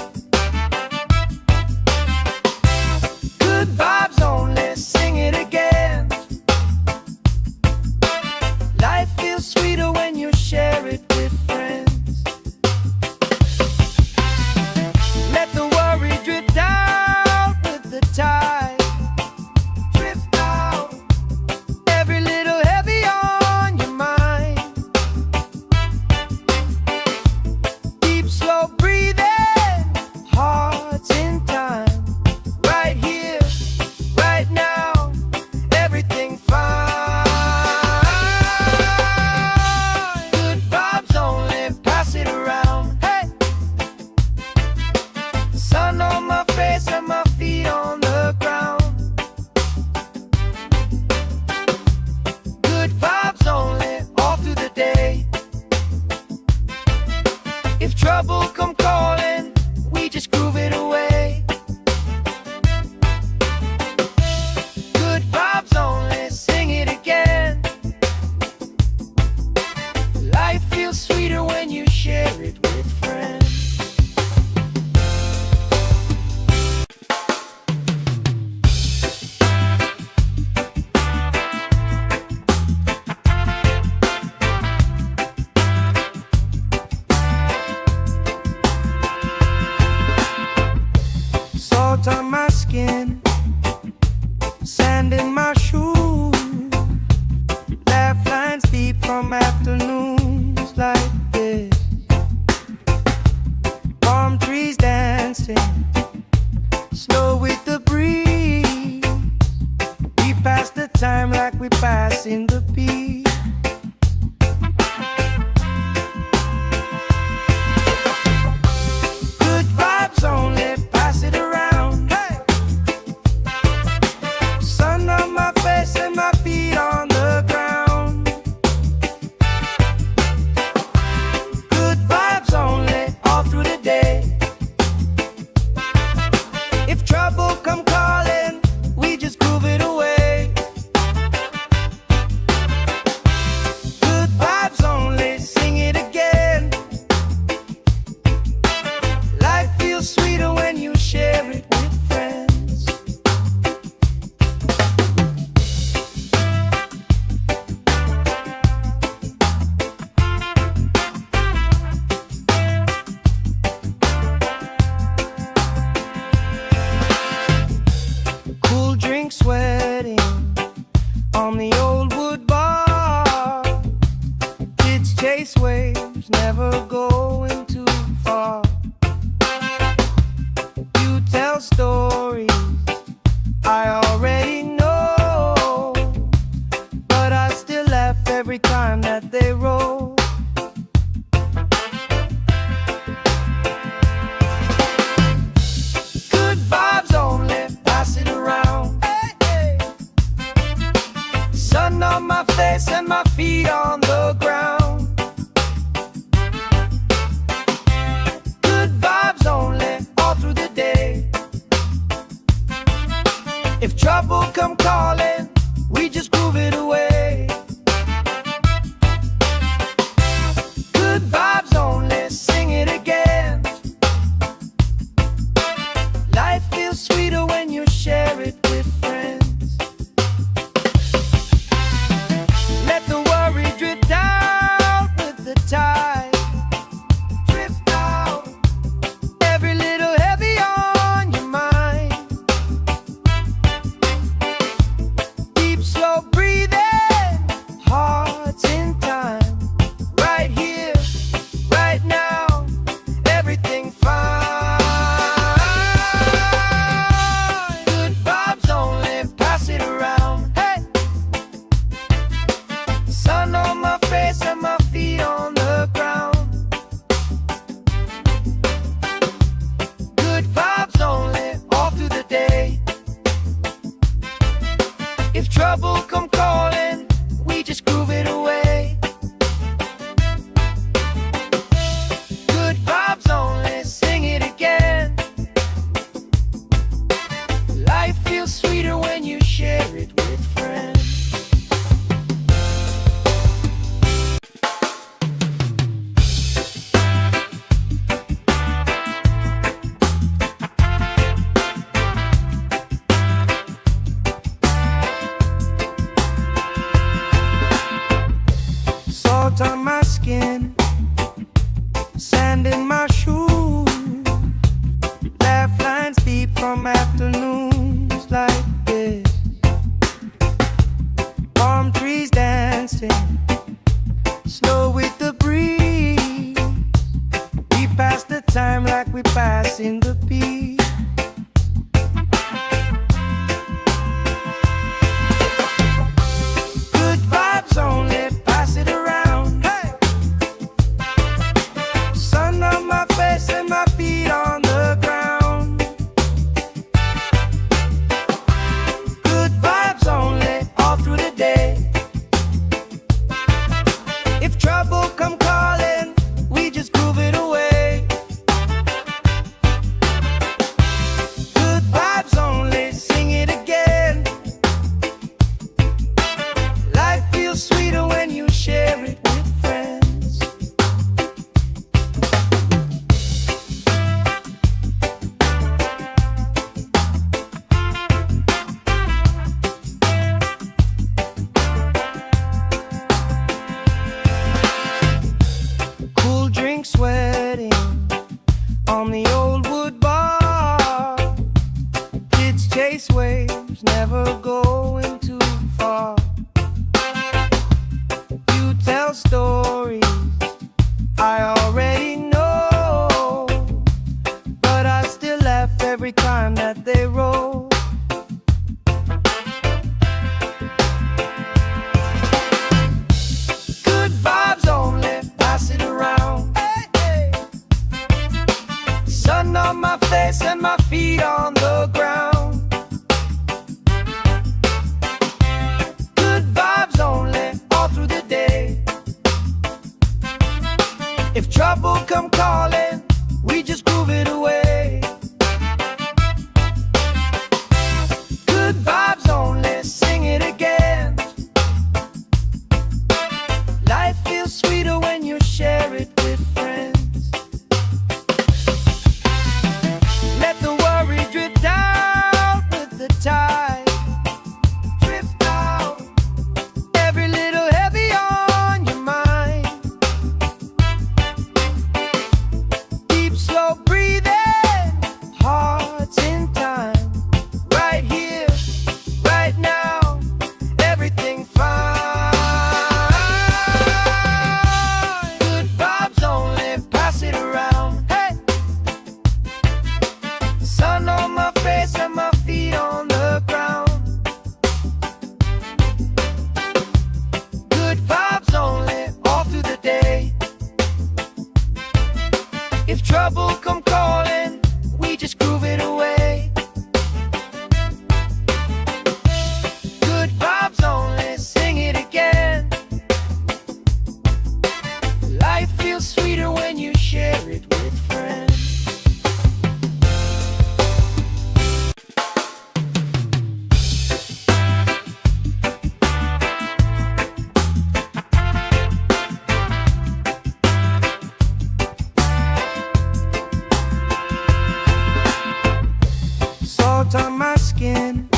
Good vibes only, sing it again. Life feels sweeter when you share it with friends. Let the worry drift out with the tide. Drift out, every little heavy on your mind. Deep, slow breathing. trouble come calling, we just groove it away. Good vibes only, sing it again. Life feels sweeter when you share it with friends. Salt on my skin, sand in my shoes, laugh lines deep from afternoons like this. Palm trees dancing, slow with the breeze. We pass the time like we pass in the beat. Good vibes only, pass it around. Hey! Sun on my face and my feet on the ground. Good vibes only, all through the day. If trouble come calling, we just groove it away. Good vibes only, sing it again. Life feels sweeter when you share it with friends. Cool drink sweating on the old wood bar. Kids chase waves, never going too far. You tell stories I already know, but I still laugh every time that they roll. Good vibes only, pass it around. Hey, hey. Sun on my face and my feet on the ground. Good vibes only, all through the day. If trouble come calling, we just groove it away. Good vibes only, sing it again. Life feels sweeter when you share it with friends. Let the worry drift out with the tide. Drift out, every little heavy on your mind. Deep, slow breathing, hearts in time. Right here, right now, everything fine. Good vibes only, pass it around. Hey! Sun on my face and my feet on the ground. Good vibes only, all through the day. If trouble come calling, we just groove it away. Good vibes only, sing it again. Life feels sweeter when you share it with friends. Salt on my skin, sand in my shoes, laugh lines deep from afternoons like this. Palm trees dancing, slow with the breeze. We pass the time like we pass in the beat. Good vibes only, pass it around. Hey! Sun on my face and my feet on the ground. Good vibes only, all through the day. If trouble come calling, we just groove it away. drink sweating on the old wood bar. Kids chase waves, never going too far. You tell stories I already know, but I still laugh every time that they roll. Good vibes only, pass it around. Hey, hey. Sun on my face and my feet on the ground. Good vibes only, all through the day. If trouble come calling, we just groove it away. Good vibes only, sing it again. Life feels sweeter when you share it with friends. Let the worry drift out with the tide. Drift out, every little heavy on your mind. Deep, slow breathing, hearts in time. Right here, right now, everything fine. Good vibes only, pass it around. Hey, sun on my face and my feet on the ground. Good vibes only, all through the day. If trouble come calling, we just groove it away. Good vibes only, sing it again. Life feels sweeter when you share it with friends. Salt on my skin,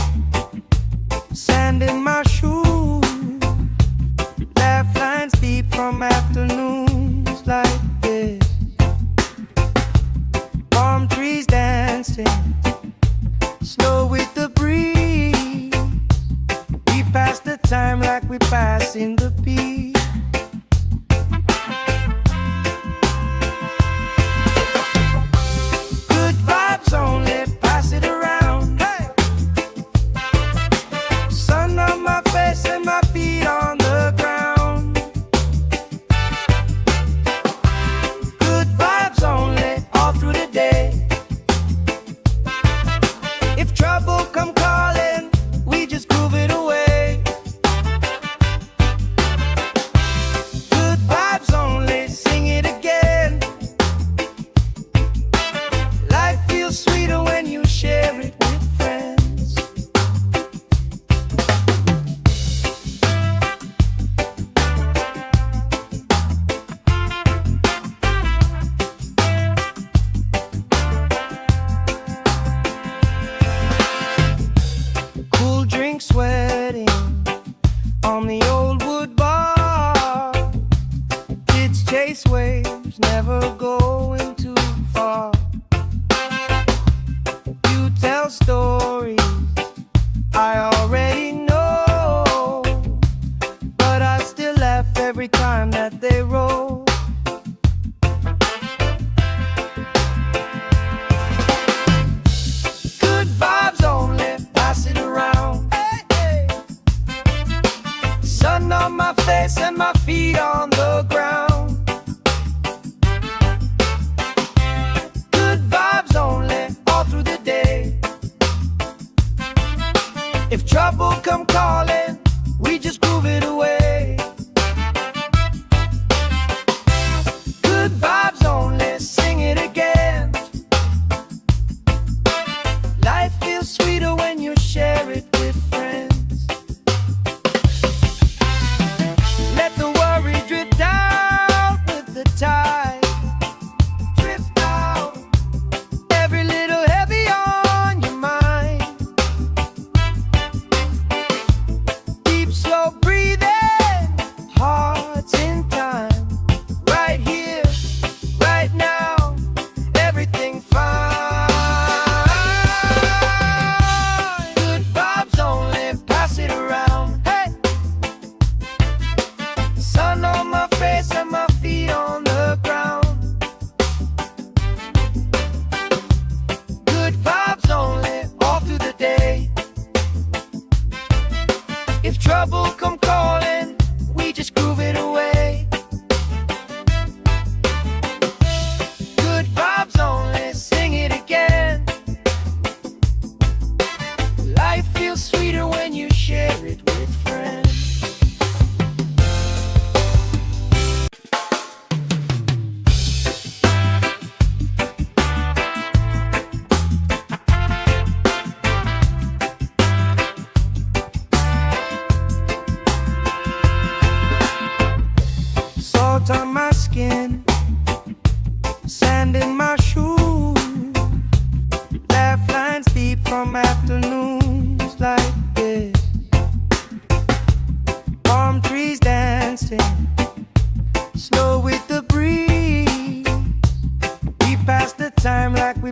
sand in my shoes. Laugh lines deep from afternoons like this. Palm trees dancing, slow with the breeze. We pass the time like we pass in the beat. Good vibes only, pass it around. Hey, sun on my face and my feet on the ground. Good vibes only, all through the day. If trouble come calling, we just groove it away. Good vibes only, sing it again. Life feels sweeter when you share it with friends. Cool drink sweating on the old wood bar. Kids chase waves, never going too far. You tell stories I already know, but I still laugh every time that they roll. Good vibes only, pass it around. Hey, hey. Sun on my face and my feet on the ground. Good vibes only, all through the day.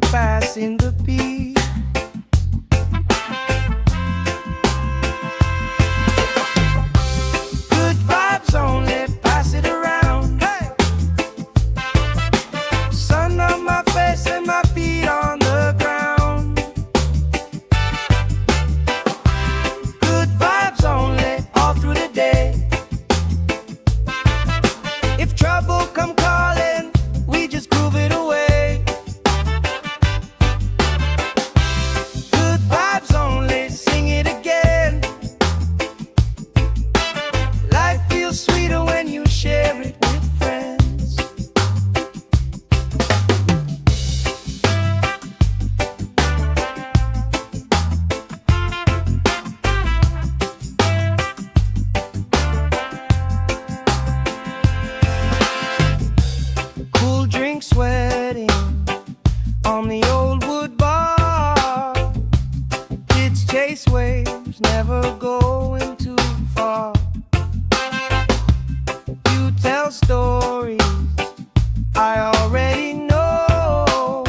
we passing the peace. Good vibes only, pass it around. Hey! Sun on my face and my feet on the ground. Good vibes only, all through the day. If trouble come calling, we just groove it away. Good vibes only, sing it again. Life feels sweeter when you share it with friends. Cool drink sweating on the old wood bar. Kids chase waves, never going too far. You tell stories I already know,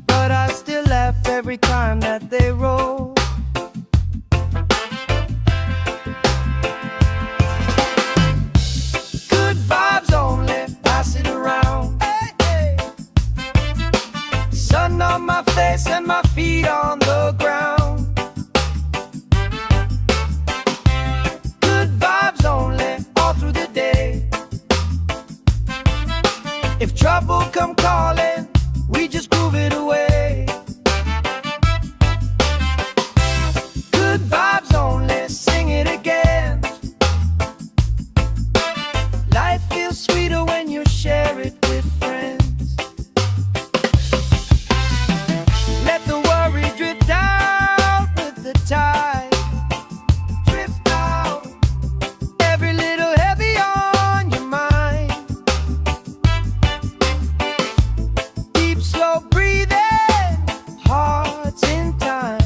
but I still laugh every time that they roll. Good vibes only, pass it around. Hey, hey. Sun on my face and my feet on the ground. Good vibes only, all through the day. If trouble come calling, we just groove it away. Good vibes only, sing it again. Life feels sweeter when you share it with friends. Let the worry drift out with the tide. Drift out, every little heavy on your mind. Deep, slow breathing, hearts in time.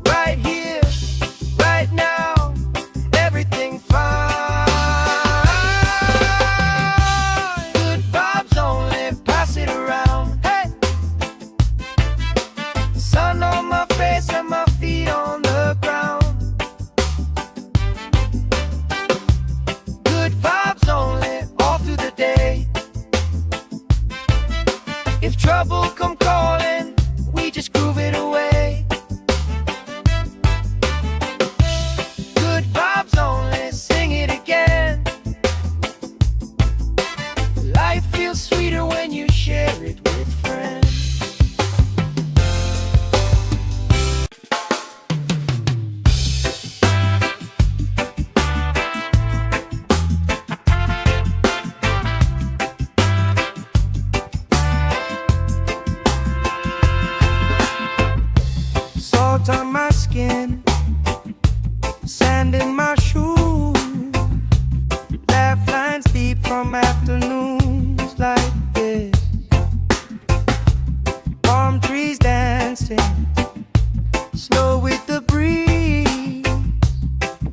Right here, right now, everything fine. Good vibes only, pass it around. Hey! Sun on my face and my feet on the ground. Good vibes only, all through the day. If trouble come calling, we just groove it away. Good vibes only, sing it again. Life feels sweeter when you share it with friends. Salt on my skin, sand in my shoes. Laugh lines deep from afternoons like this. Palm trees dancing, slow with the breeze.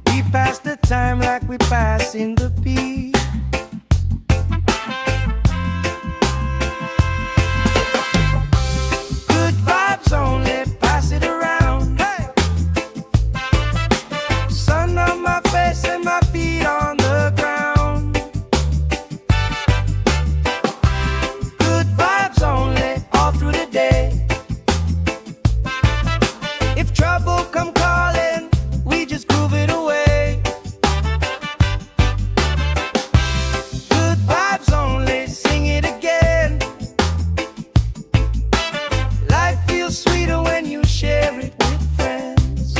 We pass the time like we pass in the peace. Good vibes only, pass it around. Hey! Sun on my face and my feet on the ground. Good vibes only, all through the day. If trouble come calling, we just groove it away. Good vibes only, sing it again. Life feels sweeter when you share it with friends.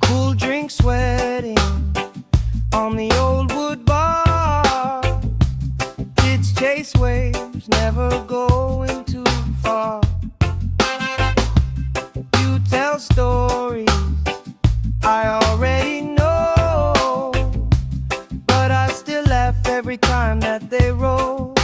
Cool drink sweating on the old wood bar. Kids chase waves, never going too far. You tell stories I already know, but I still laugh every time that they roll.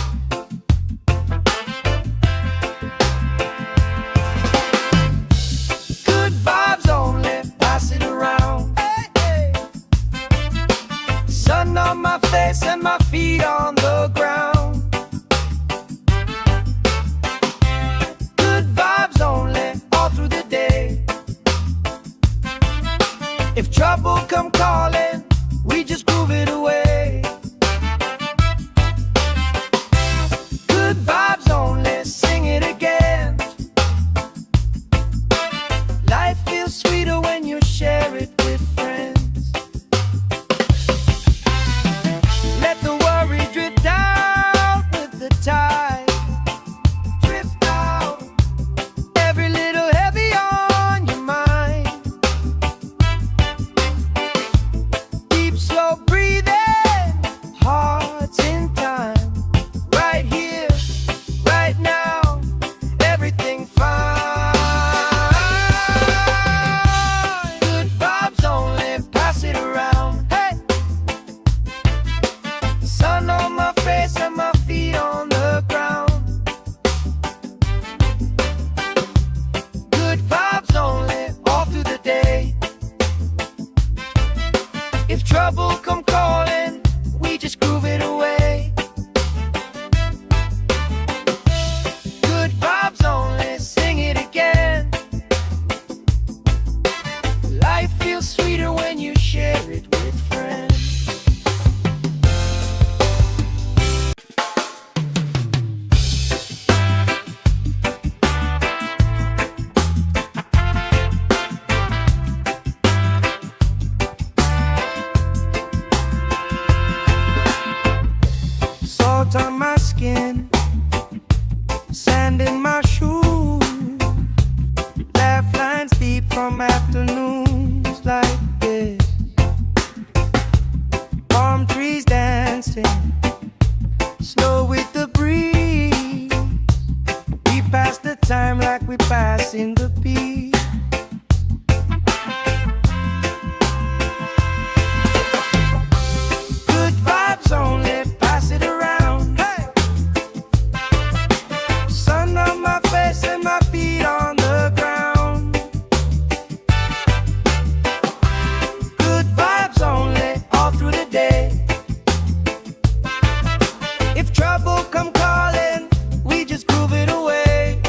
passing the beat. Good vibes only, pass it around. Hey! Sun on my face and my feet on the ground. Good vibes only, all through the day. If trouble come calling, we just groove it away.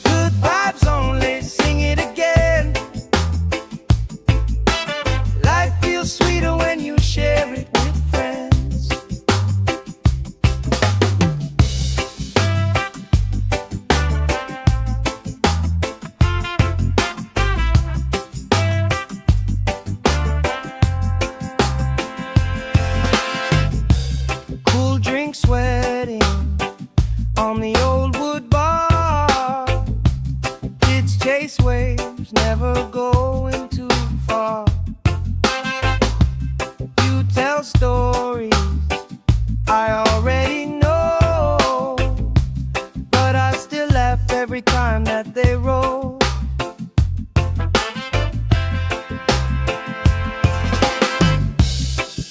Good vibes only, sing it again. Life feels sweeter when you share it with friends. Cool drink sweating on the old wood bar. Kids chase waves, never going too far. You tell stories I already know, but I still laugh every time that they roll.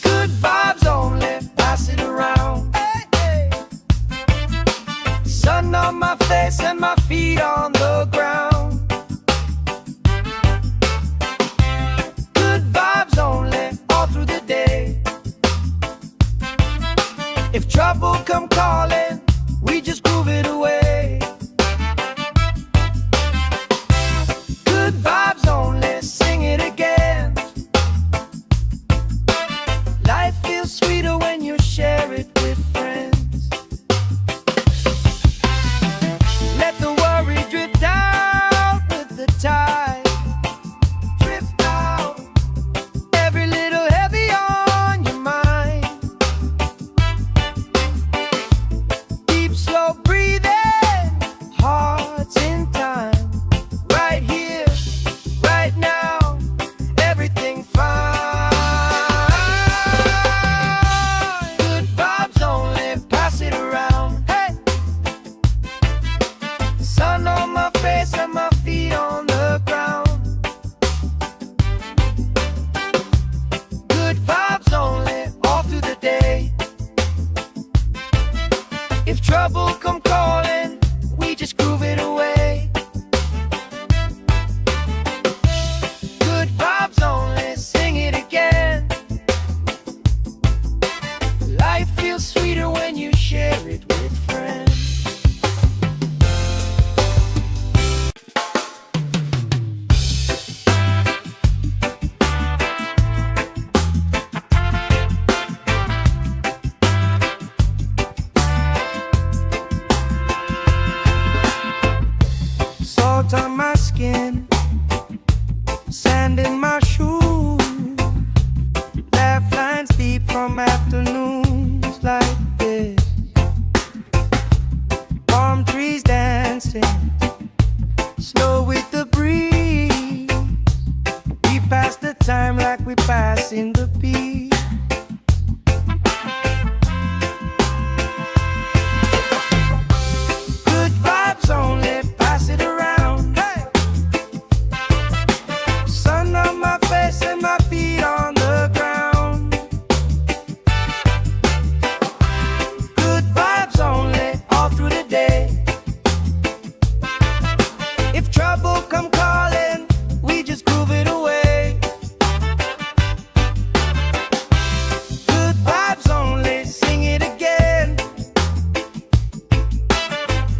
Good vibes only, pass it around. Hey, hey. Sun on my face and my feet on the ground. Good vibes only, all through the day. If trouble come calling, we just groove it away. Good vibes only, sing it again. Life feels sweeter when you share it with friends. Let the worry drift out with the tide. Drift out, every little heavy on your mind. Deep, slow breathing, hearts in time. Right here, right now, everything fine. Good vibes only, pass it around. Hey! Sun on my face and my feet on the ground. Good vibes only, all through the day. If trouble come calling, we just groove it away. Good vibes only, sing it again. Life feels sweeter when you share it with friends. Salt on my skin, sand in my shoes. Laugh lines deep from afternoons like this. Palm trees dancing, slow with the breeze. We pass the time like we pass in the beat. Good vibes only, pass it around. Hey! Sun on my face and my feet on the ground. Good vibes only, all through the day. If trouble come calling, we just groove it away. Good vibes only, sing it again.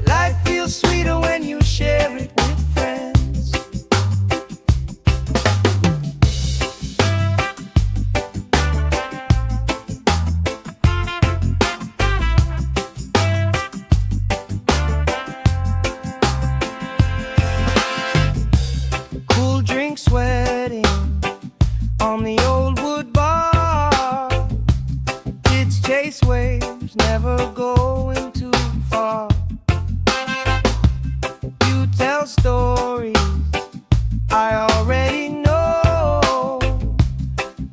Life feels sweeter when you share it with friends. Cool drink sweating on the old wood bar. Kids chase waves, never going too far. You tell stories I already know,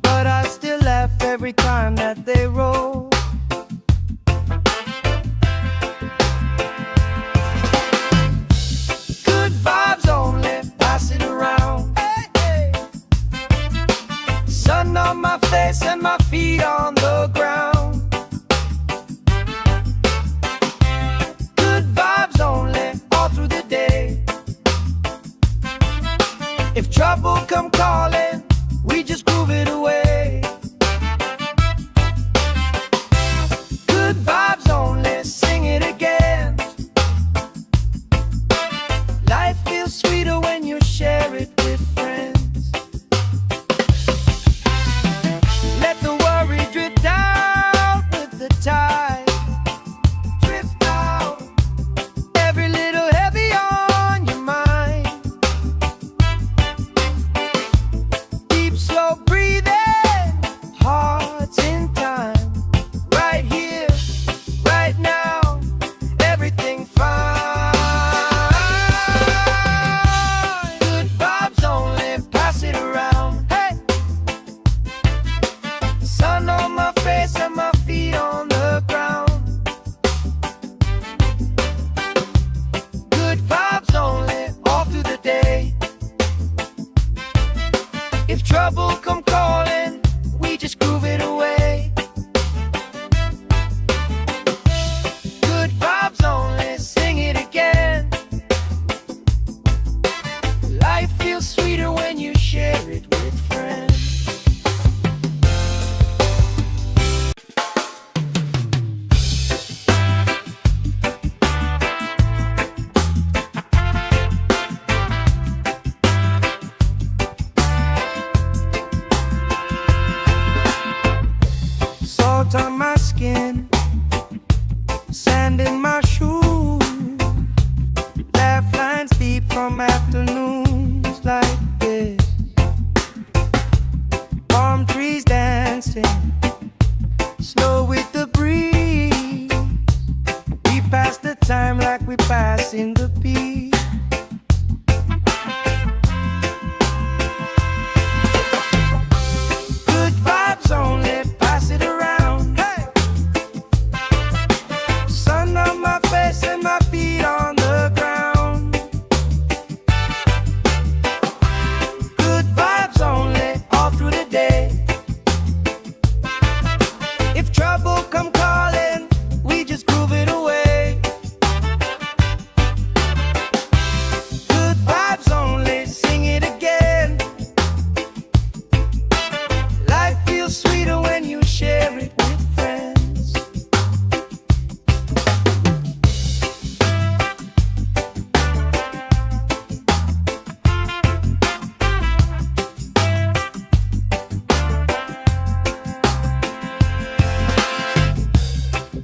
but I still laugh every time that they roll. Sand in my shoes, laugh lines deep from afternoons like this. Palm trees dancing, slow with the breeze. We pass the time like we pass in the beat. Good vibes only, pass it around. Hey! Sun on my face and my feet on the ground. Good vibes only, all through the day. If trouble come calling, we just groove it away. Good vibes only, sing it again. Life feels sweeter when you share it with friends.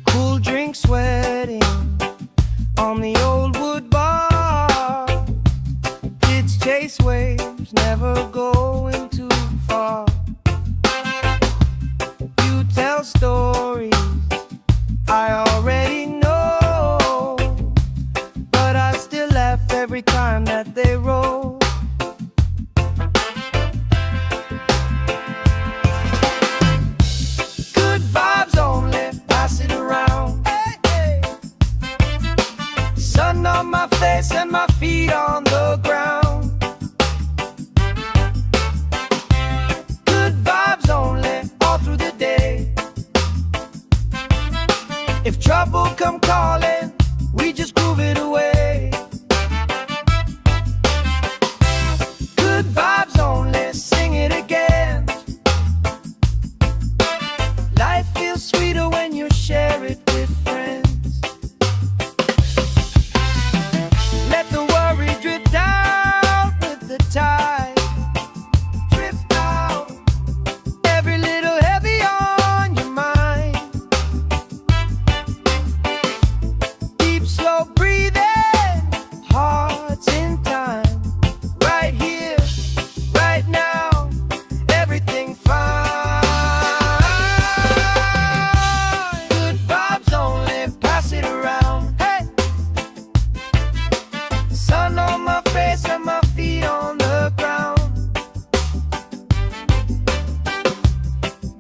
Cool drink sweating on the old wood bar. Kids chase waves, never going too far. You tell stories I already know, but I still laugh every time that they roll. Good vibes only, pass it around. Hey, hey. Sun on my face and my feet on the ground. Good vibes only, all through the day. If trouble come calling, we just groove it away. Good vibes only, sing it again. Life feels sweeter when you share it with friends. Let the worry drift out with the tide. Drift out, every little heavy on your mind. Deep, slow breathing, hearts in time. Right here, right now, everything fine. Good vibes only, pass it around. Hey! Sun on my face and my feet on the ground.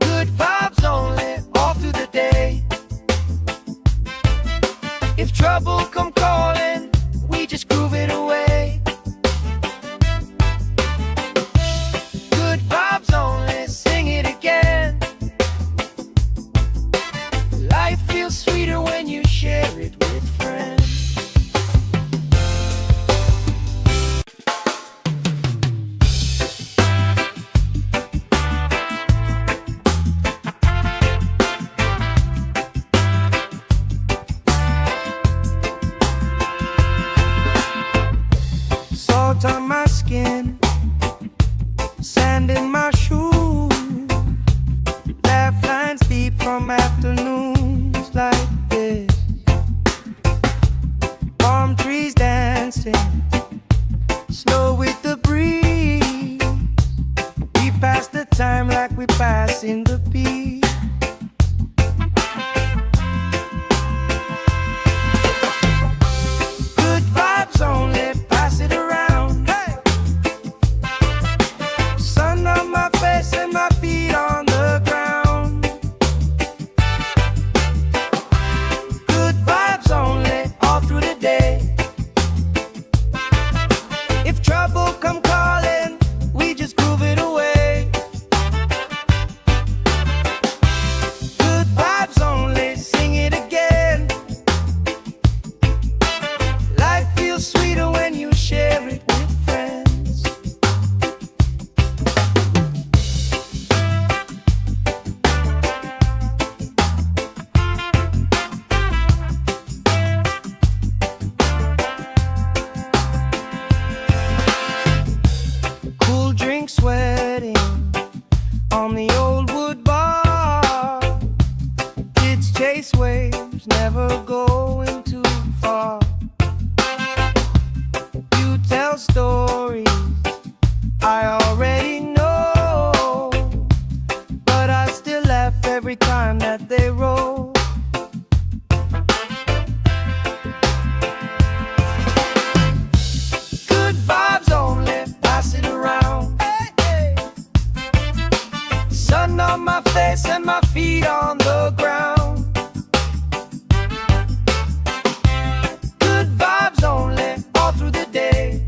Good vibes only, all through the day. If trouble come calling, we just groove it away. Good vibes only, sing it again. Life feels sweeter when you share it with friends. Salt on my skin, sand in my shoes, laugh lines deep from afternoons like this. Palm trees dancing, slow with the breeze. We pass the time like we pass in the beat. Good vibes only, pass it around. Hey! Sun on my face and my feet on the ground. Good vibes only, all through the day. going too far. You tell stories I already know, but I still laugh every time that they roll. Good vibes only, pass it around. Hey, hey. Sun on my face and my feet on the ground. Good vibes only, all through the day.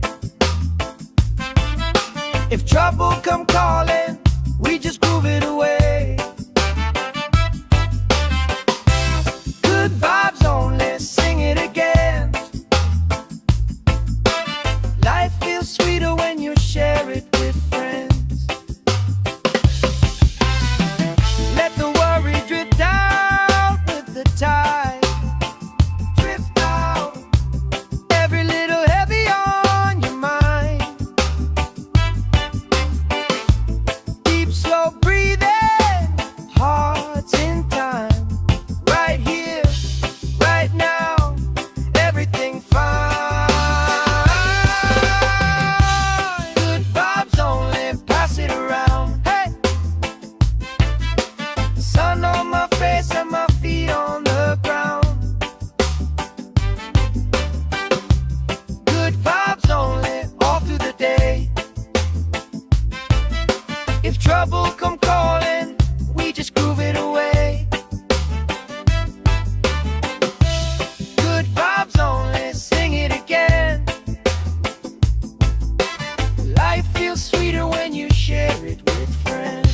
If trouble come calling, we just groove it away. Good vibes only, sing it again. Life feels sweeter when you share it with friends. Let the worry drift out with the tide. Drift out, every little heavy on your mind. Deep, slow breathing, hearts in time. Right here, right now, everything fine. Good vibes only, pass it around. Hey, sun on my face and my feet on the ground. Good vibes only, all through the day. If trouble come calling, we just groove it away. Good vibes only, sing it again. Life feels sweeter when you share it with friends.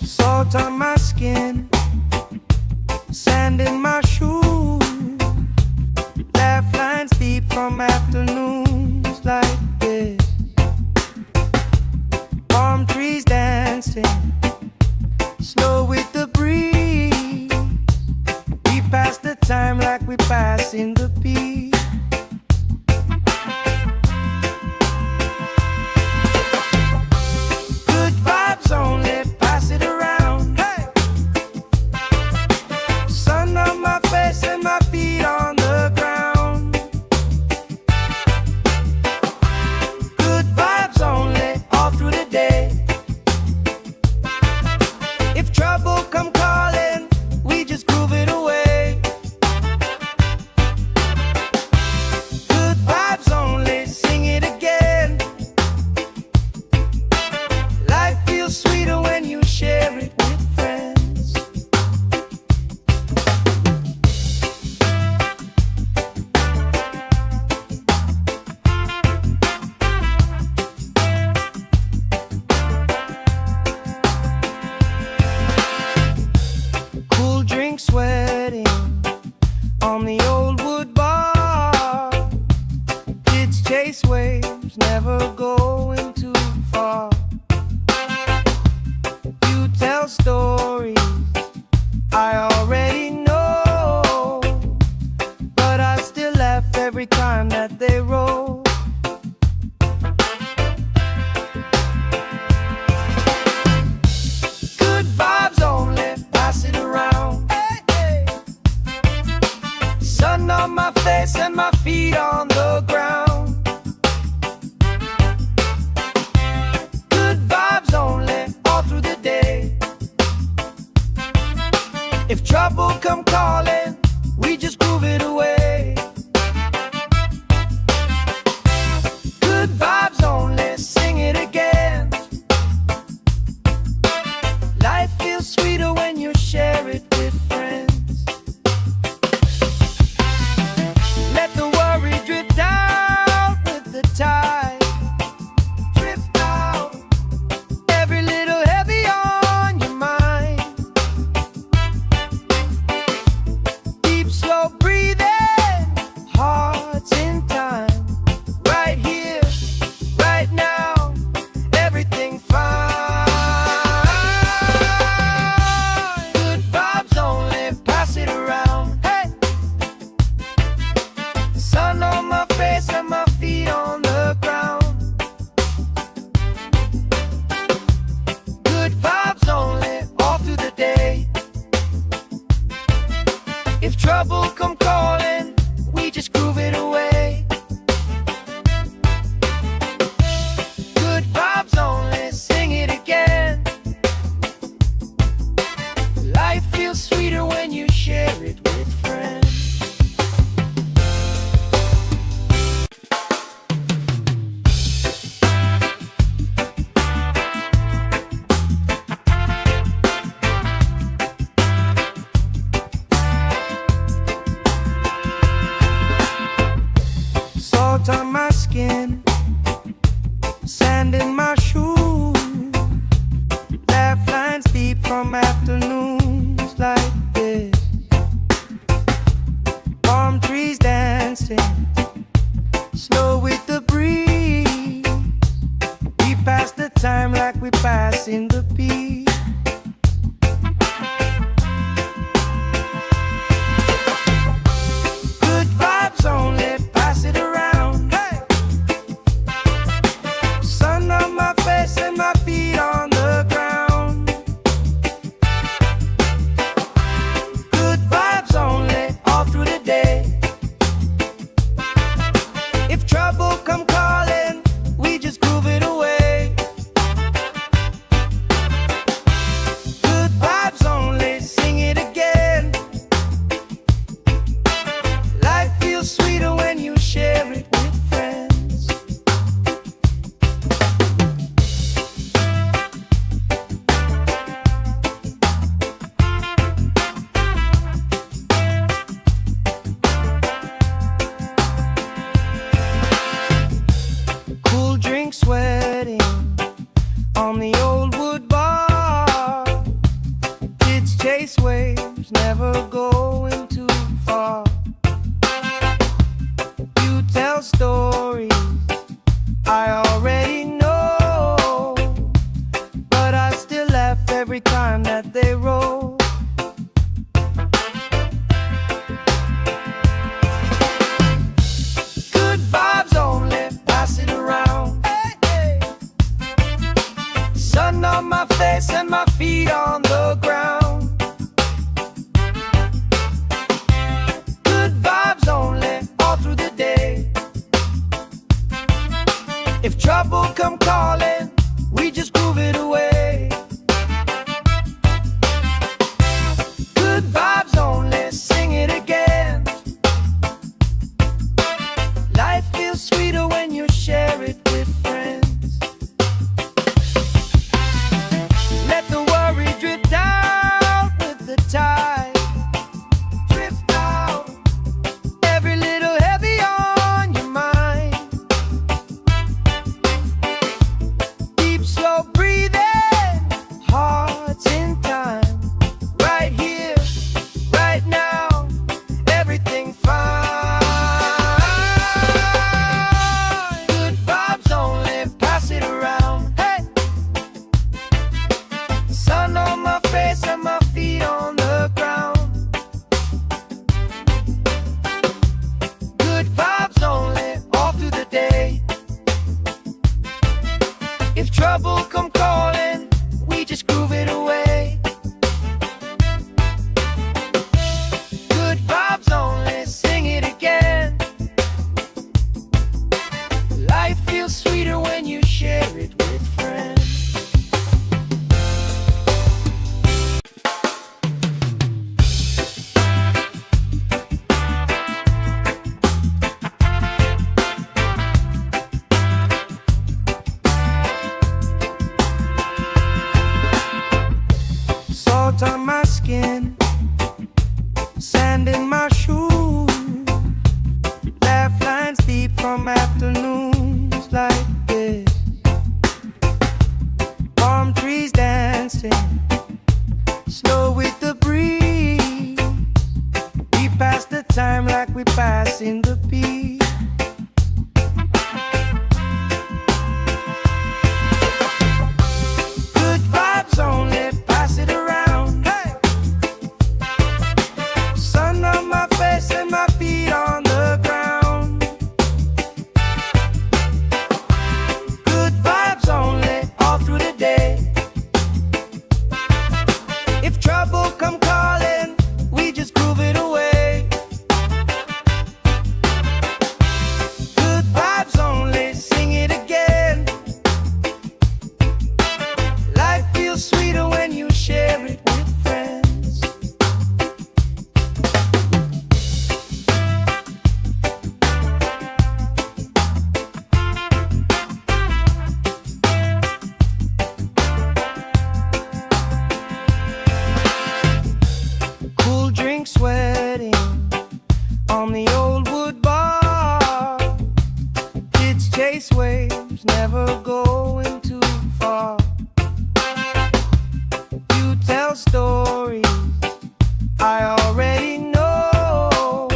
Salt on my skin, sand in my shoes, laugh lines deep from afternoons like this. Palm trees dancing, slow with the breeze. We pass the time like we pass in the beat. Good vibes only, pass it around. Hey, sun on my face and my feet on the ground. Good vibes only, all through the day. If trouble come calling, we just groove it away. Good vibes only, sing it again. Life feels sweeter when you share it with friends. Cool drink sweating on the old wood bar. Kids chase waves, never going too far. You tell stories I already know, but I still laugh every time that they roll. Good vibes only, pass it around. Hey, hey. Sun on my face and my feet on the ground. Good vibes only, all through the day. If trouble come calling, we just groove it away. Good vibes only, sing it again. Life feels sweeter when you share it with friends. Let the worry drift out with the tide. Drift out, every little heavy on your mind. Deep, slow breathing, If trouble come calling, we just groove it away. Good vibes only, sing it again. Life feels sweeter when you share it with friends. Salt on my skin, sand in my shoes, laugh lines deep from afternoons like this. Palm trees dancing, slow with the breeze. We pass the time like we pass in the beat. Good vibes only, pass it around. Hey! Sun on my face and my feet on the ground. Good vibes only, all through the day. If trouble come calling, we just groove it away. Good vibes only, sing it again. Life feels sweeter when you share it with friends. Cool drink sweating on the old wood bar. Kids chase waves, never going too far. You tell stories I already know, but I still laugh every time that they roll. Good vibes only, pass it around. Hey, hey. Sun on my face and my feet on the ground. Good vibes only, all through the day. If trouble come calling, we just groove it away. Good vibes only, sing it again. Life feels sweeter when you share it with friends. Let the worry drift out with the tide. Drift out, every little heavy on your mind. Deep, slow breathing, hearts in time. Right here, right now, everything fine. Good vibes only, pass it around. Hey! Sun on my face and my feet on the ground. Good vibes only, all through the day. If trouble come calling, we just groove it away. Good vibes only, sing it again. Life feels sweeter when you share it with friends. Salt on my skin, sand in my shoes, laugh lines deep from afternoons like this. Palm trees dancing, slow with the breeze. We pass the time like we pass in the beat. Good vibes only, pass it around. Hey! Sun on my face and my feet on the ground. Good vibes only, all through the day. If trouble come calling, we just groove it away. drink sweating on the old wood bar. Kids chase waves, never going too far. You tell stories I already know,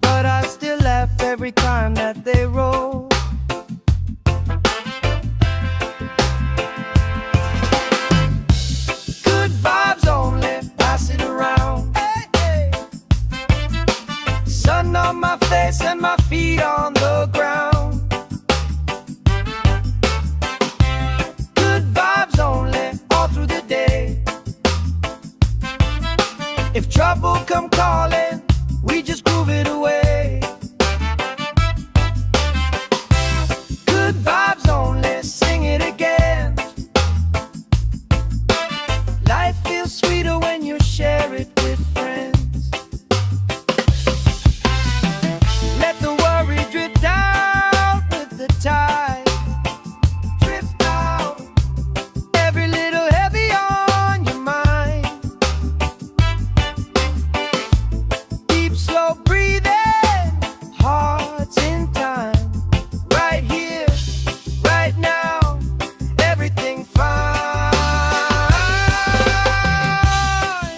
but I still laugh every time that they roll. Good vibes only, pass it around. Hey, hey. Sun on my face and my feet on the ground. Good vibes only, all through the day. If trouble come calling, we just groove it away. Good vibes only, sing it again. Life feels sweeter when you share it with friends. Let the worry drift out with the tide. Drift out, every little heavy on your mind. Deep, slow breathing, hearts in time. Right here, right now, everything fine.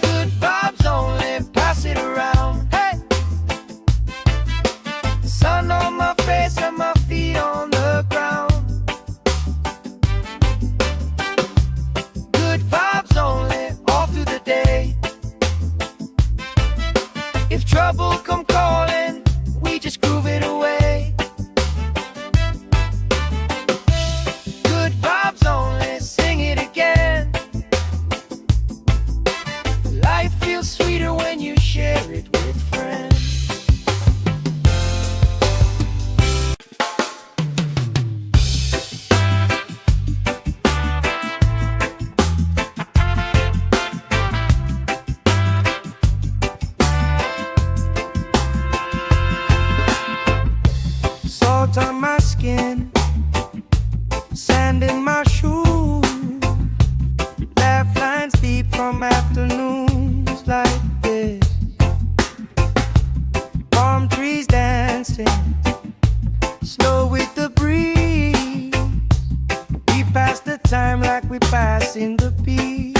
Good vibes only, pass it around. Hey, sun on my face and my feet on the ground. Good vibes only, all through the day. If trouble come calling, we just groove it away. Good vibes only, sing it again. Life feels sweeter when you share it with friends. Salt on my skin, sand in my shoes. Laugh lines deep from afternoons like this. Palm trees dancing, slow with the breeze. We pass the time like we pass in the beat.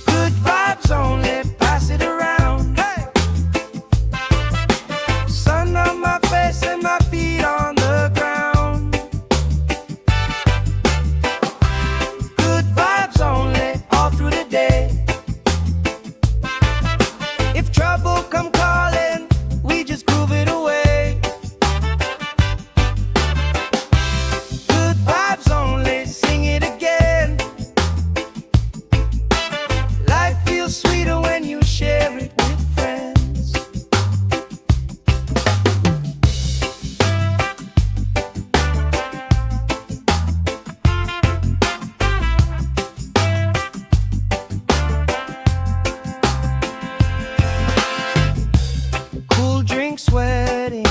Good vibes only, pass it around. Hey, sun on my face and my feet on the ground. Good vibes only, all through the day. If trouble come calling, we just groove it away. Good vibes only, sing it again. Life feels sweeter when you share it with friends. Cool drink sweating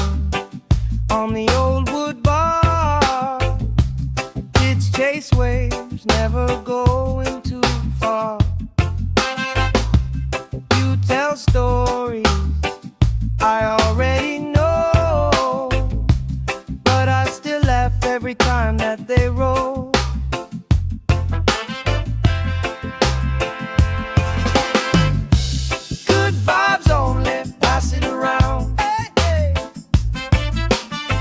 on the old wood bar. Kids chase waves, never going too far. You tell stories I already know, but I still laugh every time that they roll. Good vibes only, pass it around. Hey, hey.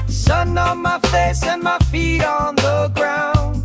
Sun on my face and my feet on the ground.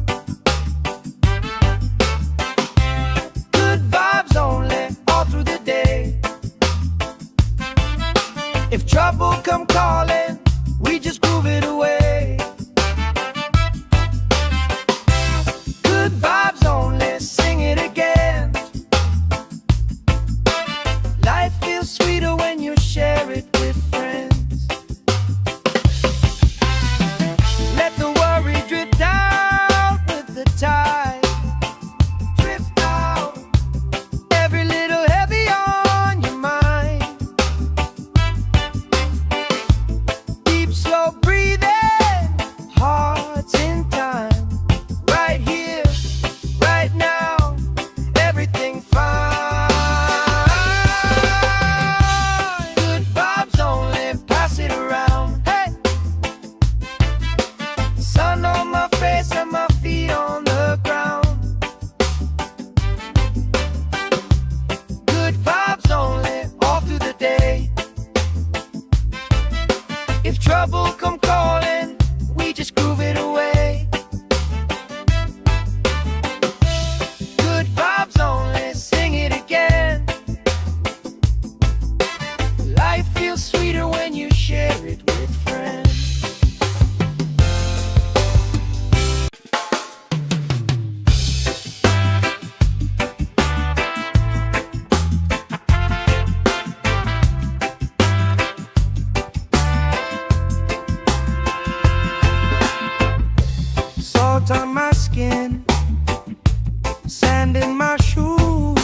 wind in my shoes,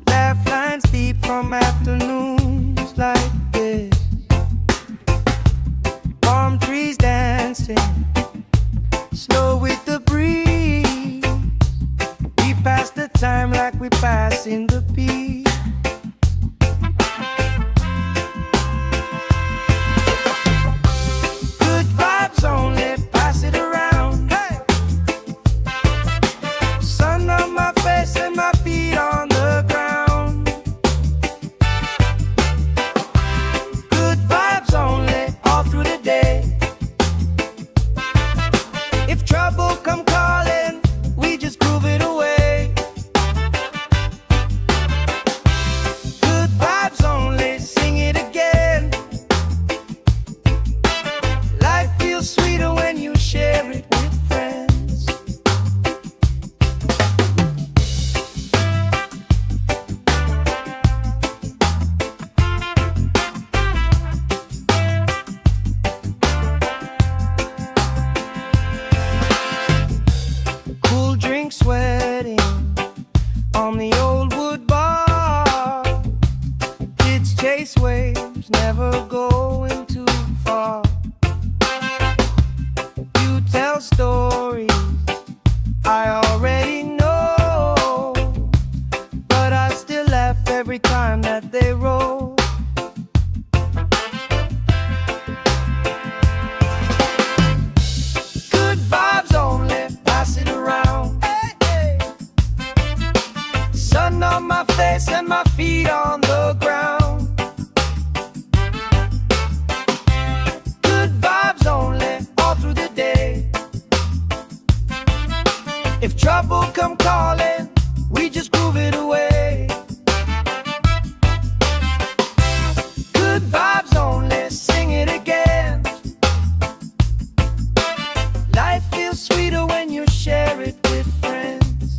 laugh lines deep from afternoons like this. Palm trees dancing, slow with the breeze. We pass the time like we pass in the peace. Good vibes only, pass it around. Hey! Sun on my face and my feet on the ground. Good vibes only, all through the day. If trouble come calling, we just groove it away. Good vibes only, sing it again. Life feels sweeter when you share it with friends. Cool drink sweating on the old wood bar. Kids chase waves, never going too far. You tell stories I already know, but I still laugh every time that they roll. Good vibes only, pass it around. Hey, hey. Sun on my face and my feet on the ground. Good vibes only, all through the day. If trouble come calling, we just groove it away. Good vibes only, sing it again. Life feels sweeter when you share it with friends.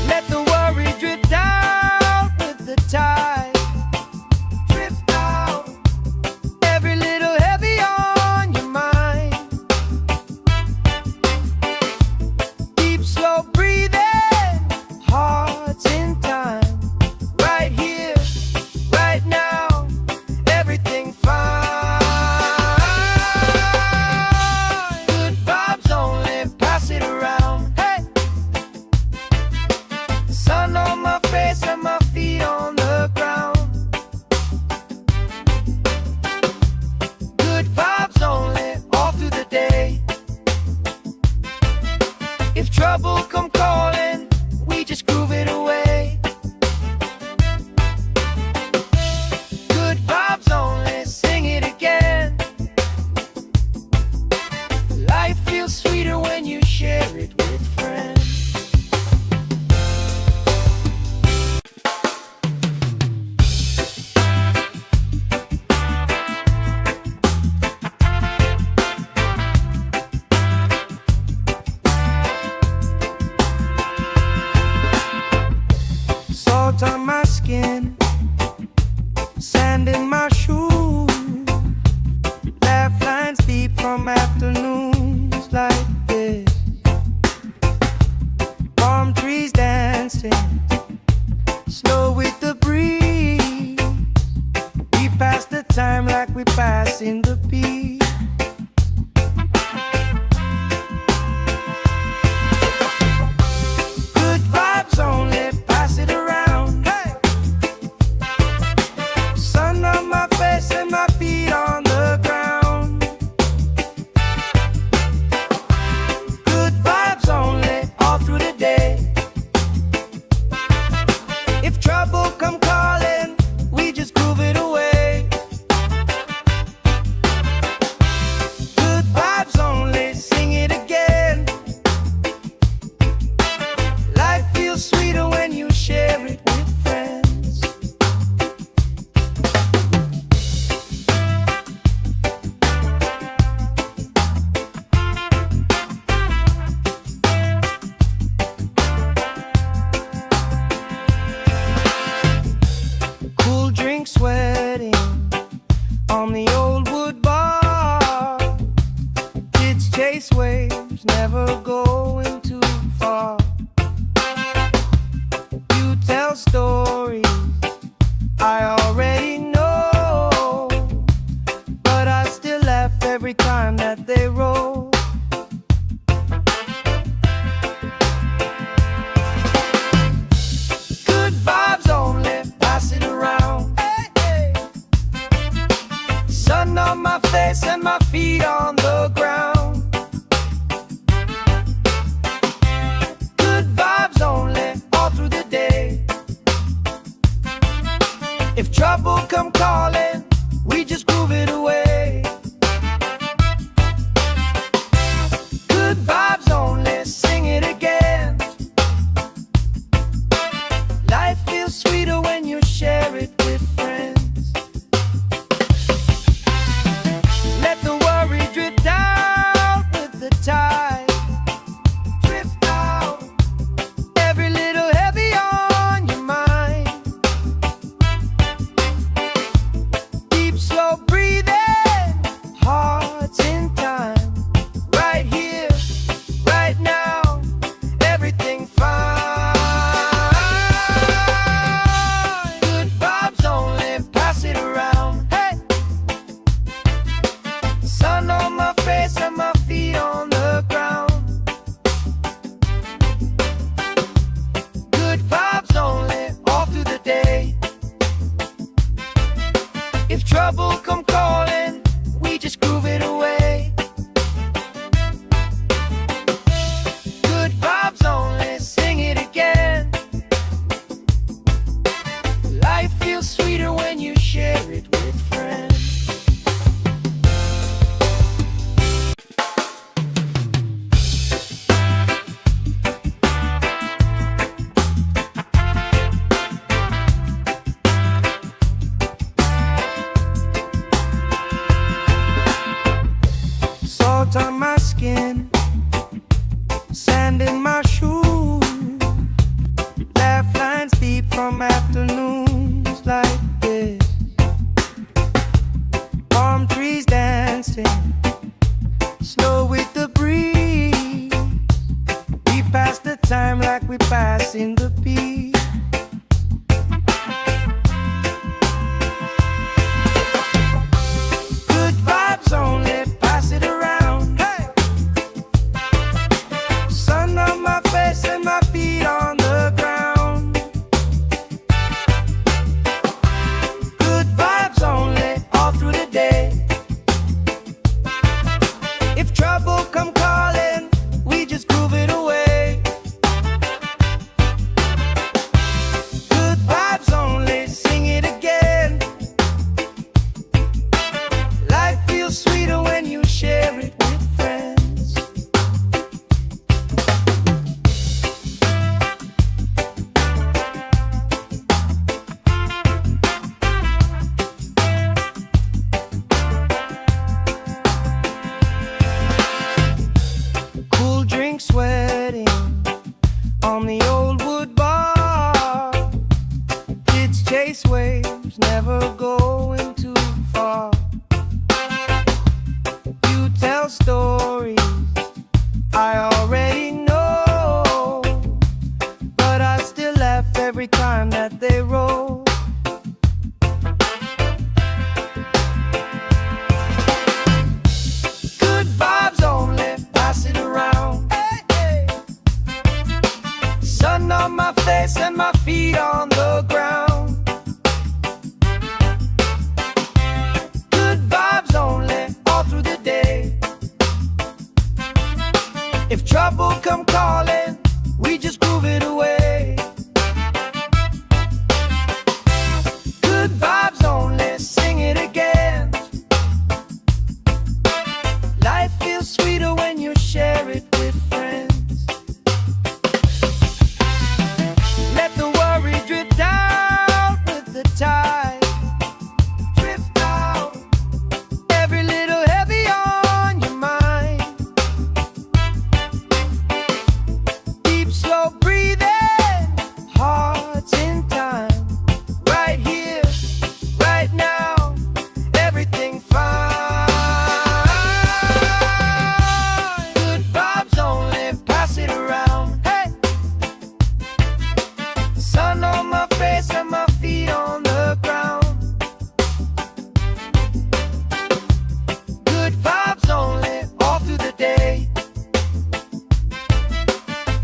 Let the worry drift out with the tide. Drift out, every little heavy on your mind. Deep, slow breathing, hearts in time. Right here, right now, everything fine. Good vibes only, pass it around. Hey! Sun on my face and my feet on the ground. Good vibes only, all through the day. If trouble come calling, we just groove it away. Good vibes only, sing it again. Life feels sweeter when you share it with friends. never going too far. You tell stories I already know, but I still laugh every time that they roll. Good vibes only, pass it around. Hey, hey. Sun on my face and my feet on the ground. Good vibes only, all through the day. If trouble come calling, we just groove it away. Good vibes only, sing it again. Life feels sweeter when you share it with friends. Let the worry drift out with the tide. Drift out, every little heavy on your mind. Deep, slow breathing, hearts in time. Right here, right now, everything fine. Good vibes only, pass it around. Hey! Sun on my face and my feet on the ground. Good vibes only, all through the day. If trouble come calling, we just groove it away. Good vibes only, sing it again. Life feels sweeter when you share it with friends. Salt on my skin, sand in my shoes. Laugh lines deep from afternoons like this. Palm trees dancing, slow with the breeze. We pass the time like we pass in the beat. Good vibes only, pass it around. Hey! Sun on my face and my feet on the ground. Good vibes only, all through the day. If trouble come calling, we just groove it away. Good vibes only, sing it again. Life feels sweeter when you share it with friends. Cool drink sweating on the old wood bar. Kids chase waves, never going too far. You tell stories I already know, but I still laugh every time that they roll. Good vibes only, pass it around. Hey, hey. Sun on my face and my feet on the ground. Good vibes only, all through the day. If trouble come calling, we just groove it away. Good vibes only, sing it again. Life feels sweeter when you share it with friends. Let the worry drift out with the tide. Drift out, every little heavy on your mind. Deep, slow breathing,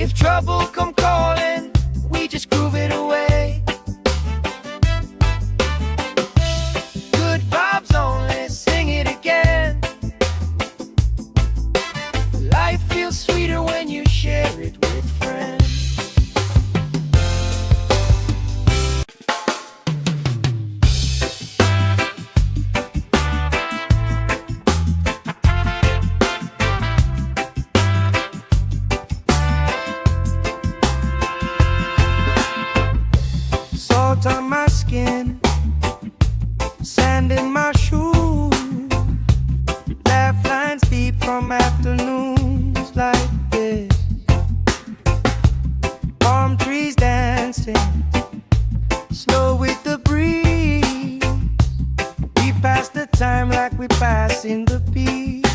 If trouble come calling, we just groove it away. Good vibes only, sing it again. Life feels sweeter when you share it with friends. Salt on my skin, sand in my shoes, laugh lines deep from afternoons like this. Palm trees dancing, slow with the breeze. We pass the time like we pass in the beat.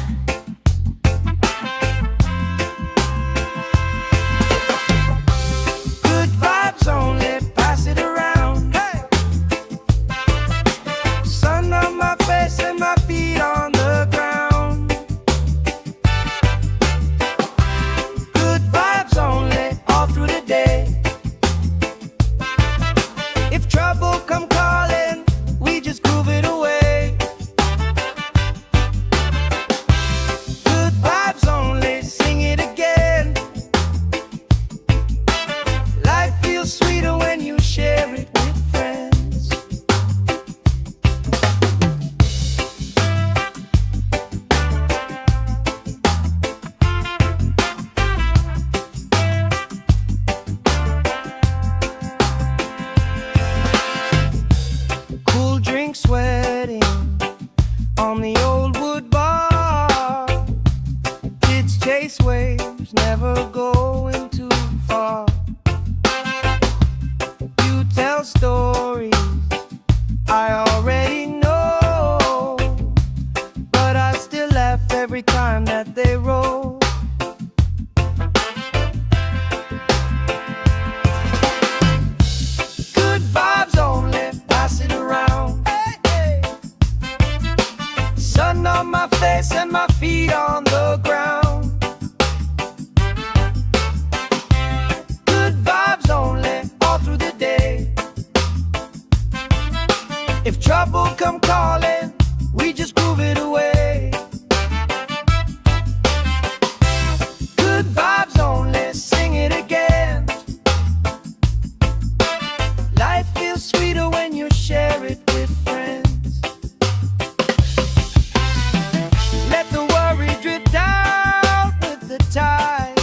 Good vibes only, pass it around. Hey! Sun on my face and my feet on the ground. Good vibes only, all through the day. If trouble come calling, we just groove it away. Good vibes only, sing it again. Life feels sweeter when you share it with friends. Cool drink sweating on the old wood bar. Kids chase waves, never going too far. You tell stories I already know, but I still laugh every time that they roll. Good vibes only, pass it around. Hey, hey. Sun on my face and my feet on the ground. Good vibes only, all through the day. If trouble come calling, we just groove it away. Good vibes only, sing it again. Life feels sweeter when you share it with friends. Let the worry drift out with the tide.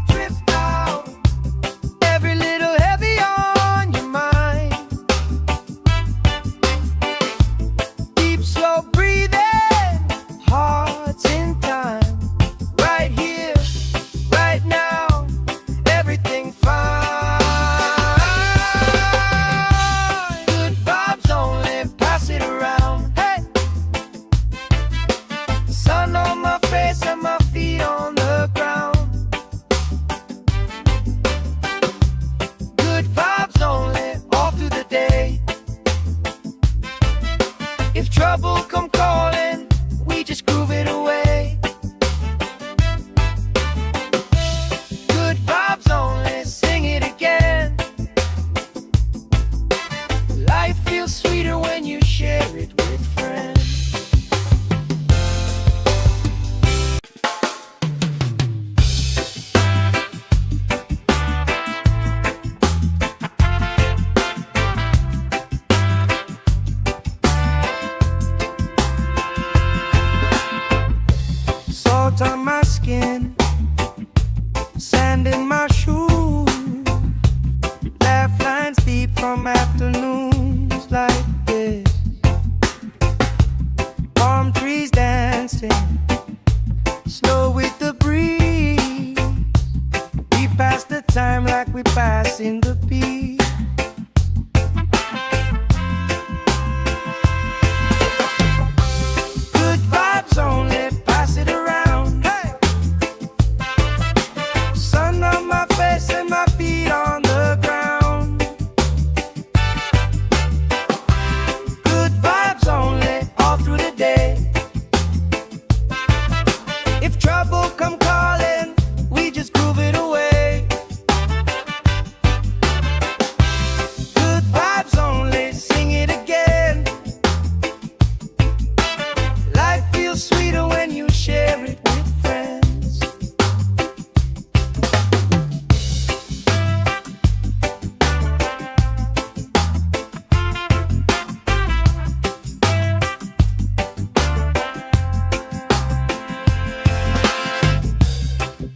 Drift out, every little heavy on your mind. Deep, slow breathing, hearts in time. Right here, right now, everything fine. Good vibes only, pass it around. Hey! Sun on my face and my feet on the ground. Good vibes only, all through the day. If trouble come calling, we just groove it away. Good vibes only, sing it again. Life feels sweeter when you share it with friends. Salt on my skin, sand in my shoes, laugh lines deep from afternoons like this. Palm trees dancing, slow with the breeze. We pass the time like we pass in the beat. Good vibes only, pass it around. Hey! Sun on my face and my feet on the ground. Good vibes only, all through the day. If trouble come calling, we just groove it away.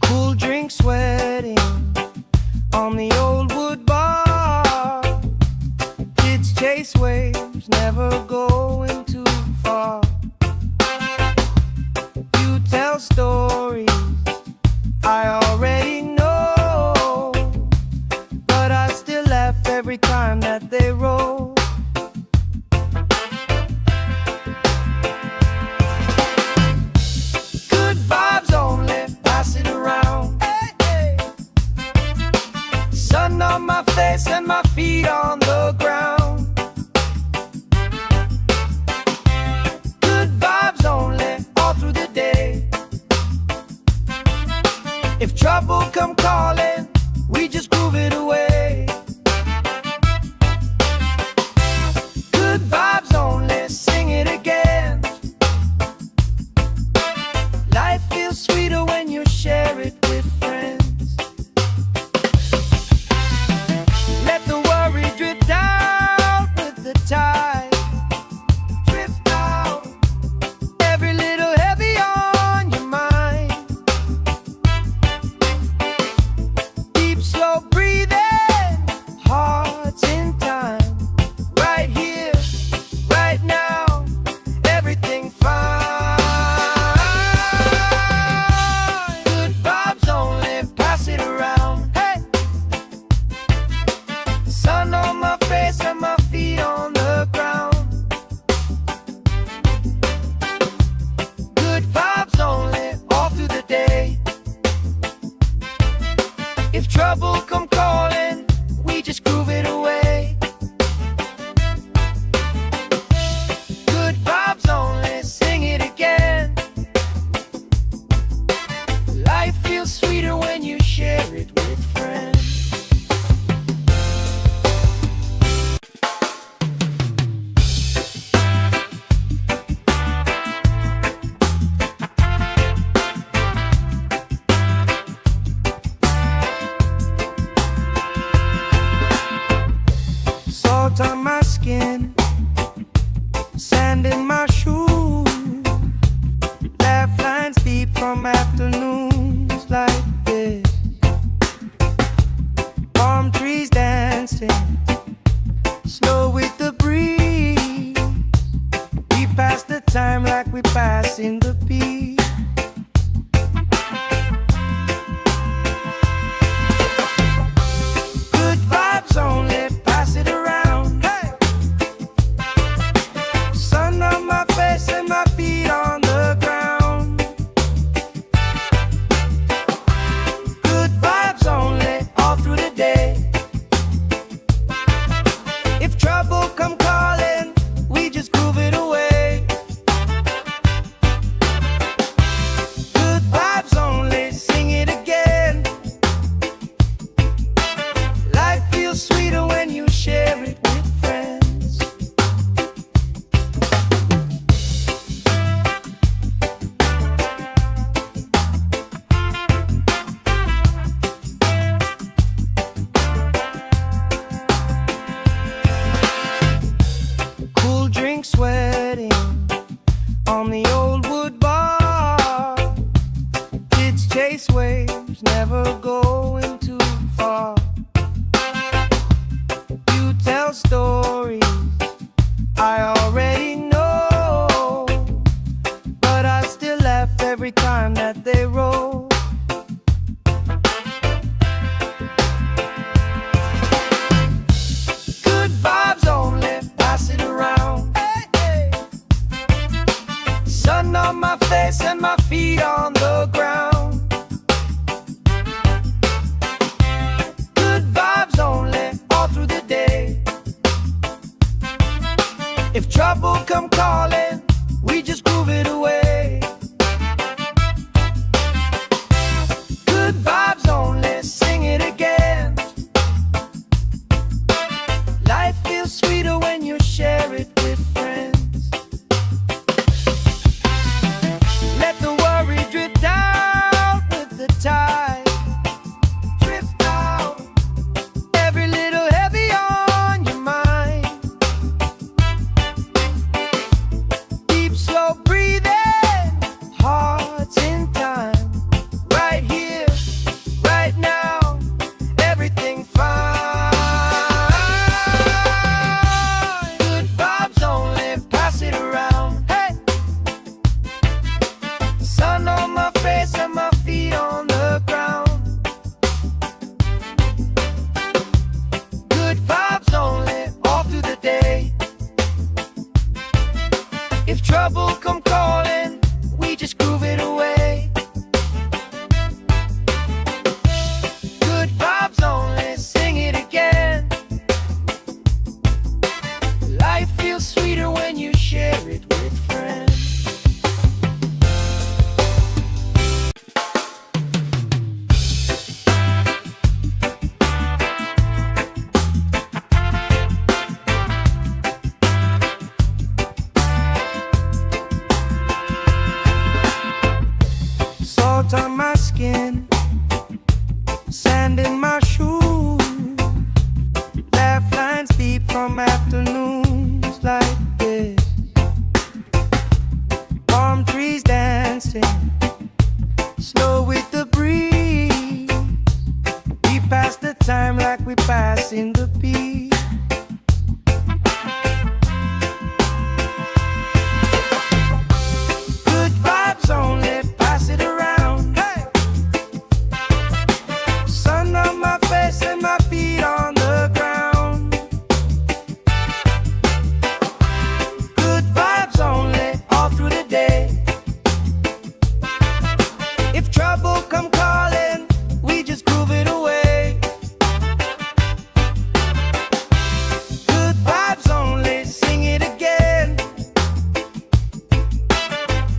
Cool drink sweating on the old wood bar. Kids chase waves, never going too far. You tell stories I already know, but I still laugh every time that they roll. Good vibes only, pass it around. Hey, hey. Sun on my face and my feet on the ground. Good vibes only, all through the day. If trouble come calling, we just groove it away. Good vibes only, sing it again. Life feels sweeter when you share it with friends. Let the worry drift out with the tide. Drift out, every little heavy on your mind. Deep, slow breathing, hearts in time. Right here, right now, everything fine. Good vibes only, pass it around. Hey! Sun on my face and my feet on the ground. Good vibes only, all through the day. If trouble come calling, we just groove it away. Good vibes only, sing it again. Life feels sweeter when you share it with friends. Salt on my skin, sand in my shoes. Laugh lines deep from afternoons like this. Palm trees dancing, slow with the breeze. We pass the time like we pass in the beat. Good vibes only, pass it around. Hey! Sun on my face and my feet on the ground. Good vibes only, all through the day. If trouble come calling, we just groove it away. Good vibes only, sing it again. Life feels sweeter when you share it with friends. Cool drink sweating on the old wood bar. Kids chase waves, never going too far. You tell stories I already know, but I still laugh every time that they roll. Good vibes only, pass it around. Hey, hey. Sun on my face and my feet on the ground. Good vibes only, all through the day. If trouble come calling, we just groove it away. sand in my shoes, laugh lines deep from afternoons like this. Palm trees dancing, slow with the breeze. We pass the time like we pass in the beat. Good vibes only, pass it around. Hey! Sun on my face and my feet on the ground. Good vibes only, all through the day. If trouble come calling, we just groove it away. Good vibes only, sing it again.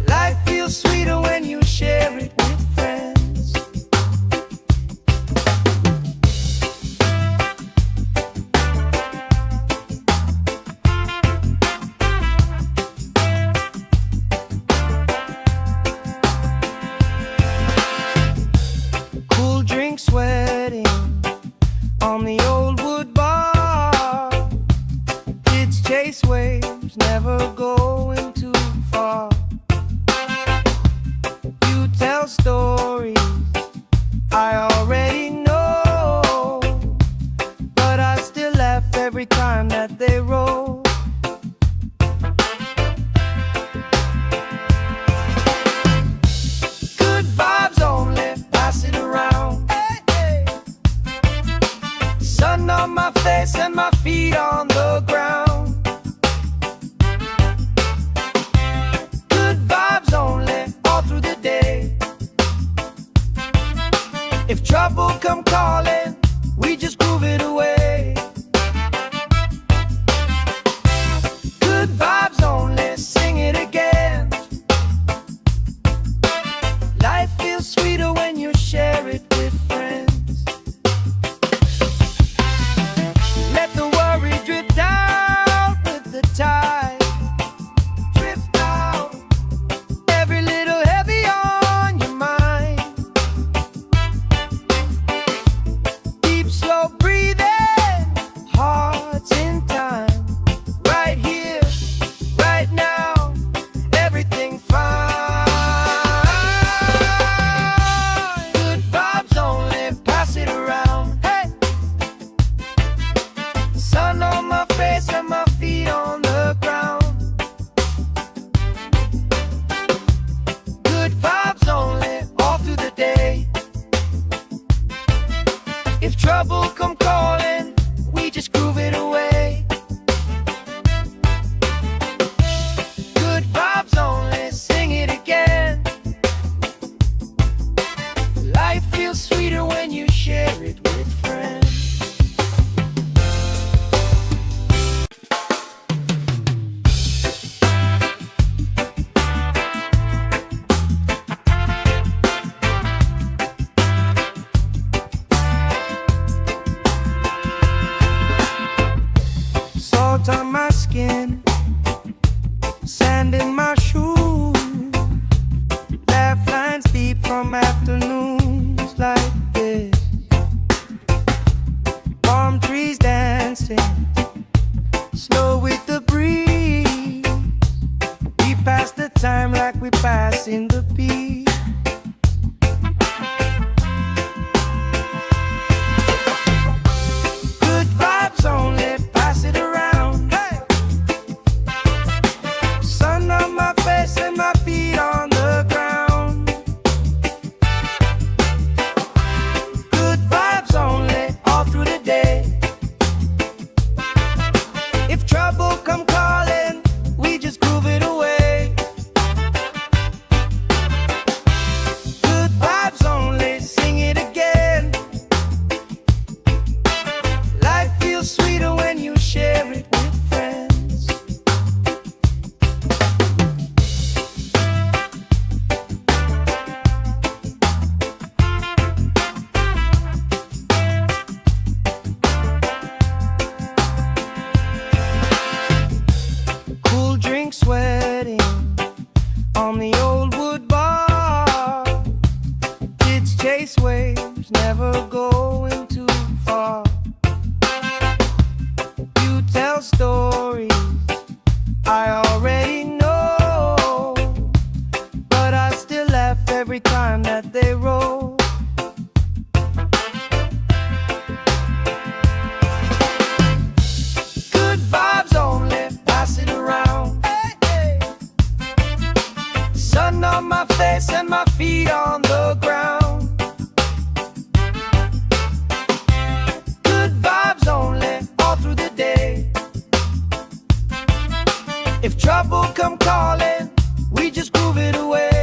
Life feels sweeter when you share it with friends. Cool drink sweating on the old wood bar. Kids chase waves, never going too far. You tell stories I already know, but I still laugh every time that they roll. Good vibes only, pass it around. Hey, hey. Sun on my face and my feet on the ground. Good vibes only, all through the day. If trouble come calling, we just groove it away. Good vibes only, sing it again. Life feels sweeter when you share it with friends. Let the worry drift out with the tide. Drift out, every little heavy on your mind. Deep, slow breathing, hearts in time. Right here, right now, everything fine. Good vibes only, pass it around. Hey! Sun on my face and my feet on the ground. Good vibes only, all through the day. If trouble come calling, we just groove it away. Good vibes only, sing it again. Life feels sweeter when you share it with friends. Salt on my skin, sand in my shoes, laugh lines deep from afternoons like this. Palm trees dancing, slow with the breeze. We pass the time like we pass in the beat. Good vibes only, pass it around. Hey! Sun on my waves, never going too far. You tell stories I already know, but I still laugh every time that they roll. Good vibes only, pass it around. Hey, hey. Sun on my face and my feet on the ground. Good vibes only, all through the day. If trouble come calling, we just groove it away.